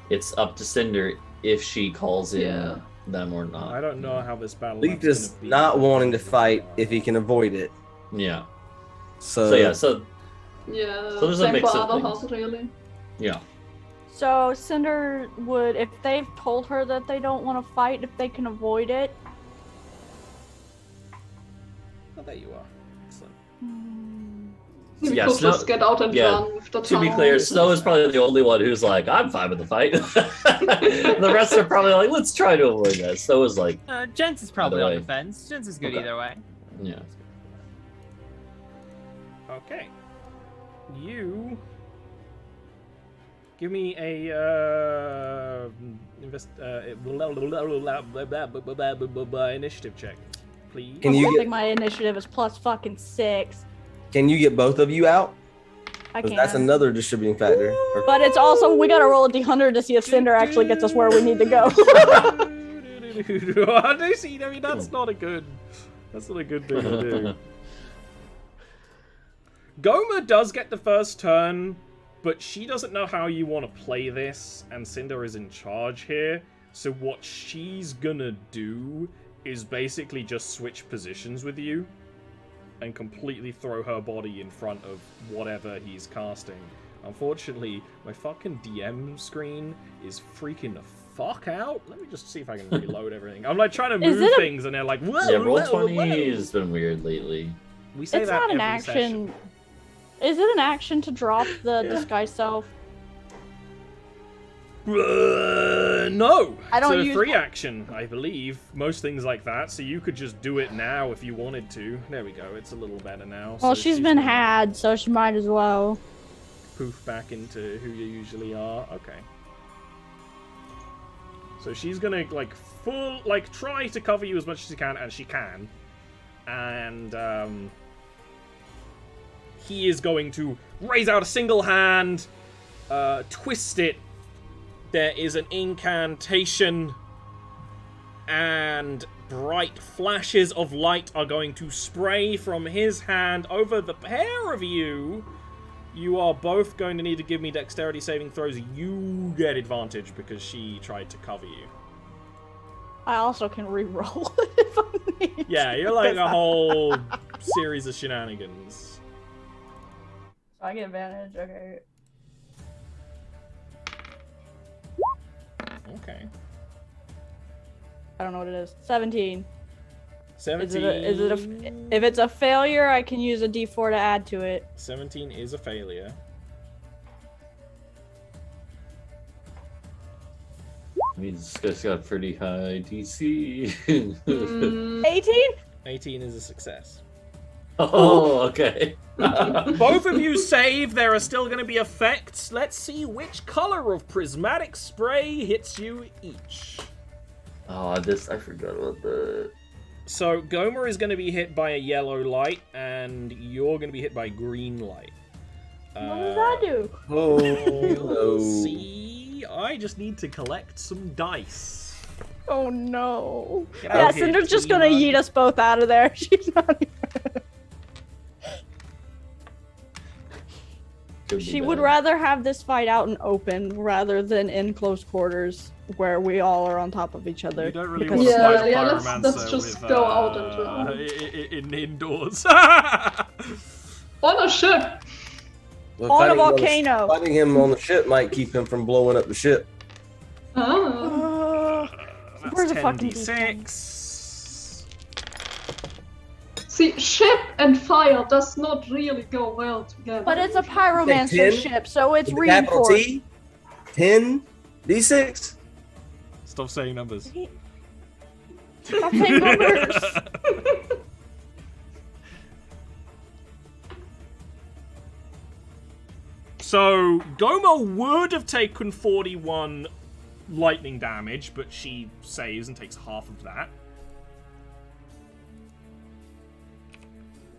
It's up to Cinder if she calls in them or not.
I don't know how this battle
Leaf is not wanting to fight if he can avoid it.
Yeah.
So
there's
So
a
same
mix
for
of
other
things.
house, really.
Yeah.
So Cinder would, if they've told her that they don't want to fight, if they can avoid it.
Oh, there you are. Excellent.
We
Yeah,
could
Snow-
just get out and run with the
To be
town.
clear, Snow is probably the only one who's like, I'm fine with the fight. The rest are probably like, let's try to avoid that. Snow is like,
Jens is probably
Either
on
way.
the fence. Jens is good
Okay.
either way.
yeah.
Okay. You... Give me a initiative check, please.
Can
I
you
think
get
my initiative is +6.
can you get both of you out?
I
'Cause
can.
that's another distributing factor.
But it's also, we gotta roll a d100 to see if Cinder actually gets us where we need to go.
I see. I mean, that's not a good thing to do. Goma does get the first turn, but she doesn't know how you want to play this, and Cinder is in charge here. So what she's gonna do is basically just switch positions with you and completely throw her body in front of whatever he's casting. Unfortunately, my fucking DM screen is freaking the fuck out. Let me just see if I can reload everything. I'm like trying to
Is
move
it a-
things, and they're like, whoa,
Yeah,
whoa,
Roll20
whoa.
has been weird lately.
We say
It's
that
not an
every
action.
session.
Is it an action to drop the disguise self?
No.
I don't
it's a
use-
3 action, I believe. Most things like that. So you could just do it now if you wanted to. There we go. It's a little better now.
Well,
so
she's been
gonna
had, so she might as well.
Poof back into who you usually are. Okay. So she's gonna try to cover you as much as she can, and she can. And he is going to raise out a single hand, twist it. There is an incantation, and bright flashes of light are going to spray from his hand over the pair of you. You are both going to need to give me dexterity saving throws. You get advantage because she tried to cover you.
I also can re-roll if I'm
Yeah, you're like a whole series of shenanigans.
So I get advantage. Okay.
Okay.
I don't know what it is. 17.
17.
If it's a failure, I can use a D4 to add to it.
17 is a failure.
I mean, this guy's got pretty high DC.
18?
18 is a success.
Oh, okay.
Both of you save. There are still going to be effects. Let's see which color of prismatic spray hits you each.
Oh, I forgot about that.
So Gomer is going to be hit by a yellow light, and you're going to be hit by green light.
What does that do?
We'll see. I just need to collect some dice.
Oh no.
Get out
Yeah,
of here,
Cinder's just gonna
Tina.
yeet us both out of there. She's not even... She would rather have this fight out in open rather than in close quarters where we all are on top of each other.
You don't really
Because-
want to
Yeah,
fight
yeah,
a
let's
pyromancer
just
with,
go out
in indoors.
On a ship!
Well,
On a
fighting him
volcano.
Fighting him on the ship might keep him from blowing up the ship.
Ah.
That's
Where's the fucking
10d6.
See, ship and fire does not really go well together.
But it's a pyromancer
10?
ship, so it's
With the capital
reinforced.
T, 10, D6.
Stop saying numbers.
Stop saying numbers.
So, Goma would have taken 41 lightning damage, but she saves and takes half of that.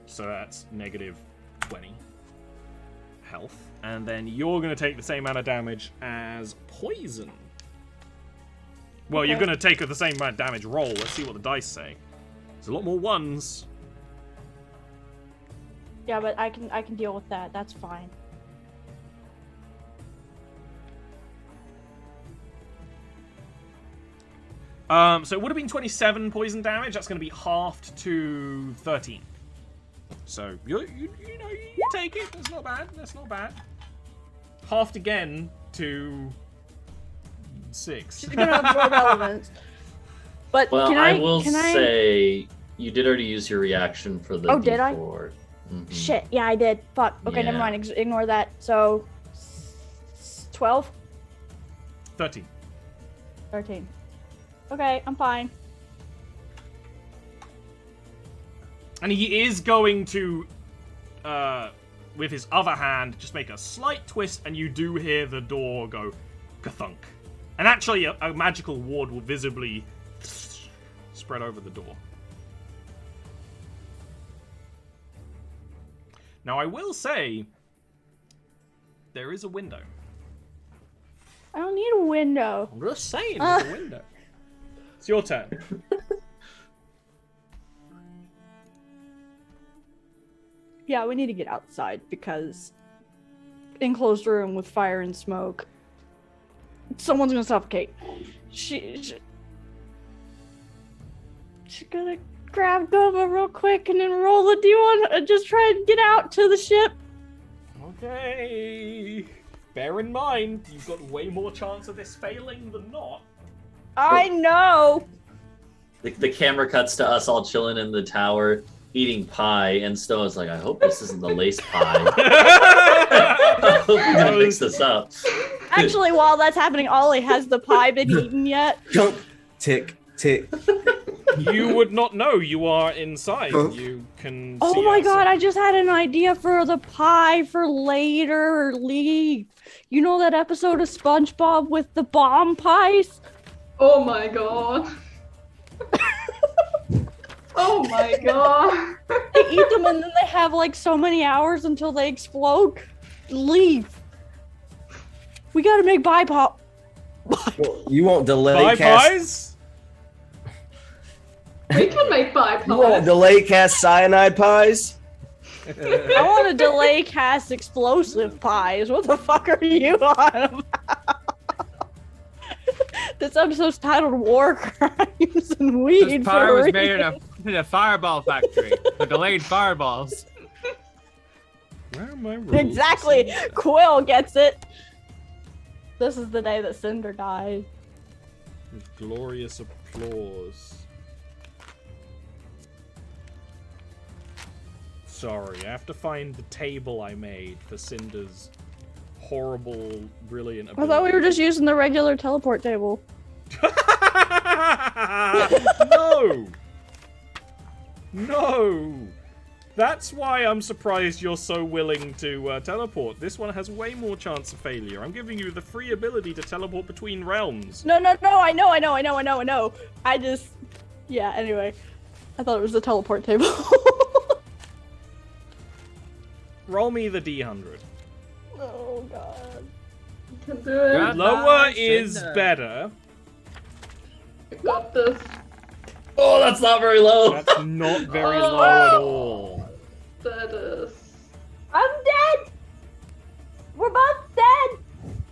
So that's negative 20 health. And then you're going to take the same amount of damage as poison. Well, you're
Okay.
going to take the same amount of damage roll. Let's see what the dice say. There's a lot more ones.
Yeah, but I can deal with that. That's fine.
So it would have been 27 poison damage. That's going to be halved to 13. So you know you take it. That's not bad. That's not bad. Halved again to 6.
She's gonna absorb elements. But
Well,
can
I will
can I...
say you did already use your reaction for the
Oh, did I?
D4. Mhm.
Shit, yeah, I did. Fuck. Okay, never
Yeah.
mind. Ignore that. So, 12?
13.
13. Okay, I'm fine.
And he is going to, with his other hand, just make a slight twist, and you do hear the door go kathunk. And actually, a magical ward will visibly spread over the door. Now, I will say, there is a window.
I don't need a window.
I'm just saying, there's a window. It's your turn.
Yeah, we need to get outside because enclosed room with fire and smoke. Someone's gonna suffocate. She's gonna grab Goma real quick and then roll a D1 and just try and get out to the ship.
Okay. Bear in mind, you've got way more chance of this failing than not.
I know.
The camera cuts to us all chilling in the tower, eating pie, and Stone's like, I hope this isn't the lace pie. I hope you didn't mix this up.
Actually, while that's happening, Ollie, has the pie been eaten yet?
Jump, tick, tick.
You would not know. You are inside. You can
Oh
see
my god,
outside.
I just had an idea for the pie for later, Lee. You know that episode of SpongeBob with the bomb pies?
Oh my god. Oh my god.
They eat them and then they have like so many hours until they explode. Leave. We gotta make pie pop.
You won't delay
Bye
cast.
pies?
We can make pie
You won't
pies.
delay cast cyanide pies.
I want to delay cast explosive pies. What the fuck are you on about? This episode's titled War Crimes and Weed
This pie
for
was
real.
made in a in a fireball factory for delayed fireballs.
Where are my rules?
Exactly. Quill gets it. This is the day that Cinder died.
With glorious applause. Sorry, I have to find the table I made for Cinder's horrible, brilliant ability.
I thought we were just using the regular teleport table.
No! No! That's why I'm surprised you're so willing to teleport. This one has way more chance of failure. I'm giving you the free ability to teleport between realms.
No, I know. I just... Yeah, anyway. I thought it was the teleport table.
Roll me the D100.
Oh, God.
You can do it.
Yeah.
Lower
Cinder.
is better.
You got this.
Oh, that's not very low.
That's not very low at all.
That is.
I'm dead! We're both dead!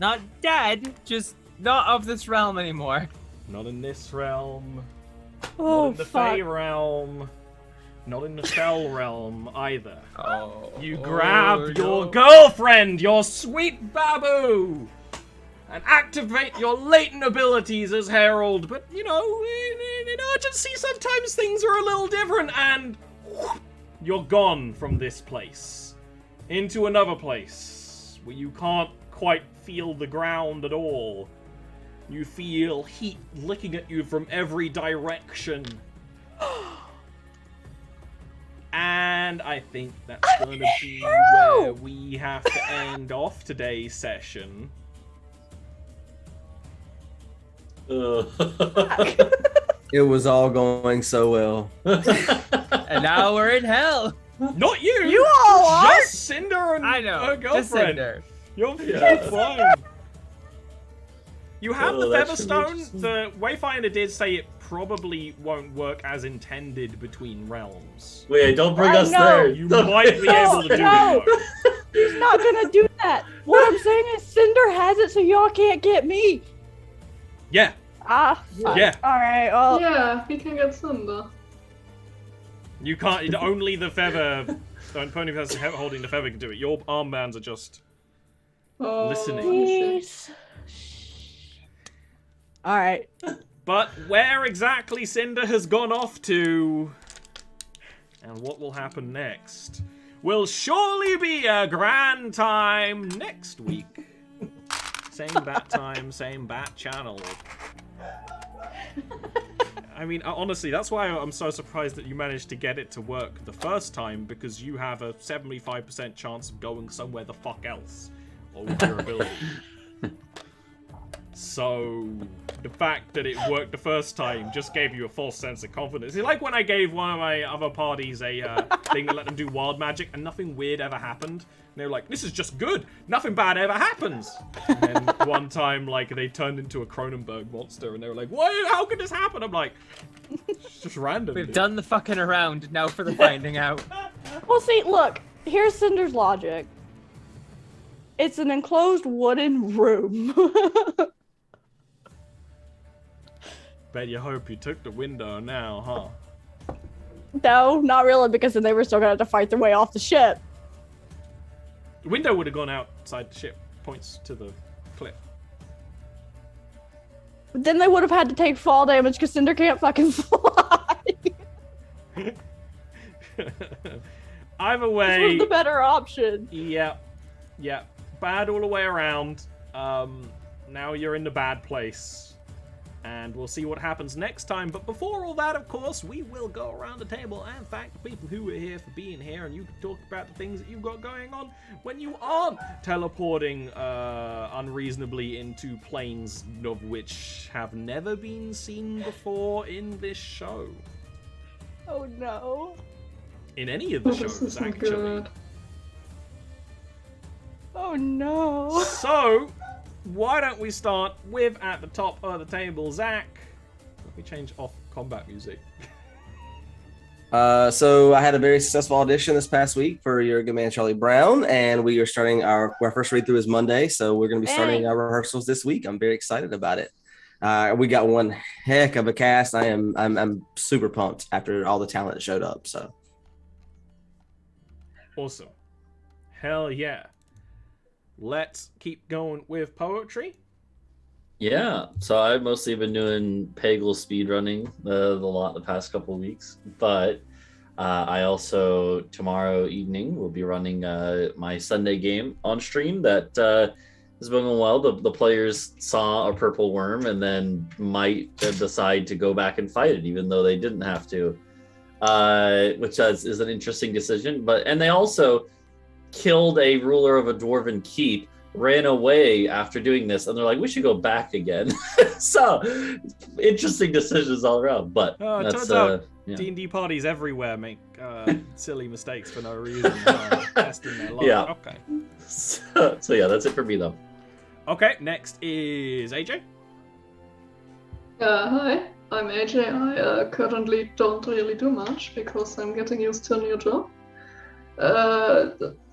Not dead, just not of this realm anymore.
Not in this realm.
Oh,
Not in the
fuck.
Fey realm. Not in the Spell realm either.
Oh,
You grab your girlfriend, your sweet Babu, and activate your latent abilities as Herald. But, you know, in urgency, sometimes things are a little different, and you're gone from this place. Into another place where you can't quite feel the ground at all. You feel heat licking at you from every direction. And I think that's going to be where we have to end off today's session.
It was all going so well.
And now we're in hell.
Not you!
You all are!
Just Cinder and
I know.
her
Just
girlfriend.
Cinder.
You're fine. You have
Oh,
the
that should be
Featherstone.
interesting.
The Wayfinder did say it probably won't work as intended between realms.
Wait, don't bring
I
us
know.
there.
You
Don't
might
bring
be
us
able to do
there.
No.
it. Though.
He's not gonna do that. What I'm saying is Cinder has it, so y'all can't get me.
Yeah.
Ah, fuck.
Yeah.
Alright, well.
Yeah, we can get Cinder.
You can't. Only the feather. The only person holding the feather can do it. Your armbands are just.
Oh,
Listening.
I see.
Please. Alright.
But where exactly Cinder has gone off to, and what will happen next, will surely be a grand time next week. Same bat time, same bat channel. I mean, honestly, that's why I'm so surprised that you managed to get it to work the first time, because you have a 75% chance of going somewhere the fuck else, or with your ability. So, the fact that it worked the first time just gave you a false sense of confidence. It's like when I gave one of my other parties a thing that let them do wild magic and nothing weird ever happened. And they were like, this is just good. Nothing bad ever happens. And then one time, like, they turned into a Cronenberg monster and they were like, what? How could this happen? I'm like, it's just random.
We've
dude."
done the fucking around, now for the finding out.
Well, see, look. Here's Cinder's logic. It's an enclosed wooden room.
Bet you hope you took the window now, huh?
No, not really, because then they were still gonna have to fight their way off the ship.
The window would have gone outside the ship. Points to the cliff.
But then they would have had to take fall damage because Cinder can't fucking fly.
Either
This
way,
was the better option.
yeah, bad all the way around. Now you're in the bad place, and we'll see what happens next time. But before all that, of course, we will go around the table and thank the people who are here for being here, and you can talk about the things that you've got going on when you aren't teleporting unreasonably into planes of which have never been seen before in this show.
Oh no.
In any of the
Oh, this
shows,
isn't
actually.
good.
Oh no.
So, why don't we start with at the top of the table, Zach? Let me change off combat music.
So I had a very successful audition this past week for Your Good Man Charlie Brown, and we are starting our first read through is Monday, so we're going to be starting
Hey.
our rehearsals this week. I'm very excited about it. We got one heck of a cast. I'm super pumped after all the talent that showed up. So
Awesome. Hell yeah. Let's keep going with poetry.
Yeah, so I've mostly been doing Peggle speedrunning the past couple of weeks, but I also tomorrow evening will be running my Sunday game on stream that is going well. The players saw a purple worm and then might decide to go back and fight it, even though they didn't have to, which is an interesting decision. And they also killed a ruler of a dwarven keep, ran away after doing this, and they're like, we should go back again. So interesting decisions all around. But
turns out D&D parties everywhere make silly mistakes for no reason. Testing their luck.
Yeah.
Okay.
So yeah, that's it for me though.
Okay, next is AJ.
Hi, I'm AJ. I currently don't really do much because I'm getting used to a new job.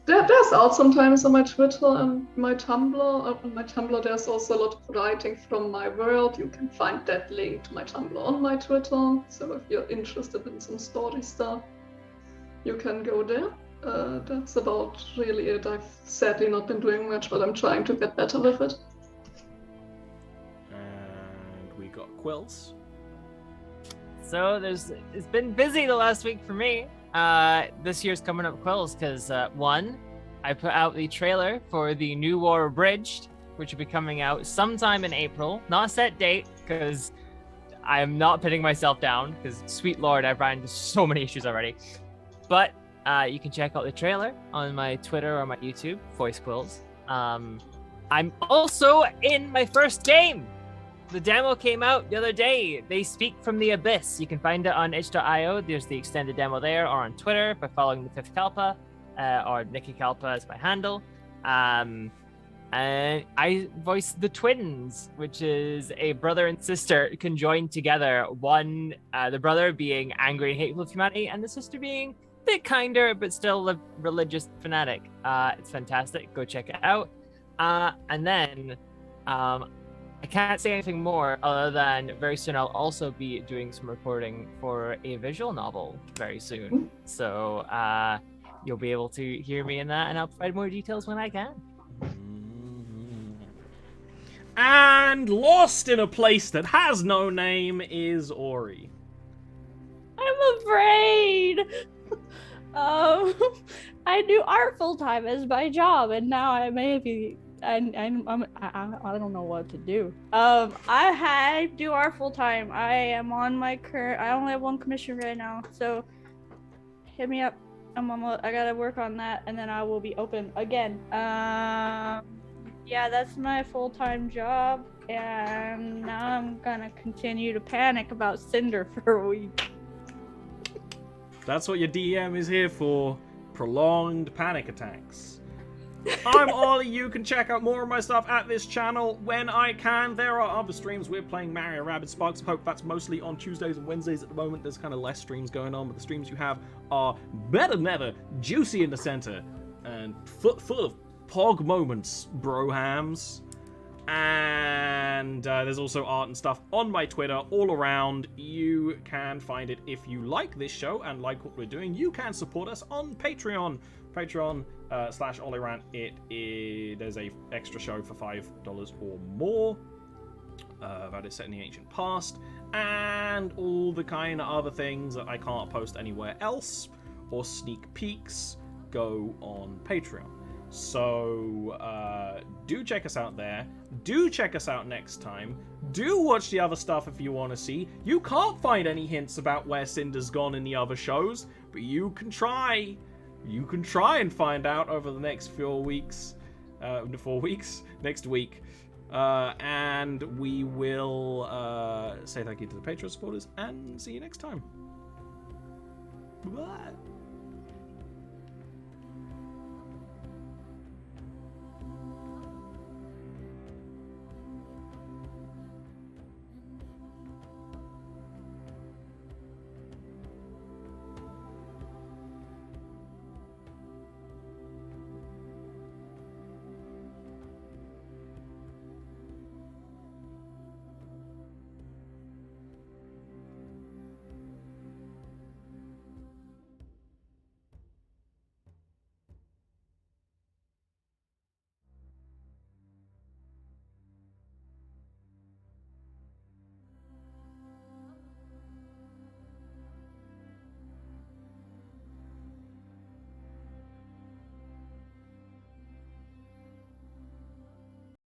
There's art sometimes on my Twitter and my Tumblr. On my Tumblr, there's also a lot of writing from my world. You can find that link to my Tumblr on my Twitter. So if you're interested in some story stuff, you can go there. That's about really it. I've sadly not been doing much, but I'm trying to get better with it.
And we got Quills.
So it's been busy the last week for me. This year's coming up Quills because one, I put out the trailer for the New War Abridged, which will be coming out sometime in April. Not a set date because I am not putting myself down because sweet lord, I've ran into so many issues already. But you can check out the trailer on my Twitter or my YouTube, Voice Quills. I'm also in my first game. The demo came out the other day. They Speak from the Abyss. You can find it on itch.io. There's the extended demo there, or on Twitter by following the Fifth Kalpa, or Nikki Kalpa is my handle. And I voiced the twins, which is a brother and sister conjoined together. One, the brother being angry and hateful of humanity, and the sister being a bit kinder, but still a religious fanatic. It's fantastic. Go check it out. And then, I can't say anything more other than very soon I'll also be doing some recording for a visual novel very soon. So you'll be able to hear me in that, and I'll provide more details when I can.
And lost in a place that has no name is Ori.
I'm afraid. I do art full time as my job, and now I may be. I don't know what to do. I do art full time. I am on my current. I only have one commission right now, so hit me up. I gotta work on that, and then I will be open again. Yeah, that's my full time job, and now I'm gonna continue to panic about Cinder for a week.
That's what your DM is here for. Prolonged panic attacks. I'm Ollie. You can check out more of my stuff at this channel when I can. There are other streams. We're playing Mario Rabbids Sparks of Hope. That's mostly on Tuesdays and Wednesdays at the moment. There's kind of less streams going on, but the streams you have are better than ever, juicy in the center, and full of pog moments, brohams. And there's also art and stuff on my Twitter all around. You can find it if you like this show and like what we're doing. You can support us on Patreon. Patreon/OllieRant. There's a extra show for $5 or more that is set in the ancient past, and all the kind of other things that I can't post anywhere else, or sneak peeks go on Patreon. So do check us out there. Do check us out next time. Do watch the other stuff if you want to see. You can't find any hints about where Cinder's gone in the other shows, but you can try. You can try and find out over the next 4 weeks. Next week. And we will say thank you to the Patreon supporters and see you next time. Bye.